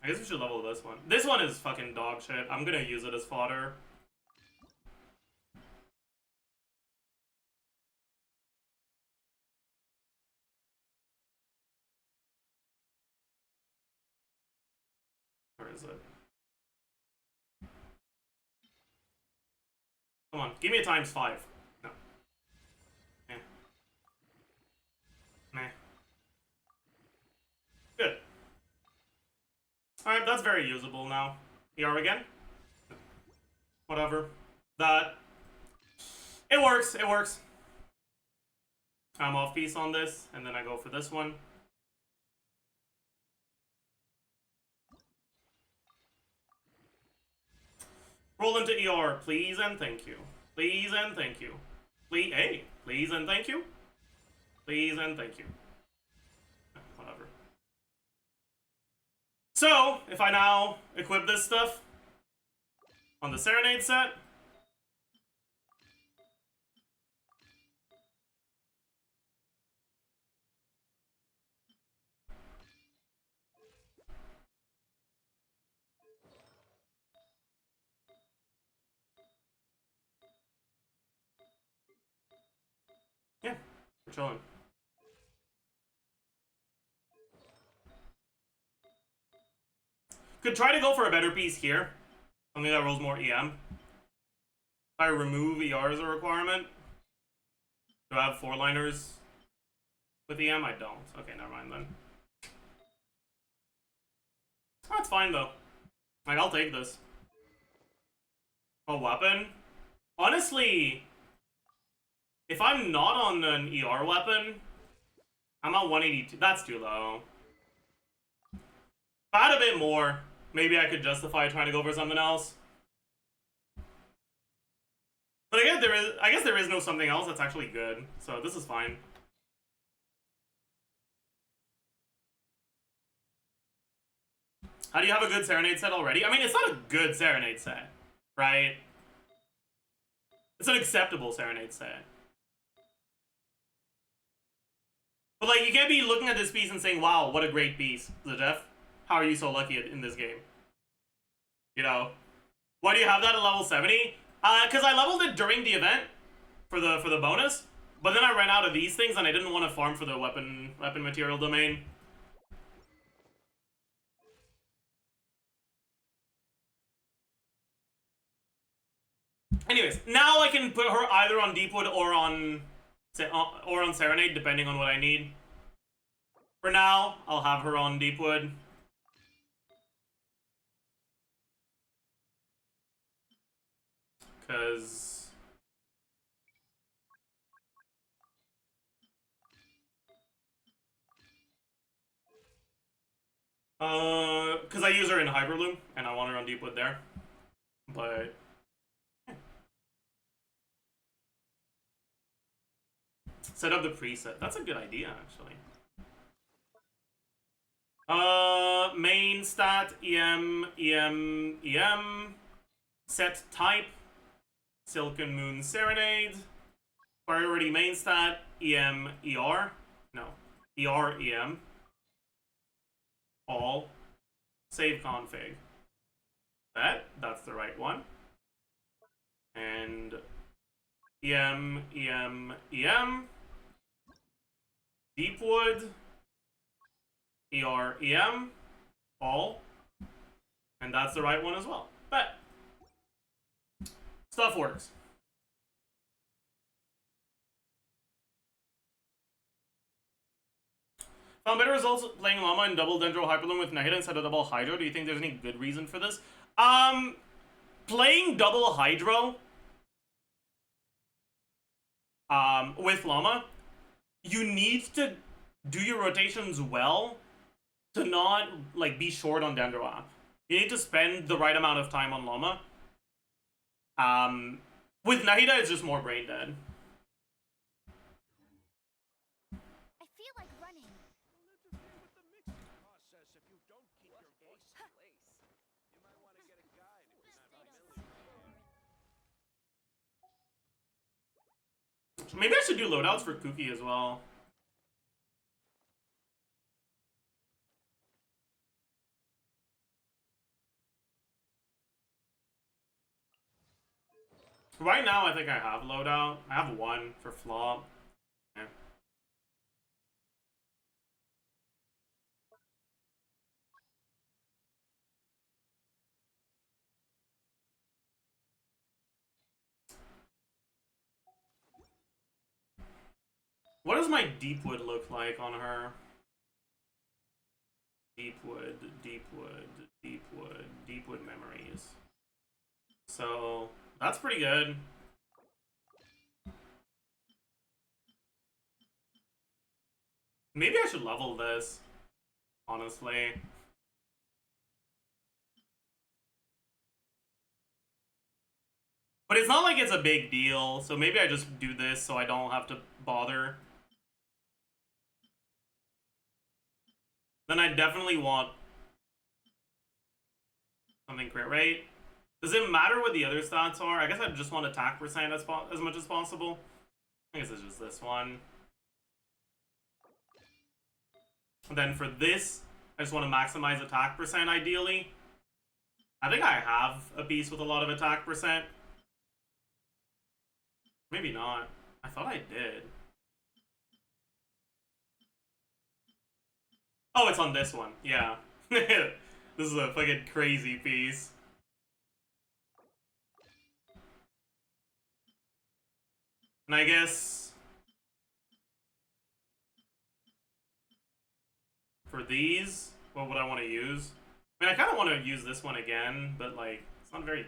I guess we should level this one. This one is fucking dog shit. I'm gonna use it as fodder. Where is it? Come on, give me a ×5. No. Eh. Nah. Good. Alright, that's very usable now. ER again? Whatever. That... It works, it works. I'm off piece on this, and then I go for this one. Roll into ER, please and thank you. Please and thank you. Please, hey, please and thank you. Please and thank you. Whatever. So, if I now equip this stuff on the Serenade set, yeah, we're chilling. Could try to go for a better piece here. Something that rolls more EM. If I remove ER as a requirement. Do I have 4-liners with EM? I don't. Okay, never mind then. That's fine though. Like, I'll take this. A weapon? Honestly, if I'm not on an ER weapon, I'm at 182. That's too low. If I had a bit more, maybe I could justify trying to go for something else. But I guess there is no something else that's actually good. So this is fine. How do you have a good Serenade set already? I mean, it's not a good Serenade set, right? It's an acceptable Serenade set. But like, you can't be looking at this piece and saying, wow, what a great piece, Zajef. How are you so lucky in this game? You know? Why do you have that at level 70? Because I leveled it during the event for the bonus, but then I ran out of these things and I didn't want to farm for the weapon material domain. Anyways, now I can put her either on Deepwood or on Serenade, depending on what I need. For now, I'll have her on Deepwood. Because I use her in Hyperloom, and I want her on Deepwood there. But set up the preset. That's a good idea, actually. Main stat, EM, EM, EM. Set type, Silken Moon Serenade. Priority main stat, EM, ER. No, ER, EM. All. Save config. That's the right one. And EM, EM, EM. Deepwood. ER, EM. All. And that's the right one as well. Bet. Stuff works. Found better results playing Llama and double Dendro Hyperloom with Nahida instead of double Hydro. Do you think there's any good reason for this? Playing double Hydro with Llama, you need to do your rotations well to not like be short on Dendro app. You need to spend the right amount of time on Llama. With Nahida, it's just more brain dead. I feel like running. Maybe I should do loadouts for Kuki as well. Right now, I think I have loadout. I have one for flop. Yeah. What does my Deepwood look like on her? Deepwood, Deepwood, Deepwood, Deepwood memories. So, that's pretty good. Maybe I should level this, honestly. But it's not like it's a big deal, so maybe I just do this so I don't have to bother. Then I definitely want something crit rate. Does it matter what the other stats are? I guess I just want attack percent as much as possible. I guess it's just this one. And then for this, I just want to maximize attack percent ideally. I think I have a piece with a lot of attack percent. Maybe not. I thought I did. Oh, it's on this one. Yeah. This is a fucking crazy piece. And I guess for these, what would I want to use? I mean, I kind of want to use this one again, but like, it's not great.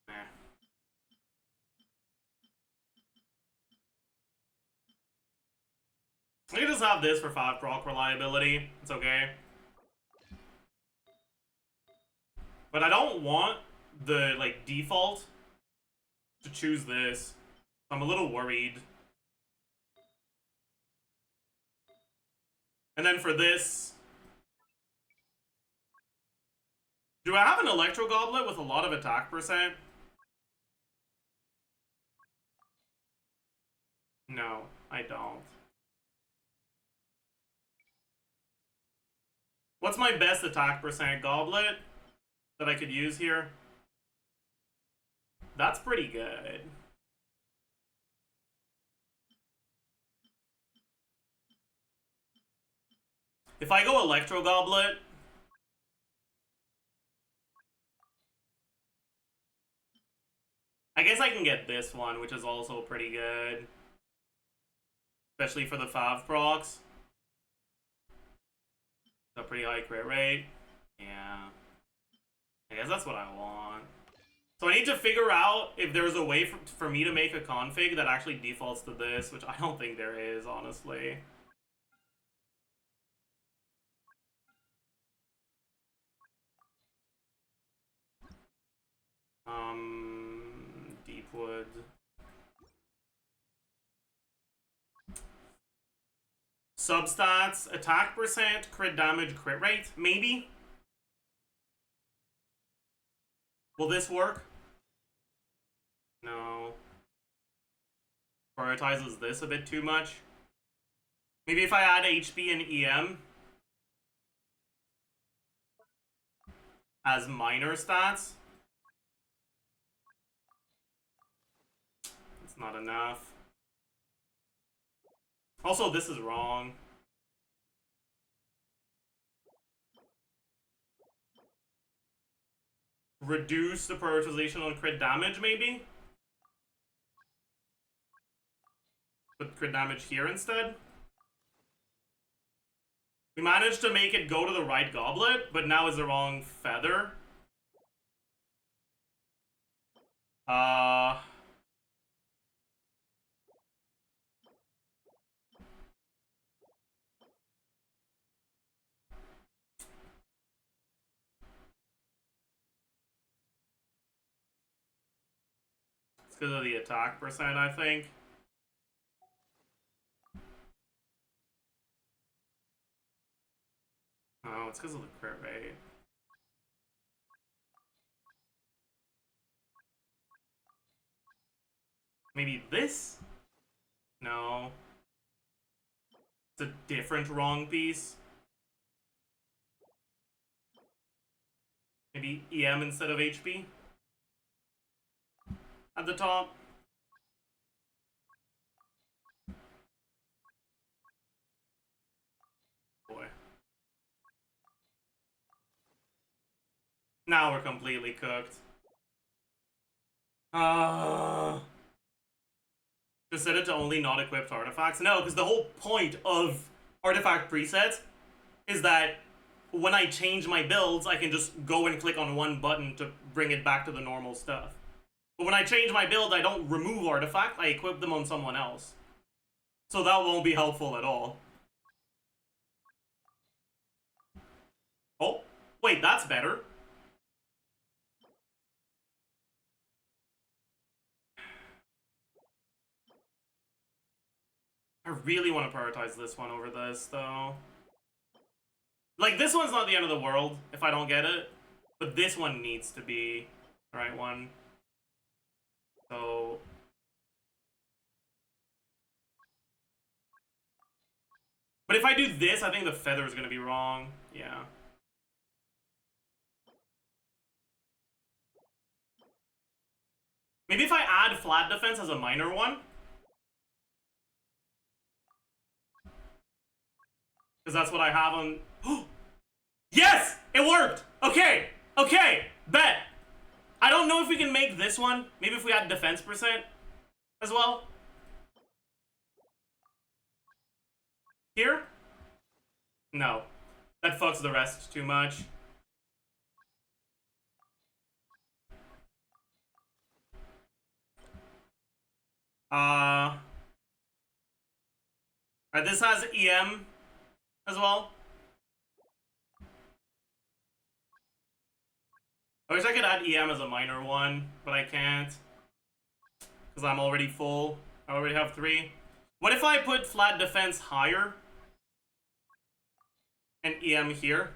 Nah. I can just have this for 5 proc reliability. It's okay. But I don't want the, like, default to choose this. I'm a little worried. And then for this... Do I have an Electro Goblet with a lot of attack percent? No, I don't. What's my best attack percent goblet that I could use here? That's pretty good. If I go Electro Goblet... I guess I can get this one, which is also pretty good. Especially for the 5 procs. A pretty high crit rate. Yeah. I guess that's what I want. So I need to figure out if there's a way for me to make a config that actually defaults to this, which I don't think there is, honestly. Deepwood. Substats, attack percent, crit damage, crit rate, maybe? Will this work? No. Prioritizes this a bit too much. Maybe if I add HP and EM as minor stats. It's not enough. Also, this is wrong. Reduce the prioritization on crit damage, maybe? Put crit damage here instead? We managed to make it go to the right goblet, but now is the wrong feather. It's because of the attack percent, I think. Oh, it's because of the crit rate. Maybe this? No. It's a different wrong piece. Maybe EM instead of HP? At the top? Boy. Now we're completely cooked. Just set it to only not equipped artifacts? No, because the whole point of artifact presets is that when I change my builds, I can just go and click on one button to bring it back to the normal stuff. But when I change my build, I don't remove artifacts, I equip them on someone else. So that won't be helpful at all. Oh, wait, that's better. I really want to prioritize this one over this, though. Like, this one's not the end of the world if I don't get it, but this one needs to be the right one. So... But if I do this, I think the feather is going to be wrong. Yeah. Maybe if I add flat defense as a minor one. Because that's what I have on... Yes! It worked! Okay! Okay! Bet! I don't know if we can make this one. Maybe if we add defense percent as well. Here? No. That fucks the rest too much. This has EM as well. I wish I could add EM as a minor one, but I can't. Because I'm already full. I already have 3. What if I put flat defense higher? And EM here?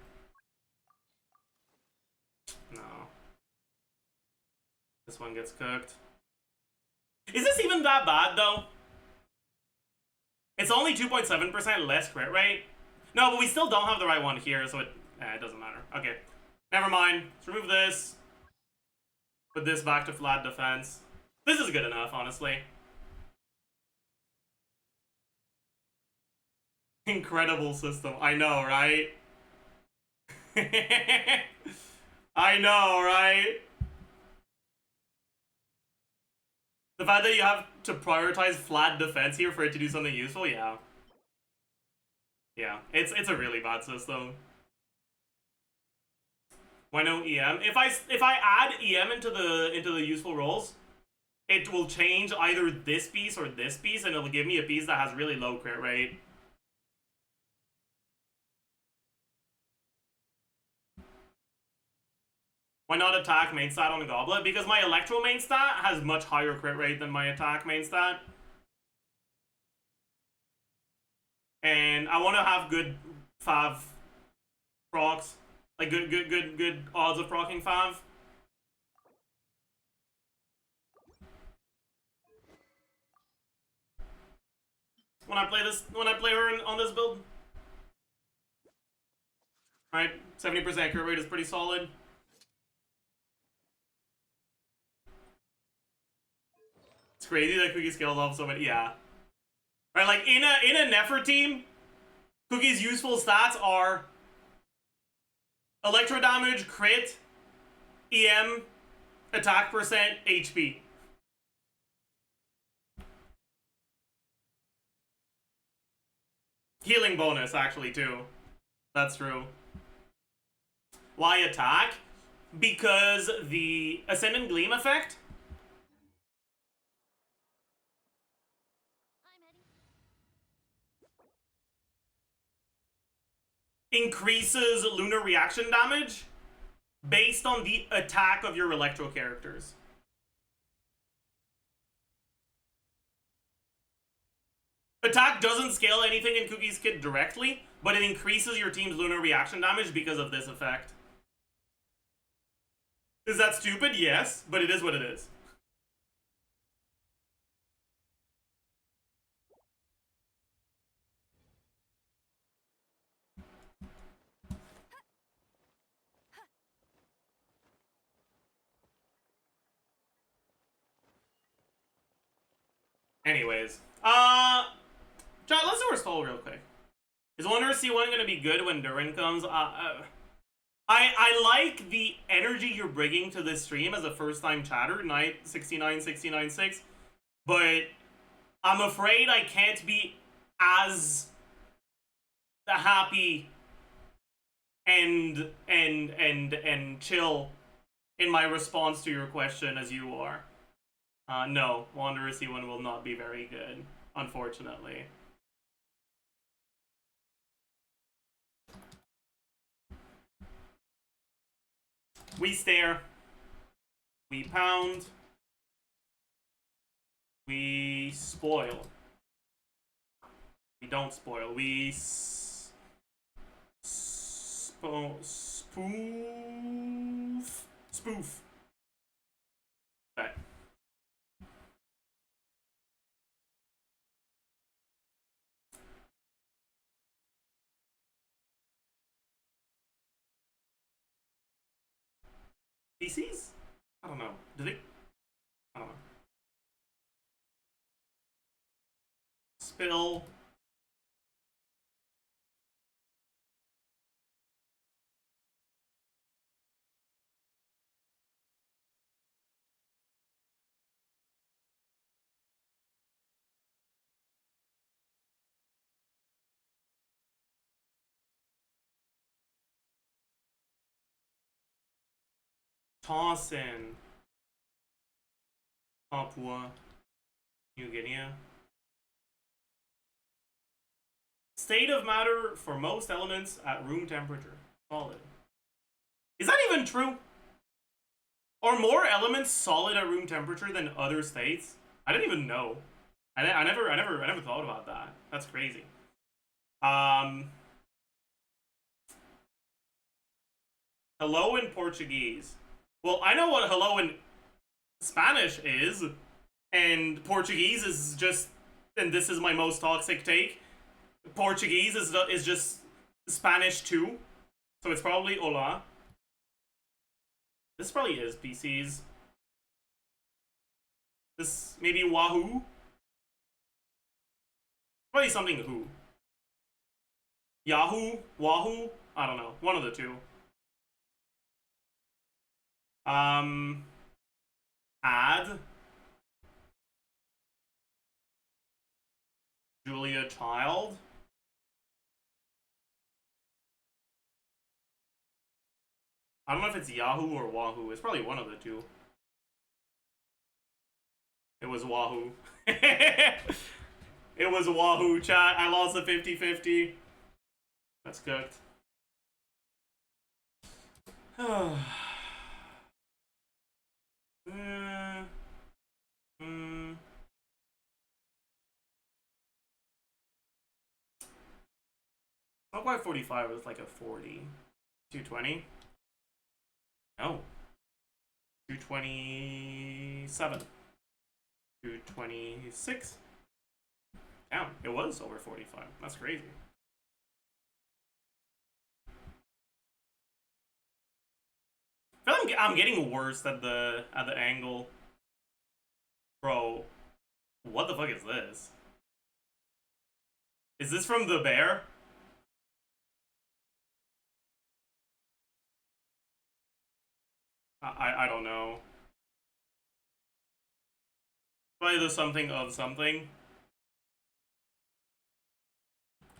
No. This one gets cooked. Is this even that bad, though? It's only 2.7% less crit rate. No, but we still don't have the right one here, so it doesn't matter. Okay. Never mind. Let's remove this. Put this back to flat defense. This is good enough, honestly. Incredible system. I know, right? I know, right? The fact that you have to prioritize flat defense here for it to do something useful, yeah. Yeah, it's a really bad system. Why no EM? If I add EM into the useful roles, it will change either this piece or this piece, and it'll give me a piece that has really low crit rate. Why not attack main stat on a goblet? Because my electro main stat has much higher crit rate than my attack main stat. And I want to have good fav procs. Like good odds of proccing fav. When I play her on this build. Right, 70% crit rate is pretty solid. It's crazy that Cookie scales off so many. Yeah. Right, like in a Nefer team, Cookie's useful stats are electro damage, crit, EM, attack percent, HP. Healing bonus, actually, too. That's true. Why attack? Because the Ascendant Gleam effect increases lunar reaction damage based on the attack of your electro characters. Attack doesn't scale anything in Cookie's kit directly, but it increases your team's lunar reaction damage because of this effect. Is that stupid? Yes, but it is what it is. Anyways, chat, let's do our stall real quick. Is Wonder C1 gonna be good when Durin comes? I like the energy you're bringing to this stream as a first-time chatter, Knight 69696, but I'm afraid I can't be as happy and chill in my response to your question as you are. No, Wanderer C1 will not be very good, unfortunately. We stare. We pound. We spoil. We don't spoil. We spoof. Okay. PCs? I don't know. Do they? I don't know. Spill. Tossin. Papua New Guinea. State of matter for most elements at room temperature. Solid. Is that even true? Are more elements solid at room temperature than other states? I didn't even know. I never thought about that. That's crazy. Hello in Portuguese. Well, I know what hello in Spanish is, and Portuguese is just, and this is my most toxic take, Portuguese is just Spanish too, so it's probably hola. This probably is PCs. This, maybe Wahoo? Probably something who. Yahoo? Wahoo? I don't know. One of the two. Add. Julia Child. I don't know if it's Yahoo or Wahoo. It's probably one of the two. It was Wahoo. It was Wahoo, chat. I lost the 50-50. That's cooked. Not quite 45, it's like a 40. 220? No. 227. 226. Damn, it was over 45. That's crazy. I feel like I'm getting worse at the angle. Bro, what the fuck is this? Is this from The Bear? I don't know. Probably the something of something.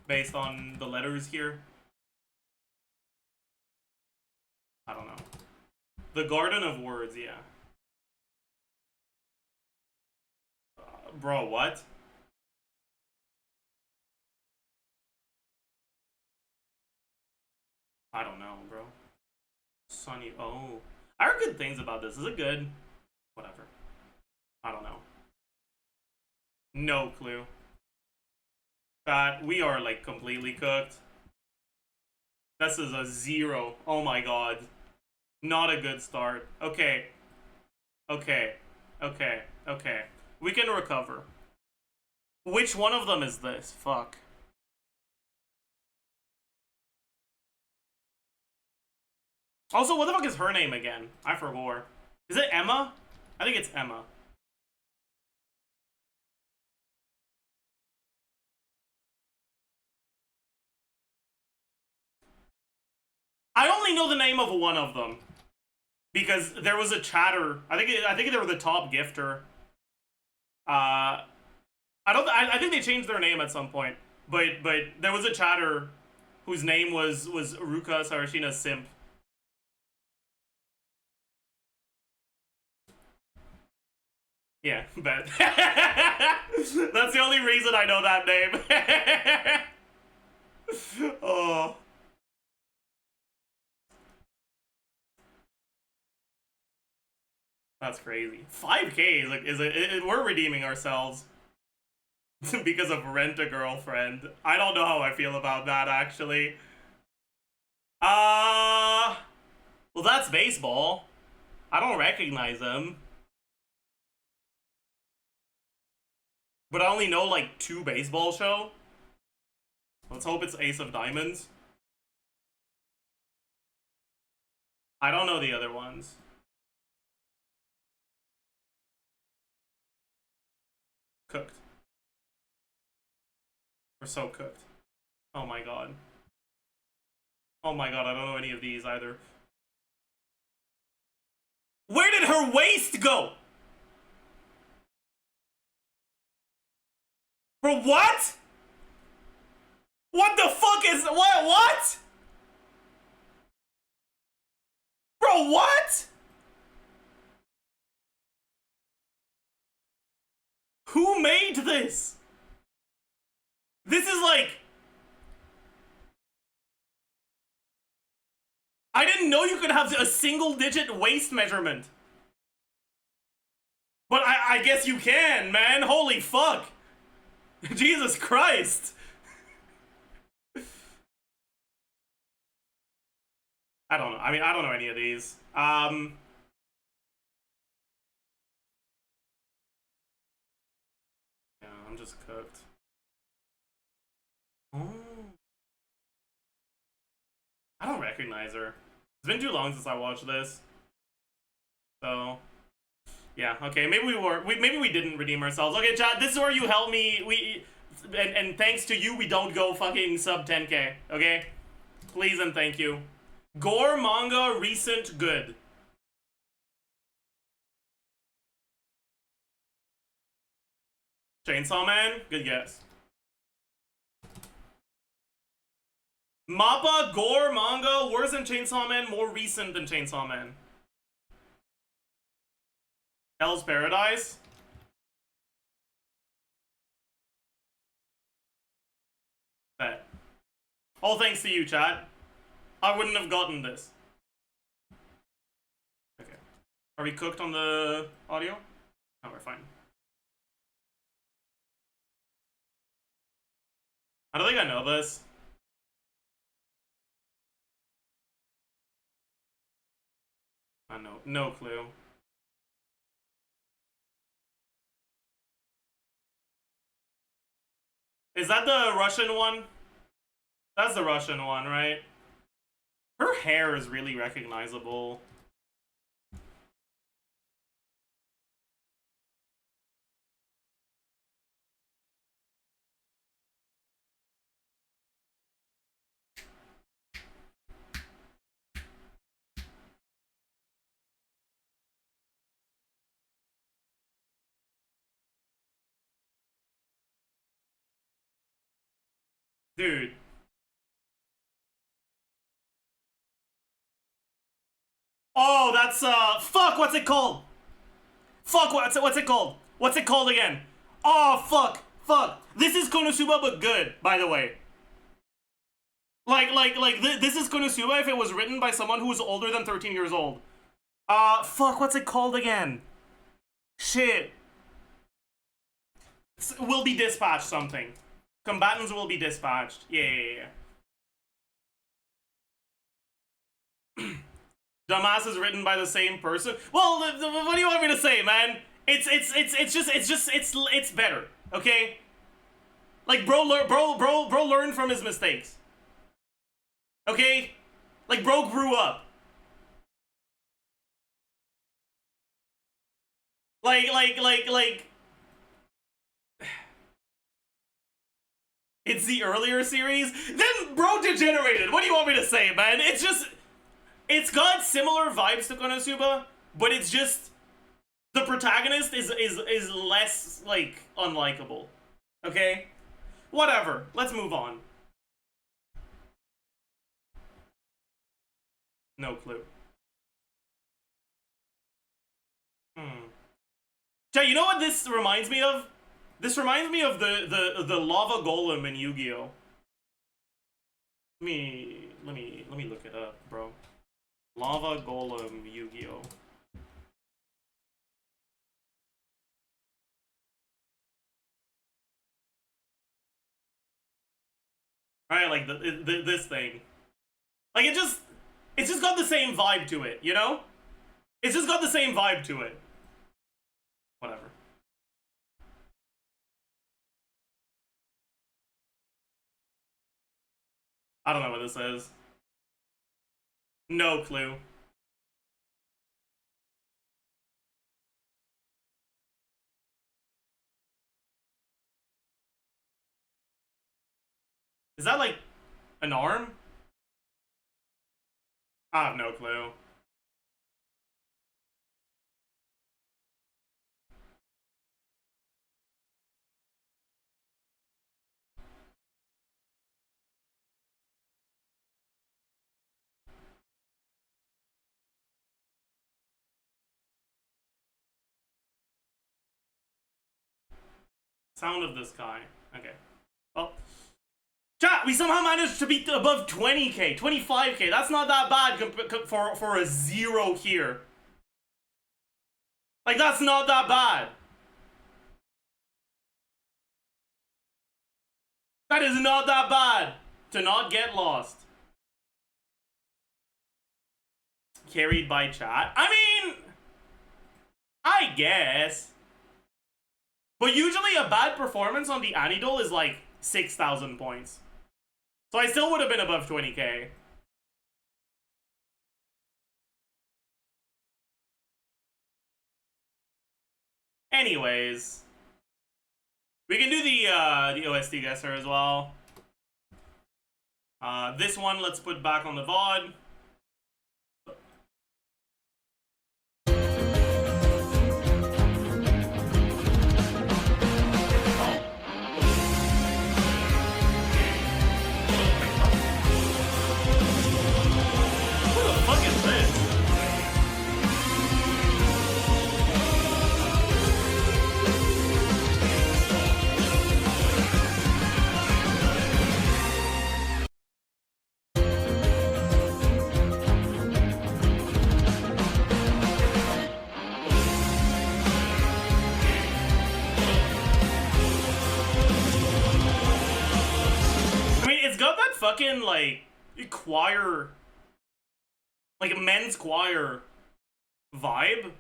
Based on the letters here. I don't know. The Garden of Words, yeah. Bro, what? I don't know, bro. Sunny, oh. I heard good things about this. Is it good? Whatever. I don't know. No clue. That we are like completely cooked. This is a 0. Oh my god. Not a good start. Okay. Okay. Okay. Okay. We can recover. Which one of them is this? Fuck. Also, what the fuck is her name again? I forgot. Is it Emma? I think it's Emma. I only know the name of one of them because there was a chatter. I think they were the top gifter. I think they changed their name at some point, but there was a chatter whose name was Ruka Sarashina Simp. Yeah, bet. That's the only reason I know that name. Oh. That's crazy. 5K is like we're redeeming ourselves because of Rent a Girlfriend. I don't know how I feel about that actually. Well, that's baseball. I don't recognize them. But I only know like 2 baseball show. Let's hope it's Ace of Diamonds. I don't know the other ones. Cooked. We're so cooked. Oh my god. Oh my god, I don't know any of these either. Where did her waist go? Bro, what? What the fuck is what? Bro, what? Who made this? This is like... I didn't know you could have a single-digit waist measurement. But I guess you can, man. Holy fuck. Jesus Christ. I don't know. I mean, I don't know any of these. Yeah, I'm just cooked. Oh. I don't recognize her. It's been too long since I watched this. So, yeah, okay, maybe maybe we didn't redeem ourselves. Okay, chat, this is where you help me. And thanks to you, we don't go fucking sub 10k, okay? Please and thank you. Gore manga recent good. Chainsaw Man? Good guess. Mappa gore manga worse than Chainsaw Man, more recent than Chainsaw Man. Hell's Paradise? Bet. All thanks to you, chat. I wouldn't have gotten this. Okay. Are we cooked on the audio? Oh, we're fine. I don't think I know this. I know, no clue. Is that the Russian one? That's the Russian one, right? Her hair is really recognizable. Dude. Oh, that's, fuck, what's it called? Fuck, what's it called? What's it called again? Oh, fuck. This is Konosuba, but good, by the way. This is Konosuba if it was written by someone who was older than 13 years old. Fuck, what's it called again? Shit. Will be dispatched something. Combatants will be dispatched. Yeah. Dumbass is written by the same person. Well, what do you want me to say, man? It's better, okay? Like, bro learned from his mistakes. Okay? Like, bro grew up. Like... It's the earlier series? Then bro degenerated. What do you want me to say, man? It's just... It's got similar vibes to Konosuba, but it's just... The protagonist is less, like, unlikable. Okay? Whatever. Let's move on. No clue. Chat, you know what this reminds me of? This reminds me of the lava golem in Yu-Gi-Oh. Let me look it up, bro. Lava golem Yu-Gi-Oh. Right, like this thing. Like it's just got the same vibe to it, you know? It's just got the same vibe to it. Whatever. I don't know what this is. No clue. Is that like an arm? I have no clue. Sound of the Sky. Okay. Well, chat, we somehow managed to beat above 20k, 25k. That's not that bad for a 0 here. Like, that's not that bad. That is not that bad to not get lost. Carried by chat. I mean, I guess. But usually a bad performance on the Anidol is like 6,000 points. So I still would have been above 20k. Anyways, we can do the OST guesser as well. This one, let's put back on the VOD. What the fuck is this? It's got that fucking, like, choir, like a men's choir vibe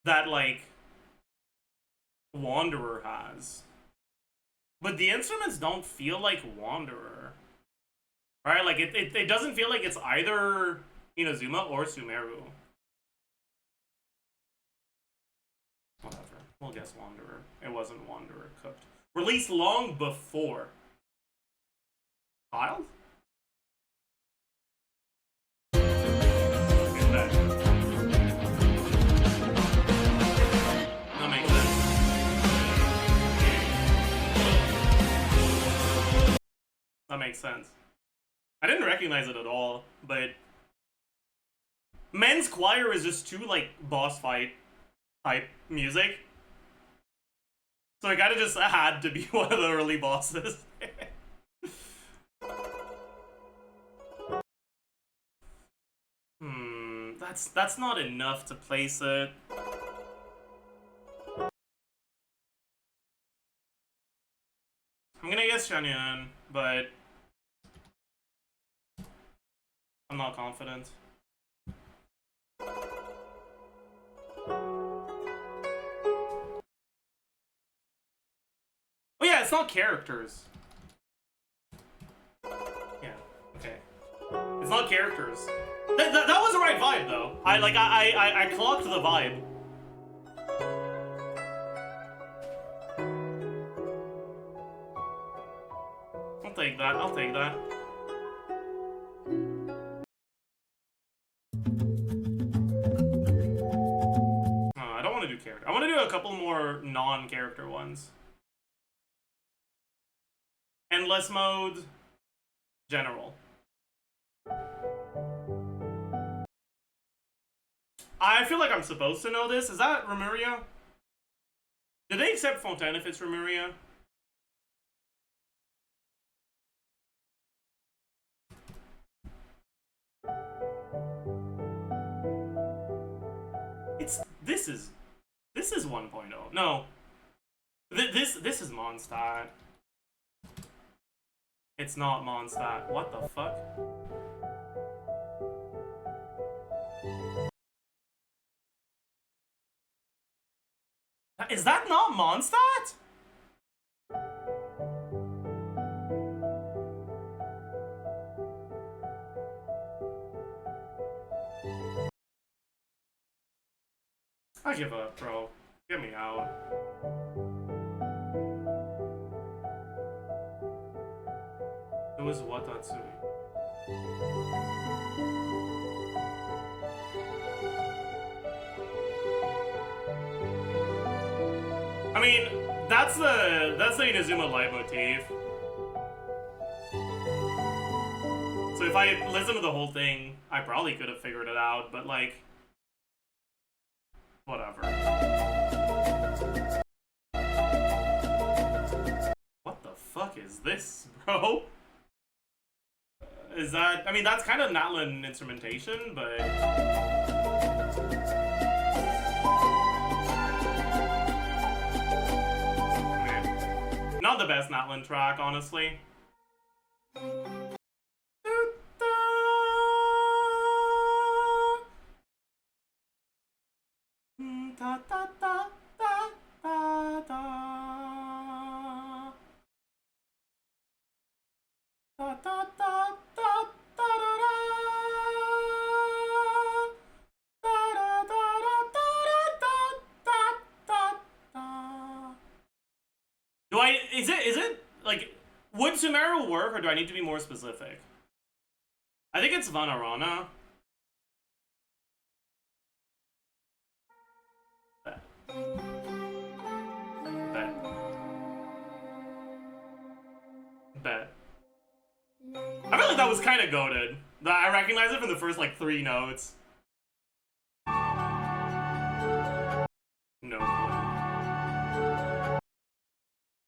that, like, Wanderer has. But the instruments don't feel like Wanderer. Right? Like, it doesn't feel like it's either Inazuma or Sumeru. Whatever. We'll guess Wanderer. It wasn't Wanderer cooked. Released long before. Child? That makes sense. That makes sense. I didn't recognize it at all, but men's choir is just too, like, boss fight type music. So it kinda just had to be one of the early bosses. That's not enough to place it. I'm gonna guess Shanyan, but I'm not confident. Oh yeah, it's not characters. Yeah, okay. It's not characters. That was the right vibe, though. I clocked the vibe. I'll take that. I'll take that. I don't want to do character. I want to do a couple more non-character ones. Endless mode. General. I feel like I'm supposed to know this. Is that Remuria? Did they accept Fontaine if it's Remuria? This is 1.0. No. This is Mondstadt. It's not Mondstadt. What the fuck? Is that not Mondstadt? I give up, bro. Get me out. It was Watatsui. I mean, that's the Inazuma leitmotif. So if I listened to the whole thing, I probably could have figured it out, but like, whatever. is this, bro? Is that... I mean, that's kind of Natlan instrumentation, but... Not the best Natlan track, honestly. Is it, like, would Sumeru work, or do I need to be more specific? I think it's Vanarana. Bet. I feel like that was kind of goated. I recognize it from the first, like, 3 notes. No clue.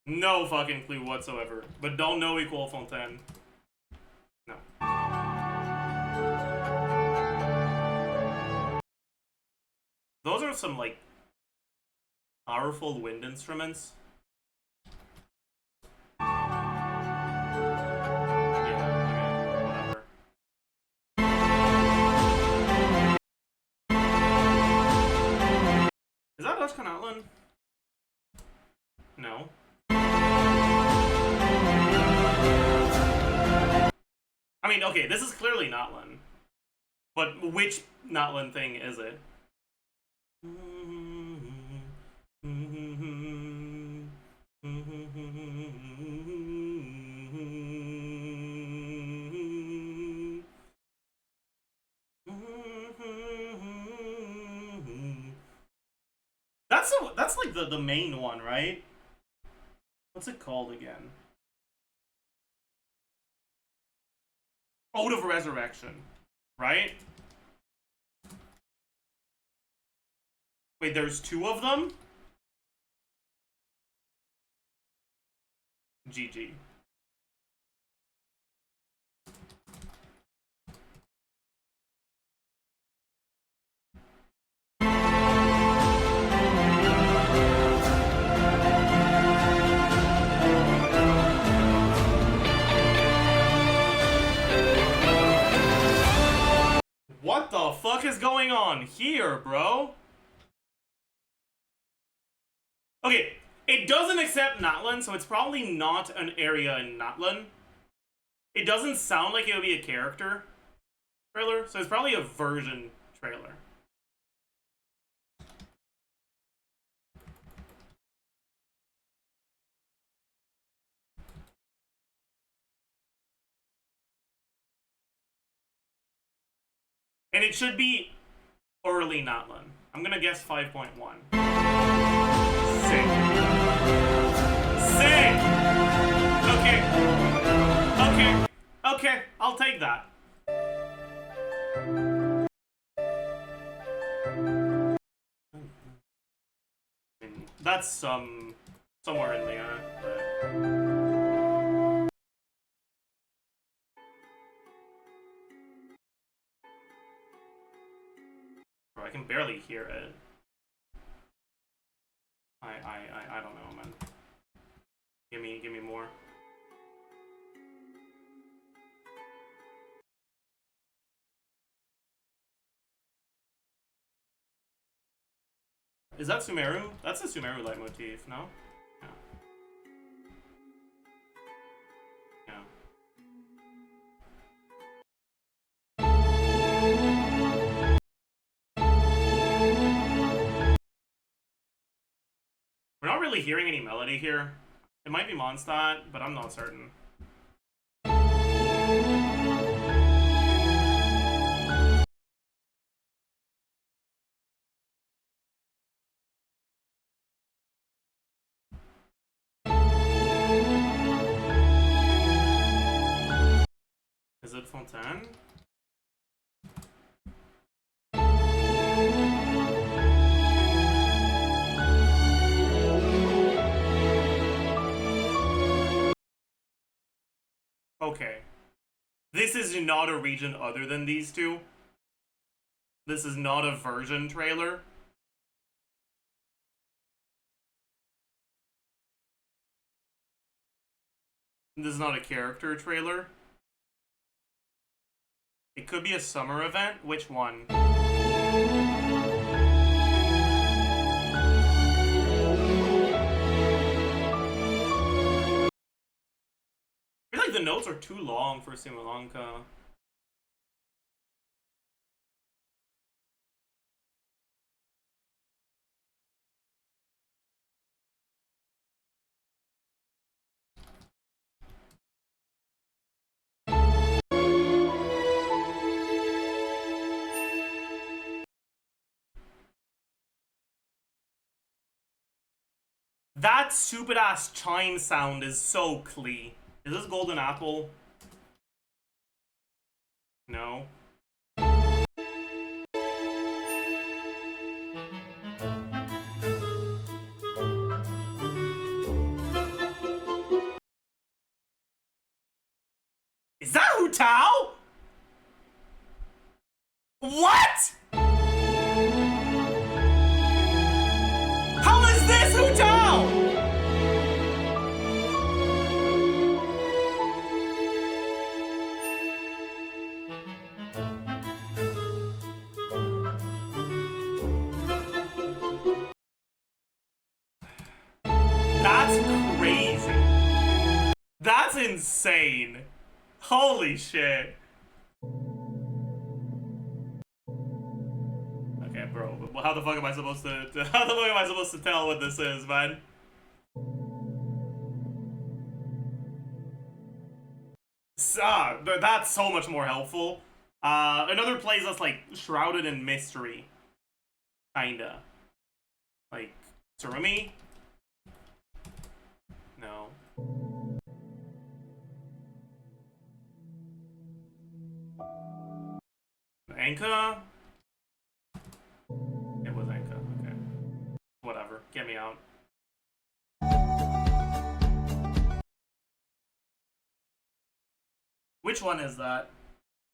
No fucking clue whatsoever. But don't know equal Fontaine. No. Those are some, like, powerful wind instruments. Is that Ashkan Outland? No. I mean, okay, this is clearly Notland. But which Notland thing is it? That's like the main one, right? What's it called again? Ode of Resurrection, right? Wait, there's 2 of them? GG. What the fuck is going on here, bro? Okay, it doesn't accept Natlan, so it's probably not an area in Natlan. It doesn't sound like it would be a character trailer, so it's probably a version trailer. And it should be early Natlan. I'm gonna guess 5.1. Sick. Sick! Okay. Okay. Okay, I'll take that. That's somewhere in there. Bro, I can barely hear it. I don't know, man. Give me more. Is that Sumeru? That's a Sumeru leitmotif, no? Yeah. We're not really hearing any melody here. It might be Mondstadt, but I'm not certain. Is it Fontaine? Okay. This is not a region other than these two. This is not a version trailer. This is not a character trailer. It could be a summer event. Which one? I feel like the notes are too long for Simulanka. That stupid ass chime sound is so clee. Is this golden apple? No. Is that Hu Tao? What? How is this Hu Tao? That's crazy. That's insane. Holy shit. Okay, bro. How the fuck am I supposed to how the fuck am I supposed to tell what this is, man? That's so much more helpful. Another place that's like shrouded in mystery. Kinda. Like Surumi? No. Anka? It was Anka, okay. Whatever, get me out. Which one is that?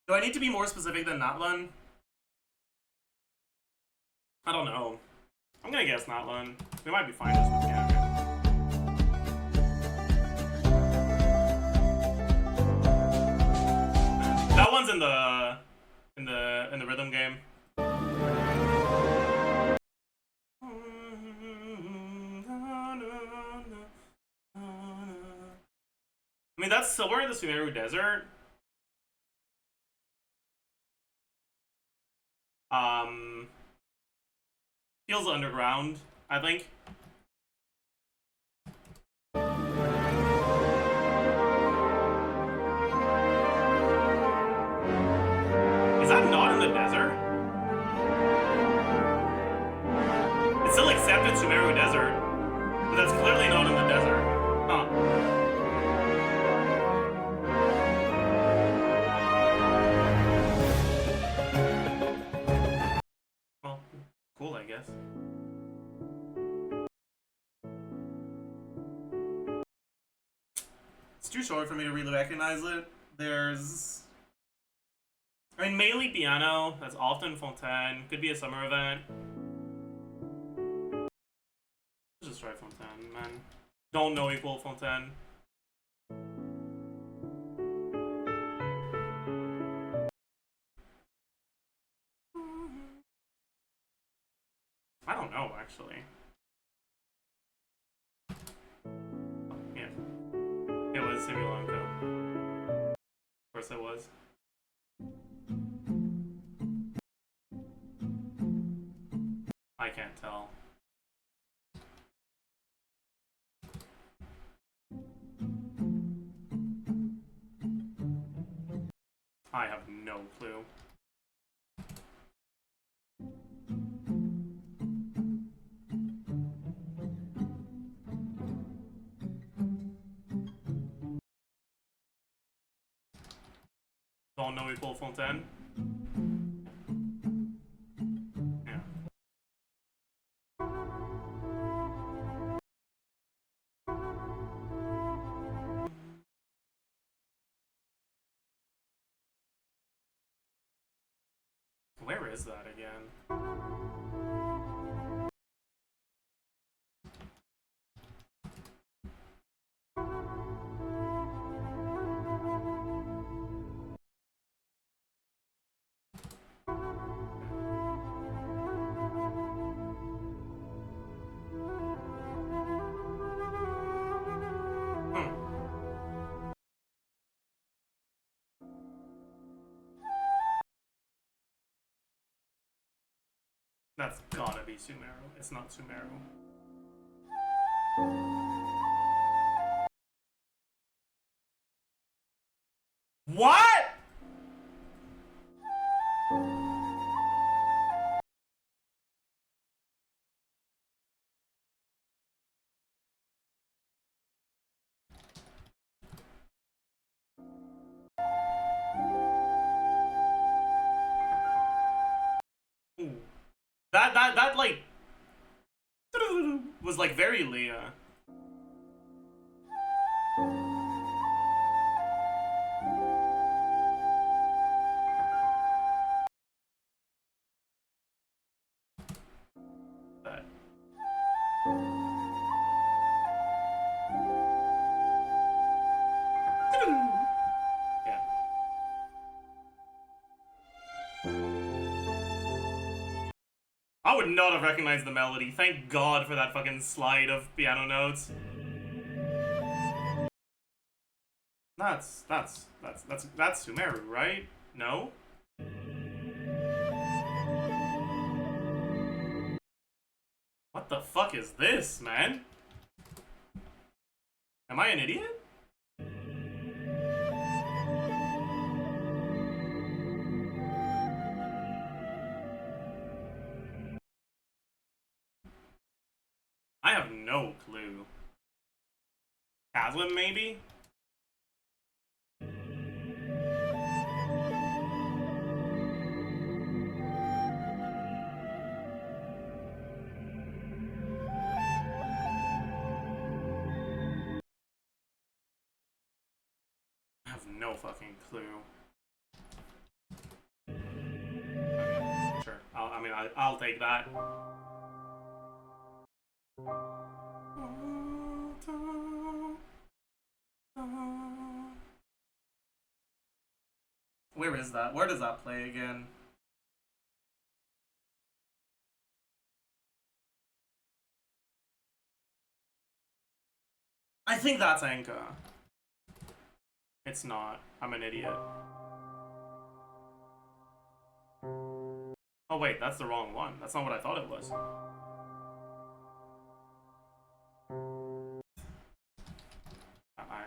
Do I need to be more specific than Natlan? I don't know. I'm gonna guess Natlan. We might be fine just with yeah, okay. That one's in the rhythm game. I mean, that's somewhere in the Sumeru Desert. Feels underground, I think. Is that not in the desert? It's still accepted Sumeru Desert, but that's clearly not in the desert. Huh. Well, cool, I guess. It's too short for me to really recognize it. There's... I mean, mainly piano. That's often Fontaine. Could be a summer event. Let's just try Fontaine, man. Don't know equal Fontaine. I don't know, actually. Yeah. It was Simulanko. Of course it was. I can't tell. I have no clue. Don't know equal Fontaine. is that again? That's gotta be Sumeru. It's not Sumeru. What? Ooh. That like was like very Leah. That. Yeah. I would not have recognized the melody. Thank God for that fucking slide of piano notes. That's Sumeru, right? No? What the fuck is this, man? Am I an idiot? I have no clue. Haslam, maybe? I have no fucking clue. Okay, sure. I'll take that. Where is that? Where does that play again? I think that's Anka. It's not. I'm an idiot. Oh wait, that's the wrong one. That's not what I thought it was.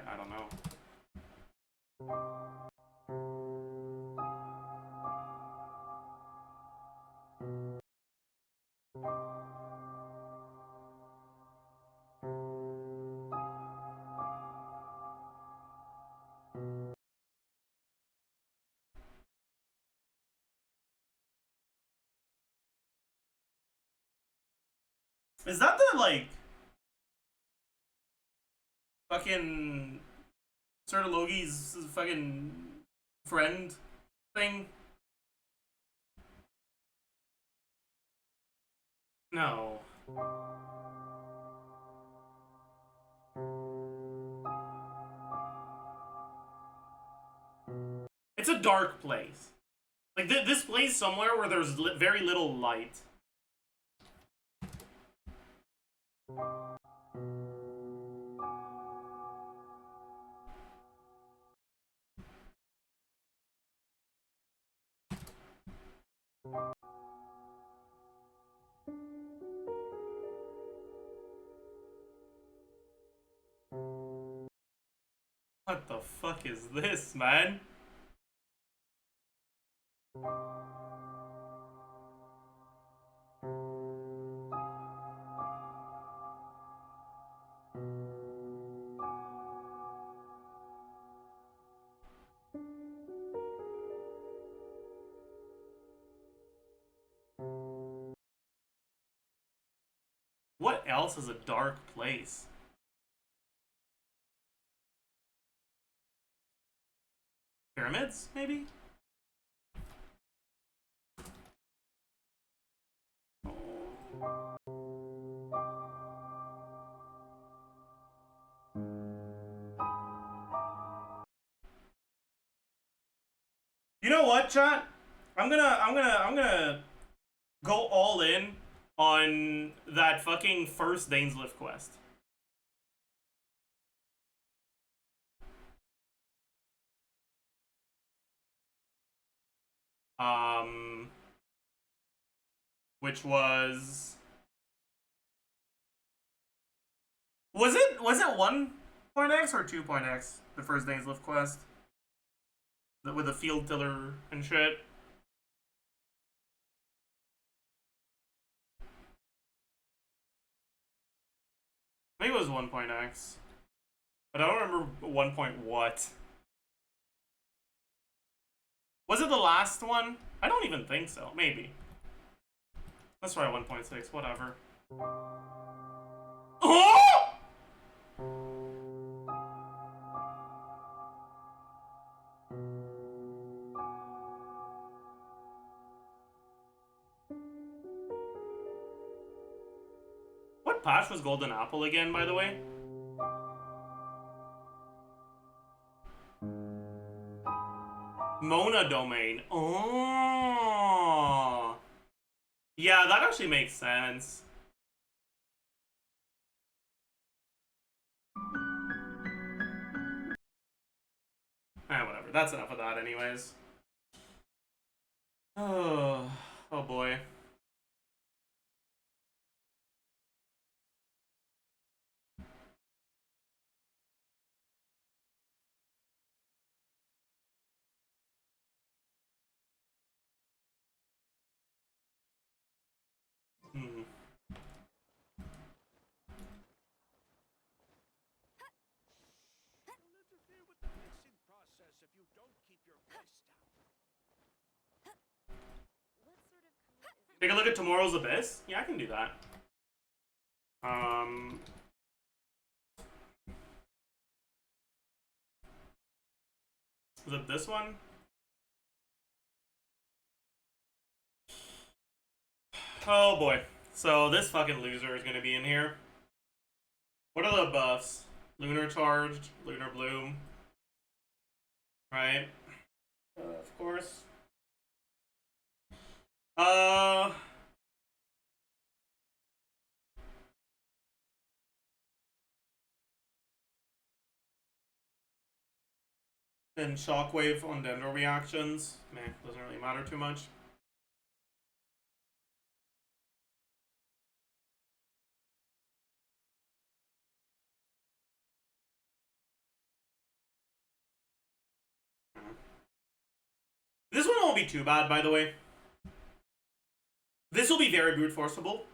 I don't know. Is that the, like, fucking Sertologi's fucking friend thing? No. It's a dark place. Like, this place somewhere where there's very little light. What the fuck is this, man? What else is a dark place? Pyramids, maybe? You know what, chat? I'm gonna go all in on that fucking first Dainslift quest. Which was it 1.x or 2.x? The first Dainslift quest with the field tiller and shit. Maybe it was 1.x, but I don't remember 1. What. Was it the last one? I don't even think so. Maybe. Let's try 1.6. Whatever. Oh! What patch was Golden Apple again, by the way? Mona domain. Oh. Yeah, that actually makes sense. Whatever. That's enough of that anyways. Oh boy. Don't interfere with the mixing process if you don't keep your voice down. What sort of coat is Take a look at Tomorrow's Abyss? Yeah, I can do that. Is it this one? Oh boy. So this fucking loser is gonna be in here. What are the buffs? Lunar Charged, Lunar Bloom. Right? Of course. Then Shockwave on Dendro reactions. Man, doesn't really matter too much. This one won't be too bad, by the way. This will be very brute forceable.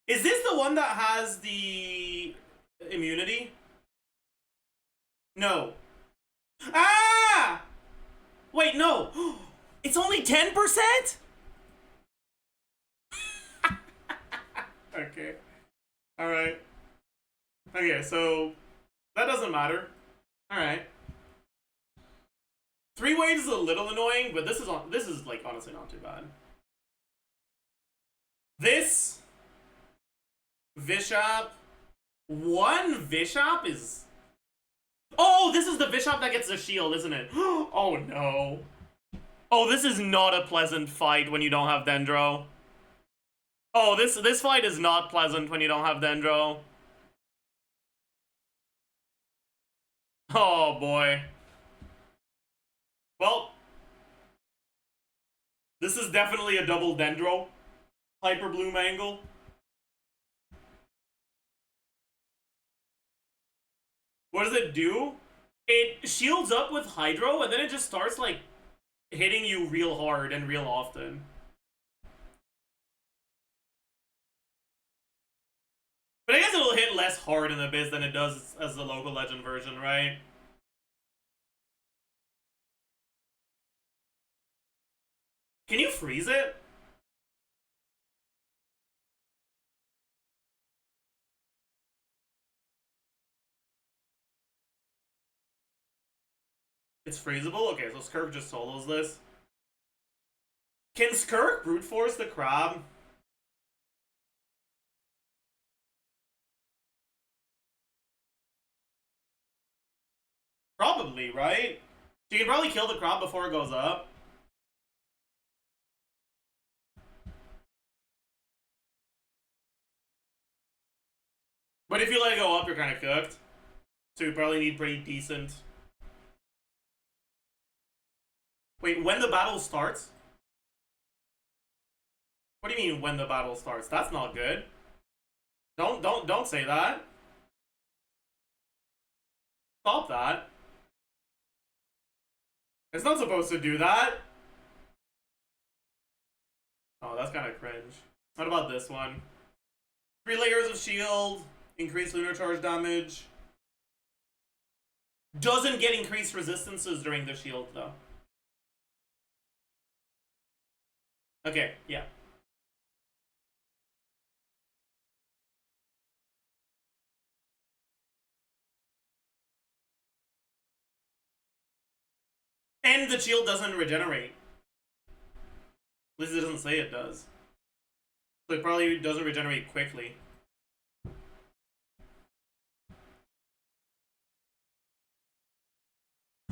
Is this the one that has the immunity? No. Ah! Wait, no. It's only 10%? Okay. Alright. Okay, so that doesn't matter. Alright. 3 waves is a little annoying, but this is like honestly not too bad. This Vishap. One Vishap is... Oh, this is the Vishap that gets the shield, isn't it? Oh no. Oh, this is not a pleasant fight when you don't have Dendro. Oh, this fight is not pleasant when you don't have Dendro. Oh boy. Well, this is definitely a double Dendro Hyper Bloom angle. What does it do? It shields up with Hydro, and then it just starts, like, hitting you real hard and real often. But I guess it'll hit less hard in Abyss than it does as the local legend version, right? Can you freeze it? It's freezable? Okay, so Skirk just solos this. Can Skirk brute force the crab? Probably, right? She can probably kill the crab before it goes up. But if you let it go up, you're kind of cooked. So you probably need pretty decent. Wait, when the battle starts? What do you mean when the battle starts? That's not good. Don't say that. Stop that. It's not supposed to do that. Oh, that's kind of cringe. What about this one? 3 layers of shield, increased lunar charge damage. Doesn't get increased resistances during the shield, though. Okay, yeah. And the shield doesn't regenerate. At least it doesn't say it does. So it probably doesn't regenerate quickly.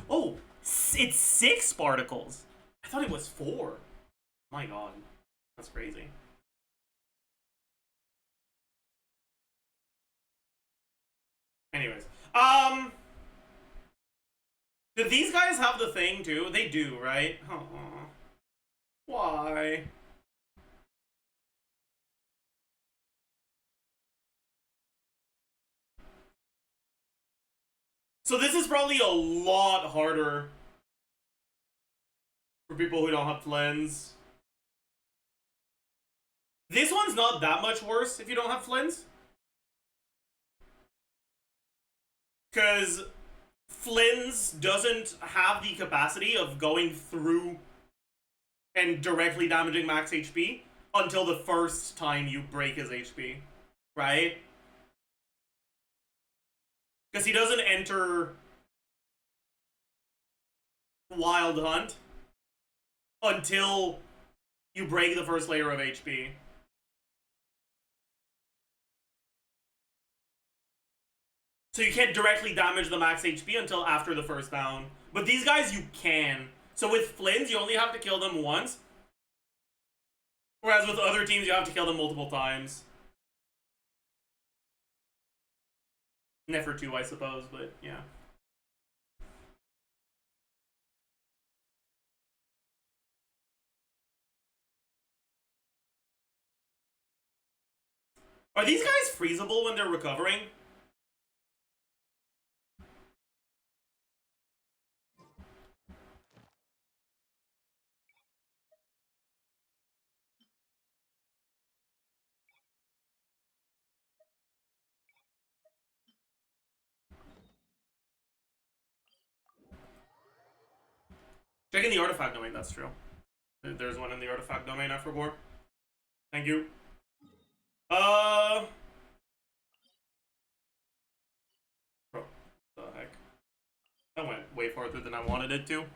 Oh, it's 6 particles. I thought it was 4. My god. That's crazy. Anyways. Do these guys have the thing too? They do, right? Aww. Why? So this is probably a lot harder for people who don't have Flens. This one's not that much worse if you don't have Flens. Because Flins doesn't have the capacity of going through and directly damaging max HP until the first time you break his HP, right? Because he doesn't enter Wild Hunt until you break the first layer of HP. So you can't directly damage the max HP until after the first down. But these guys you can. So with Flins, you only have to kill them once. Whereas with other teams, you have to kill them multiple times. Never 2, I suppose, but yeah. Are these guys freezable when they're recovering? Check in the artifact domain, that's true. There's one in the artifact domain, I forgot. Thank you. Bro, what the heck? That went way farther than I wanted it to.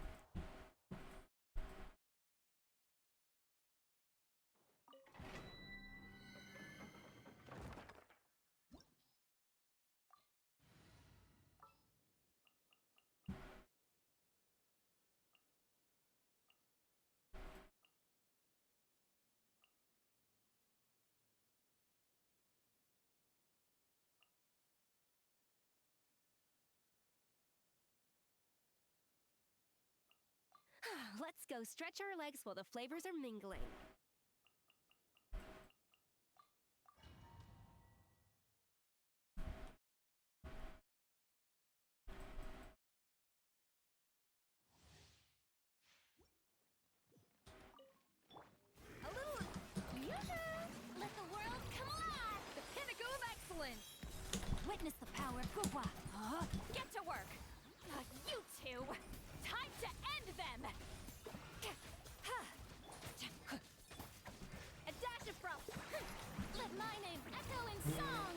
Let's go stretch our legs while the flavors are mingling. A little yoo-hoo! Let the world come alive! The pinnacle of excellence! Witness the power of Gugwa! Get to work! You two! Time to end them! A dash of frost! Let my name echo in song!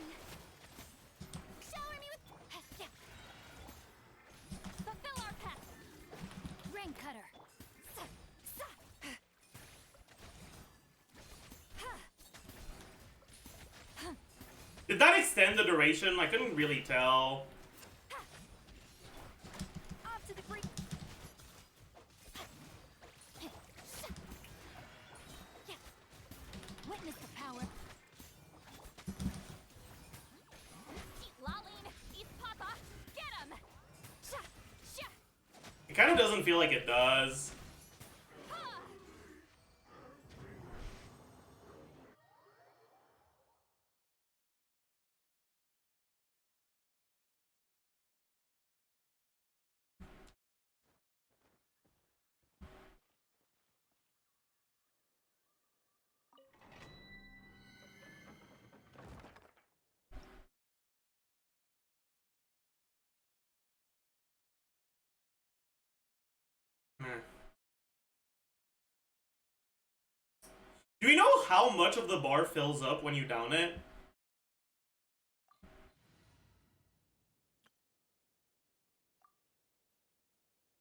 Shower me with... Fulfill our path! Did that extend the duration? I couldn't really tell. Off to the brink. Witness the power. Eat Laline, eat Papa, get him! Sha, sha, It kind of doesn't feel like it does. ha! Do we know how much of the bar fills up when you down it?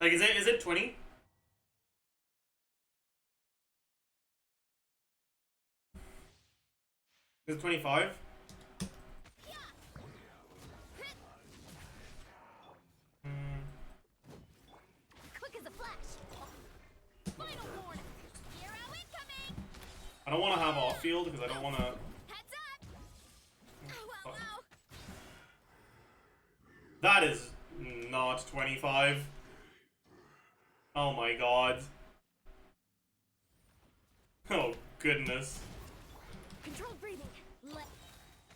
Like, is it 20? Is it 25? Quick as a flash. Final warning. Hero incoming. I don't want to have off field because I don't want to. Heads up. Oh, wow, wow. That is not 25. Oh my god. Oh goodness. Controlled breathing. Let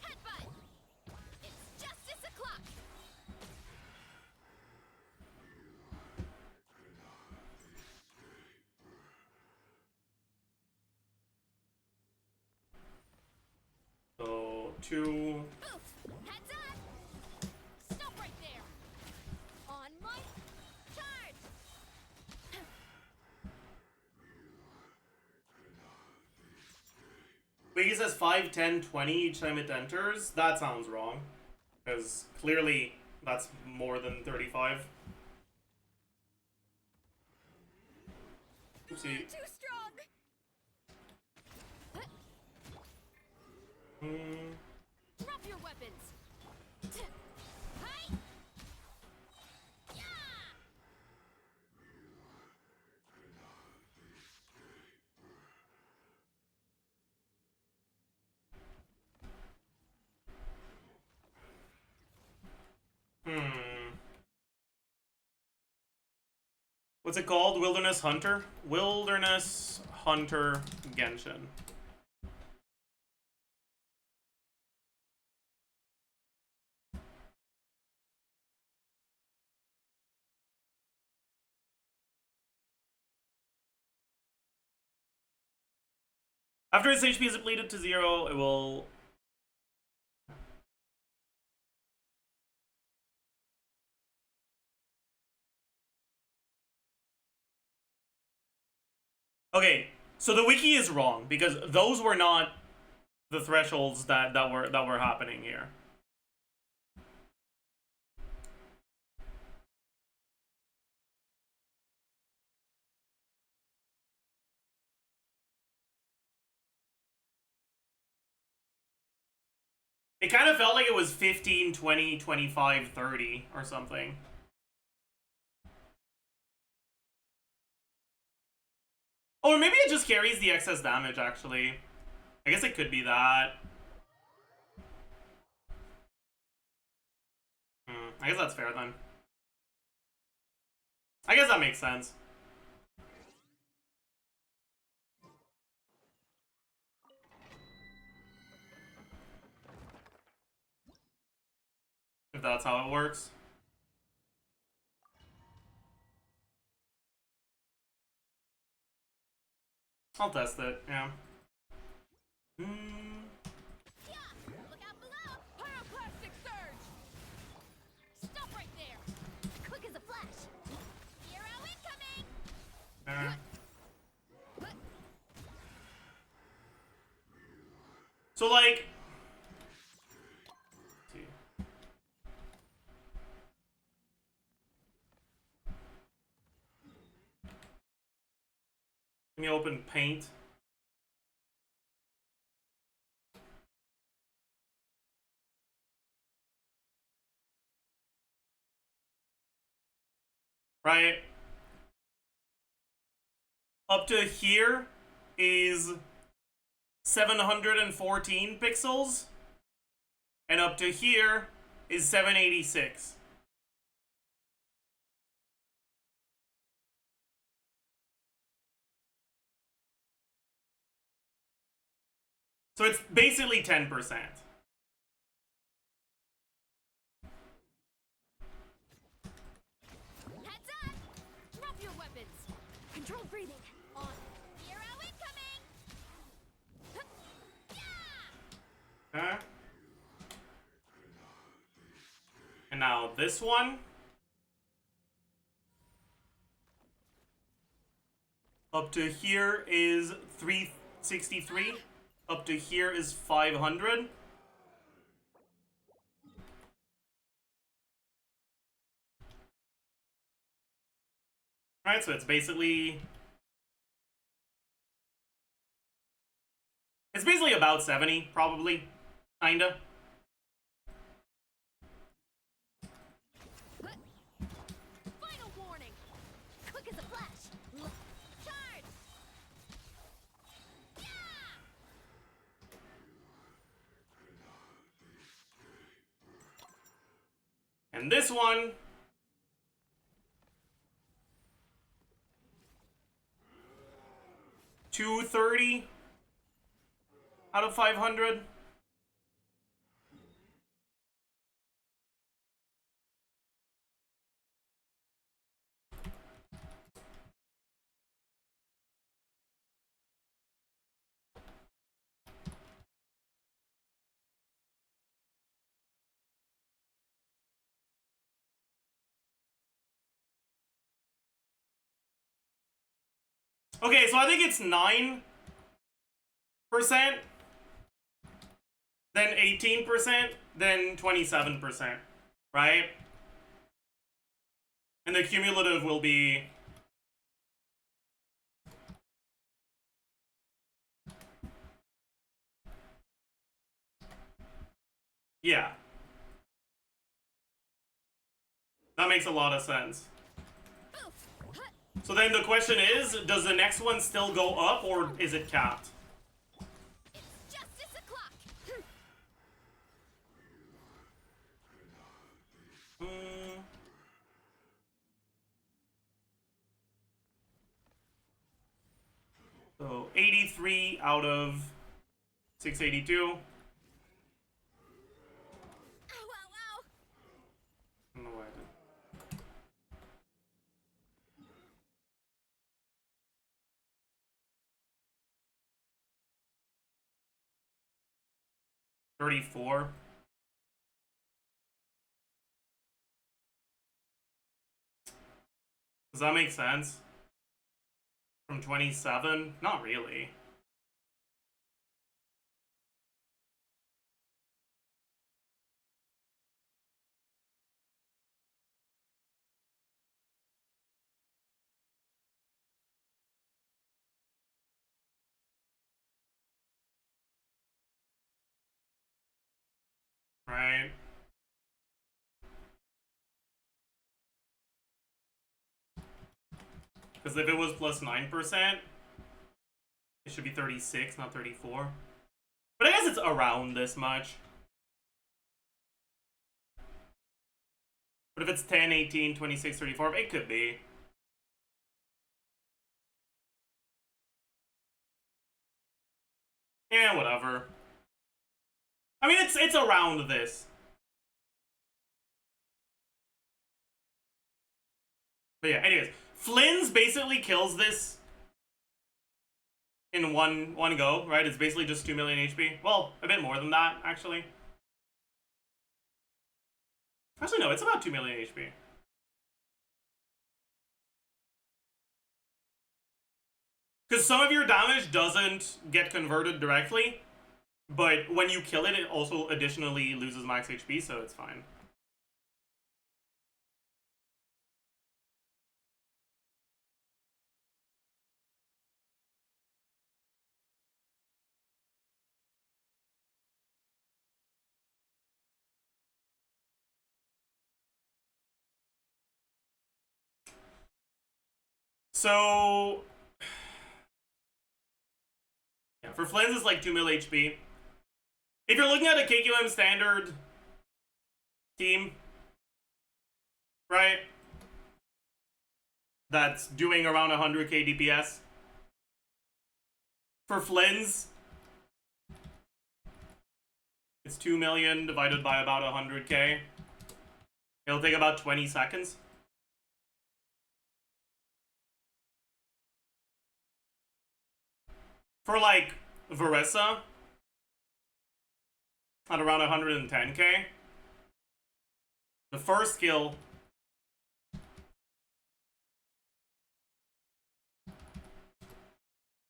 headbutt. It's justice o'clock. So 2. Oof. Heads up. Stop right there. On my charge. Wait, he says 5, 10, 20 each time it enters? That sounds wrong. Because clearly that's more than 35. Oopsie. Too strong. Drop your weapons. Hi. Yeah. What's it called? Wilderness Hunter? Wilderness Hunter Genshin. After its HP is depleted to 0, it will... Okay, so the wiki is wrong because those were not the thresholds that were happening here. It kind of felt like it was 15, 20, 25, 30 or something. Or maybe it just carries the excess damage, actually. I guess it could be that. I guess that's fair, then. I guess that makes sense. If that's how it works. I'll test it, yeah. Yeah. Look out below. Pyroclastic surge. Stop right there. Quick as a flash. Hero incoming. There. So, like... Let's see. Let me open Paint. right? Up to here is 714 pixels, and up to here is 786. So it's basically 10%. Heads up! Drop your weapons. Controlled breathing. On. Zero incoming! Yeah! Okay. And now this one. Up to here is 363. Up to here is 500. Alright, so it's basically... It's basically about 70, probably. Kinda. Final warning! Quick as a flash! Charge! Yeah! And this one... 230 out of 500. Okay, so I think it's 9%, then 18%, then 27%, right? And the cumulative will be... Yeah. That makes a lot of sense. So then the question is, does the next one still go up, or is it capped? It's justice o'clock! So 83 out of 682. Ow, ow, ow! I don't know why I did. 34. Does that make sense? From 27? Not really. Right? Because if it was plus 9%, it should be 36, not 34. But I guess it's around this much. But if it's 10, 18, 26, 34, it could be. Yeah, whatever. I mean, it's around this. But yeah, anyways. Flynn's basically kills this in one go, right? It's basically just 2 million HP. Well, a bit more than that, actually. Actually, no, it's about 2 million HP. Because some of your damage doesn't get converted directly, but when you kill it, it also additionally loses max HP, so it's fine. So yeah, for Flynn's it's like 2 mil HP. If you're looking at a KQM standard team, right? That's doing around 100k DPS. For Flynn's, it's 2 million divided by about 100k. It'll take about 20 seconds. For like Varessa, at around 110k, the first skill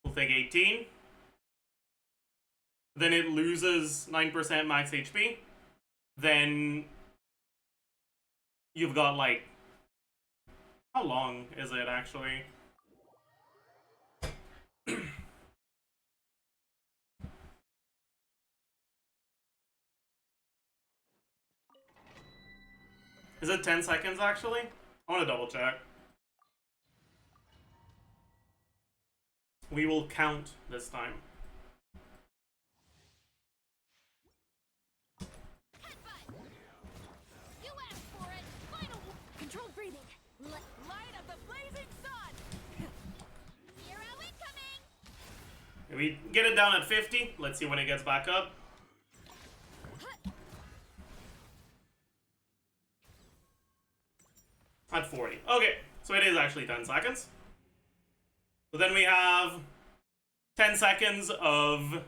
will take 18. Then it loses 9% max HP. Then you've got like, how long is it actually? Is it 10 seconds actually? I want to double check. We will count this time. You asked for it. Final controlled breathing. Light of the blazing sun. Hero incoming. Can we get it down at 50? Let's see when it gets back up. At 40. Okay, so it is actually 10 seconds. So then we have 10 seconds of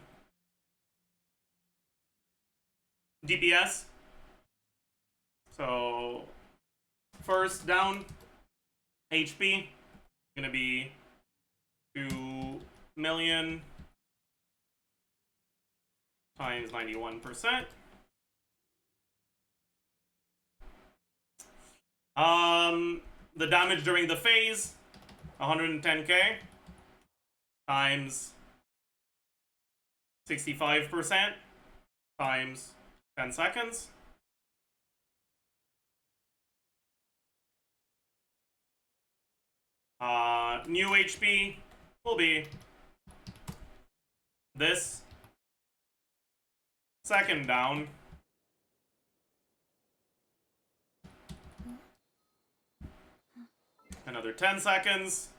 DPS. So first down HP gonna be 2 million times 91%. The damage during the phase, 110k times 65% times 10 seconds. New HP will be this. Second down. Another 10 seconds.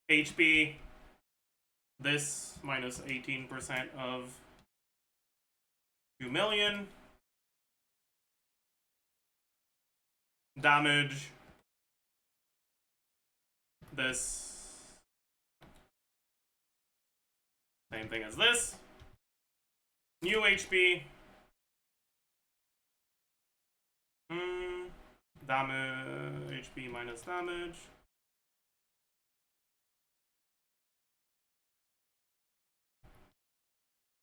HP. This minus 18% of 2 million. Damage. This. Same thing as this. New HP. Damage. HP minus damage.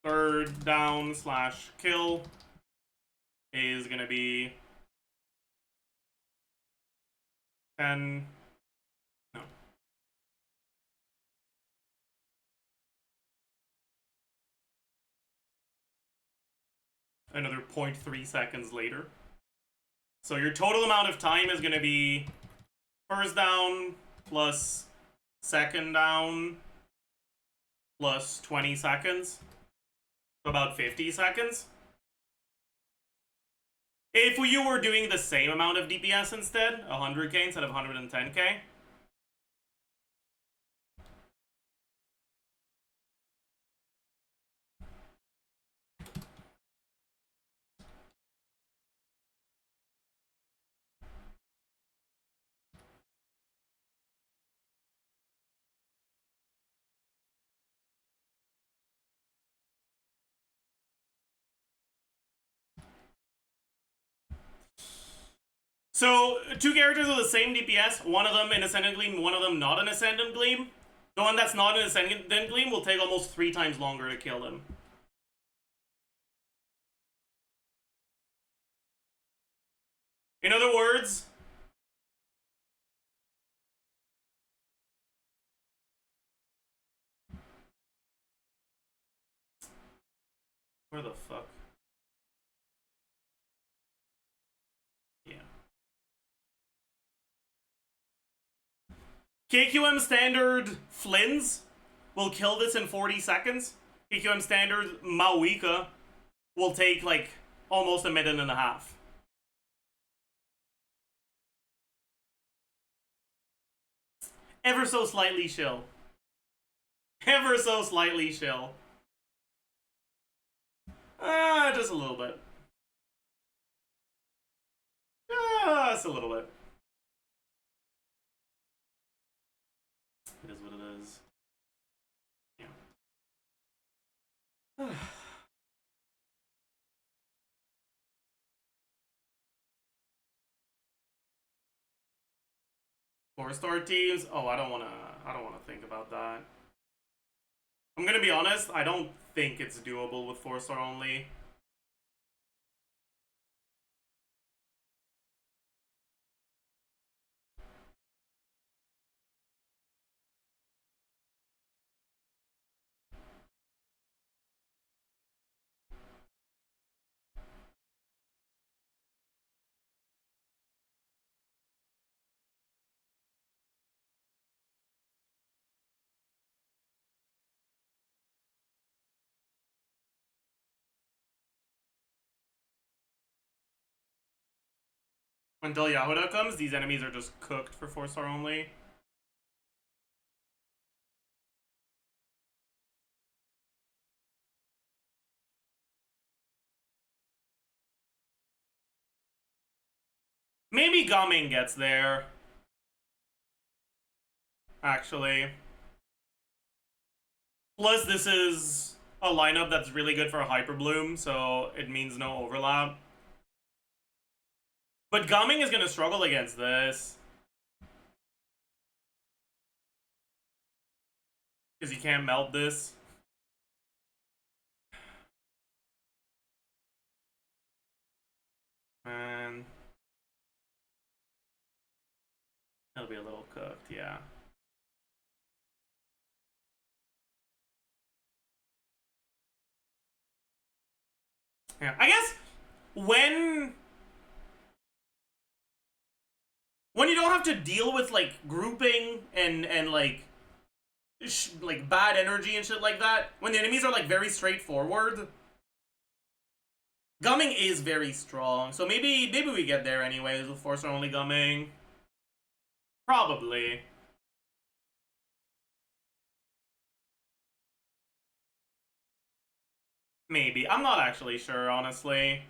Third down slash kill is gonna be 10. No. Another 0.3 seconds later. So your total amount of time is gonna be first down plus second down plus 20 seconds. So about 50 seconds. If you were doing the same amount of DPS instead, 100k instead of 110k. So, two characters with the same DPS, one of them in Ascendant Gleam, one of them not in Ascendant Gleam. The one that's not in Ascendant Gleam will take almost 3 times longer to kill him. In other words, where the fuck? Yeah. KQM standard Flins will kill this in 40 seconds. KQM standard Mawika will take like almost a minute and a half. Ever so slightly chill. Ever so slightly chill. Just a little bit. Just a little bit. It is what it is. Yeah. 4-star teams? Oh, I don't wanna think about that. I'm gonna be honest, I don't think it's doable with 4-star only. Until Yahuda comes, these enemies are just cooked for 4-star only. Maybe Gumming gets there. Actually. Plus, this is a lineup that's really good for Hyper Bloom, so it means no overlap. But Gumming is gonna struggle against this. Because he can't melt this. And he'll be a little cooked, yeah. Yeah, I guess when you don't have to deal with like grouping and like bad energy and shit like that, when the enemies are like very straightforward, Gumming is very strong. So maybe we get there anyways with 4-star only Gumming. Probably. Maybe. I'm not actually sure, honestly.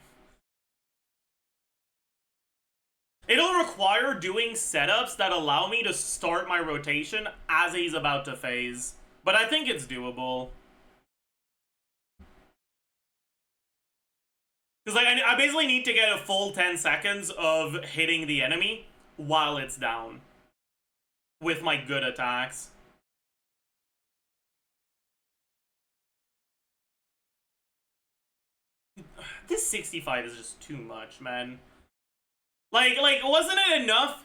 It'll require doing setups that allow me to start my rotation as he's about to phase. But I think it's doable. Because like, I basically need to get a full 10 seconds of hitting the enemy while it's down. With my good attacks. This 65 is just too much, man. Like, wasn't it enough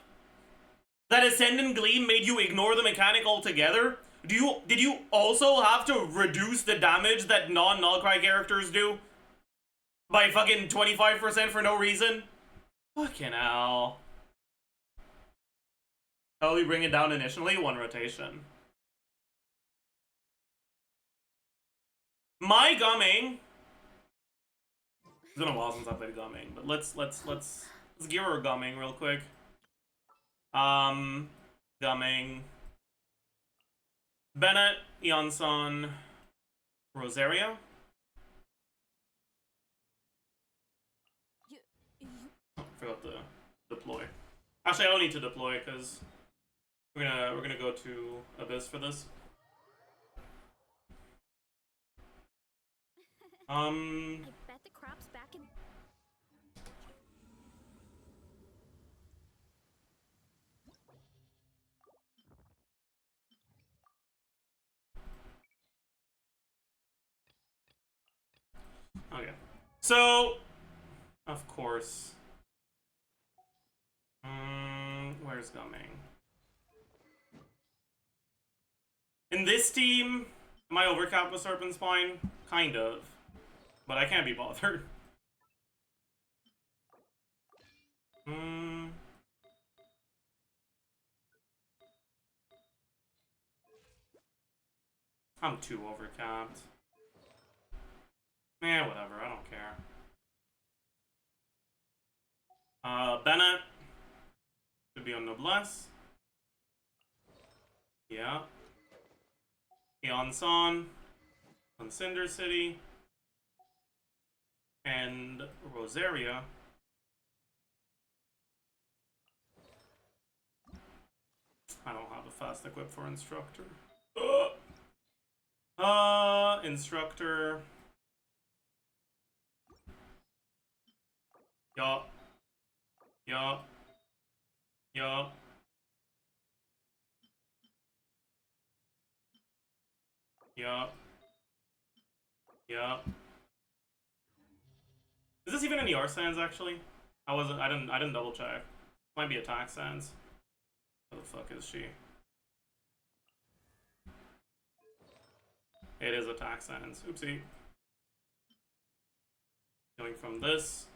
that Ascendant Gleam made you ignore the mechanic altogether? Did you also have to reduce the damage that non-Nullcry characters do? By fucking 25% for no reason? Fucking hell. How do we bring it down initially? 1 rotation. My Gumming. It's been a while since I played Gumming, but let's give her a Gumming real quick. Gumming. Bennett, Eonson, Rosario. Oh, forgot to deploy. Actually, I don't need to deploy because we're gonna go to Abyss for this. I bet the crop's back in. Okay. So, of course. Where's Gumming? In this team, am I overcapped with Serpent Spine? Kind of. But I can't be bothered. I'm too overcapped. Eh, whatever, I don't care. Bennett. Should be on Noblesse. Yeah. Eon-san. On Cinder City. And Rosaria. I don't have a fast equip for Instructor. Instructor. Yup. Yup. Yup. Yup. Yup. Is this even any art sands actually? I didn't double check. Might be attack sands. Where the fuck is she? It is attack sands. Oopsie. Going from this.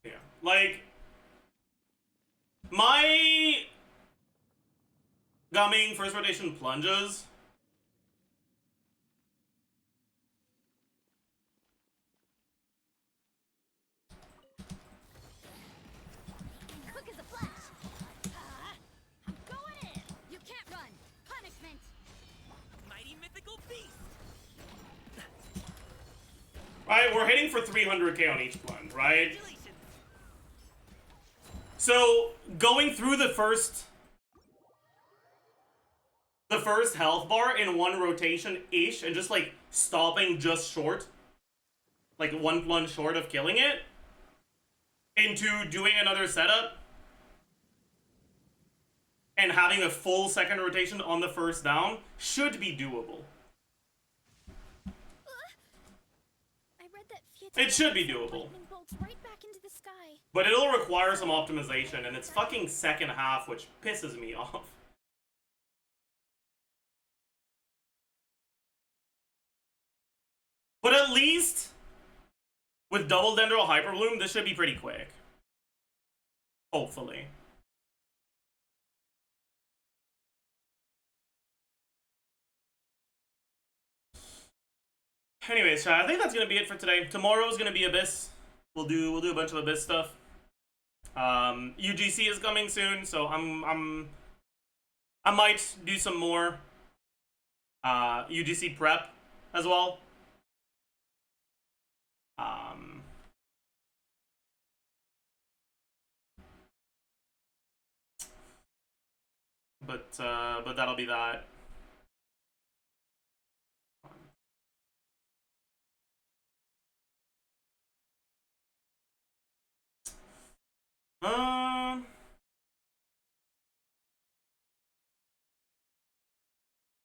Yeah. Like, my Gumming first rotation plunges. Quick as a flash. I'm going in. You can't run. Punishment. Mighty mythical beast. Right, we're hitting for 300k on each plunge, right? Congratulations. So, going through the first health bar in one rotation-ish, and just, like, stopping just short, like, one plunge short of killing it, into doing another setup, and having a full second rotation on the first down, should be doable. I read that It should be doable. lightning bolts right back into the sky. But it'll require some optimization, and it's fucking second half, which pisses me off. But at least, with Double Dendro Hyperbloom, this should be pretty quick. Hopefully. Anyways, I think that's gonna be it for today. Tomorrow's gonna be Abyss. We'll do a bunch of Abyss stuff. UGC is coming soon, so I might do some more UGC prep as well. But that'll be that.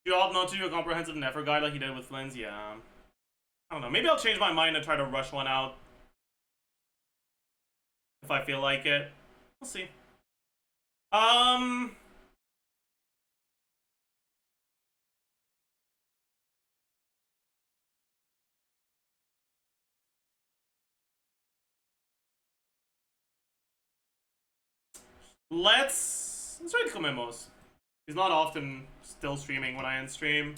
You opt not to do a comprehensive Nefer guide like you did with Flynn's? Yeah. I don't know. Maybe I'll change my mind and try to rush one out. If I feel like it. We'll see. Let's read Komemos. He's not often still streaming when I end stream.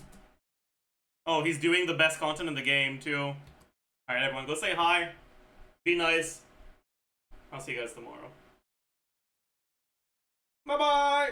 Oh, he's doing the best content in the game, too. Alright, everyone, go say hi. Be nice. I'll see you guys tomorrow. Bye-bye!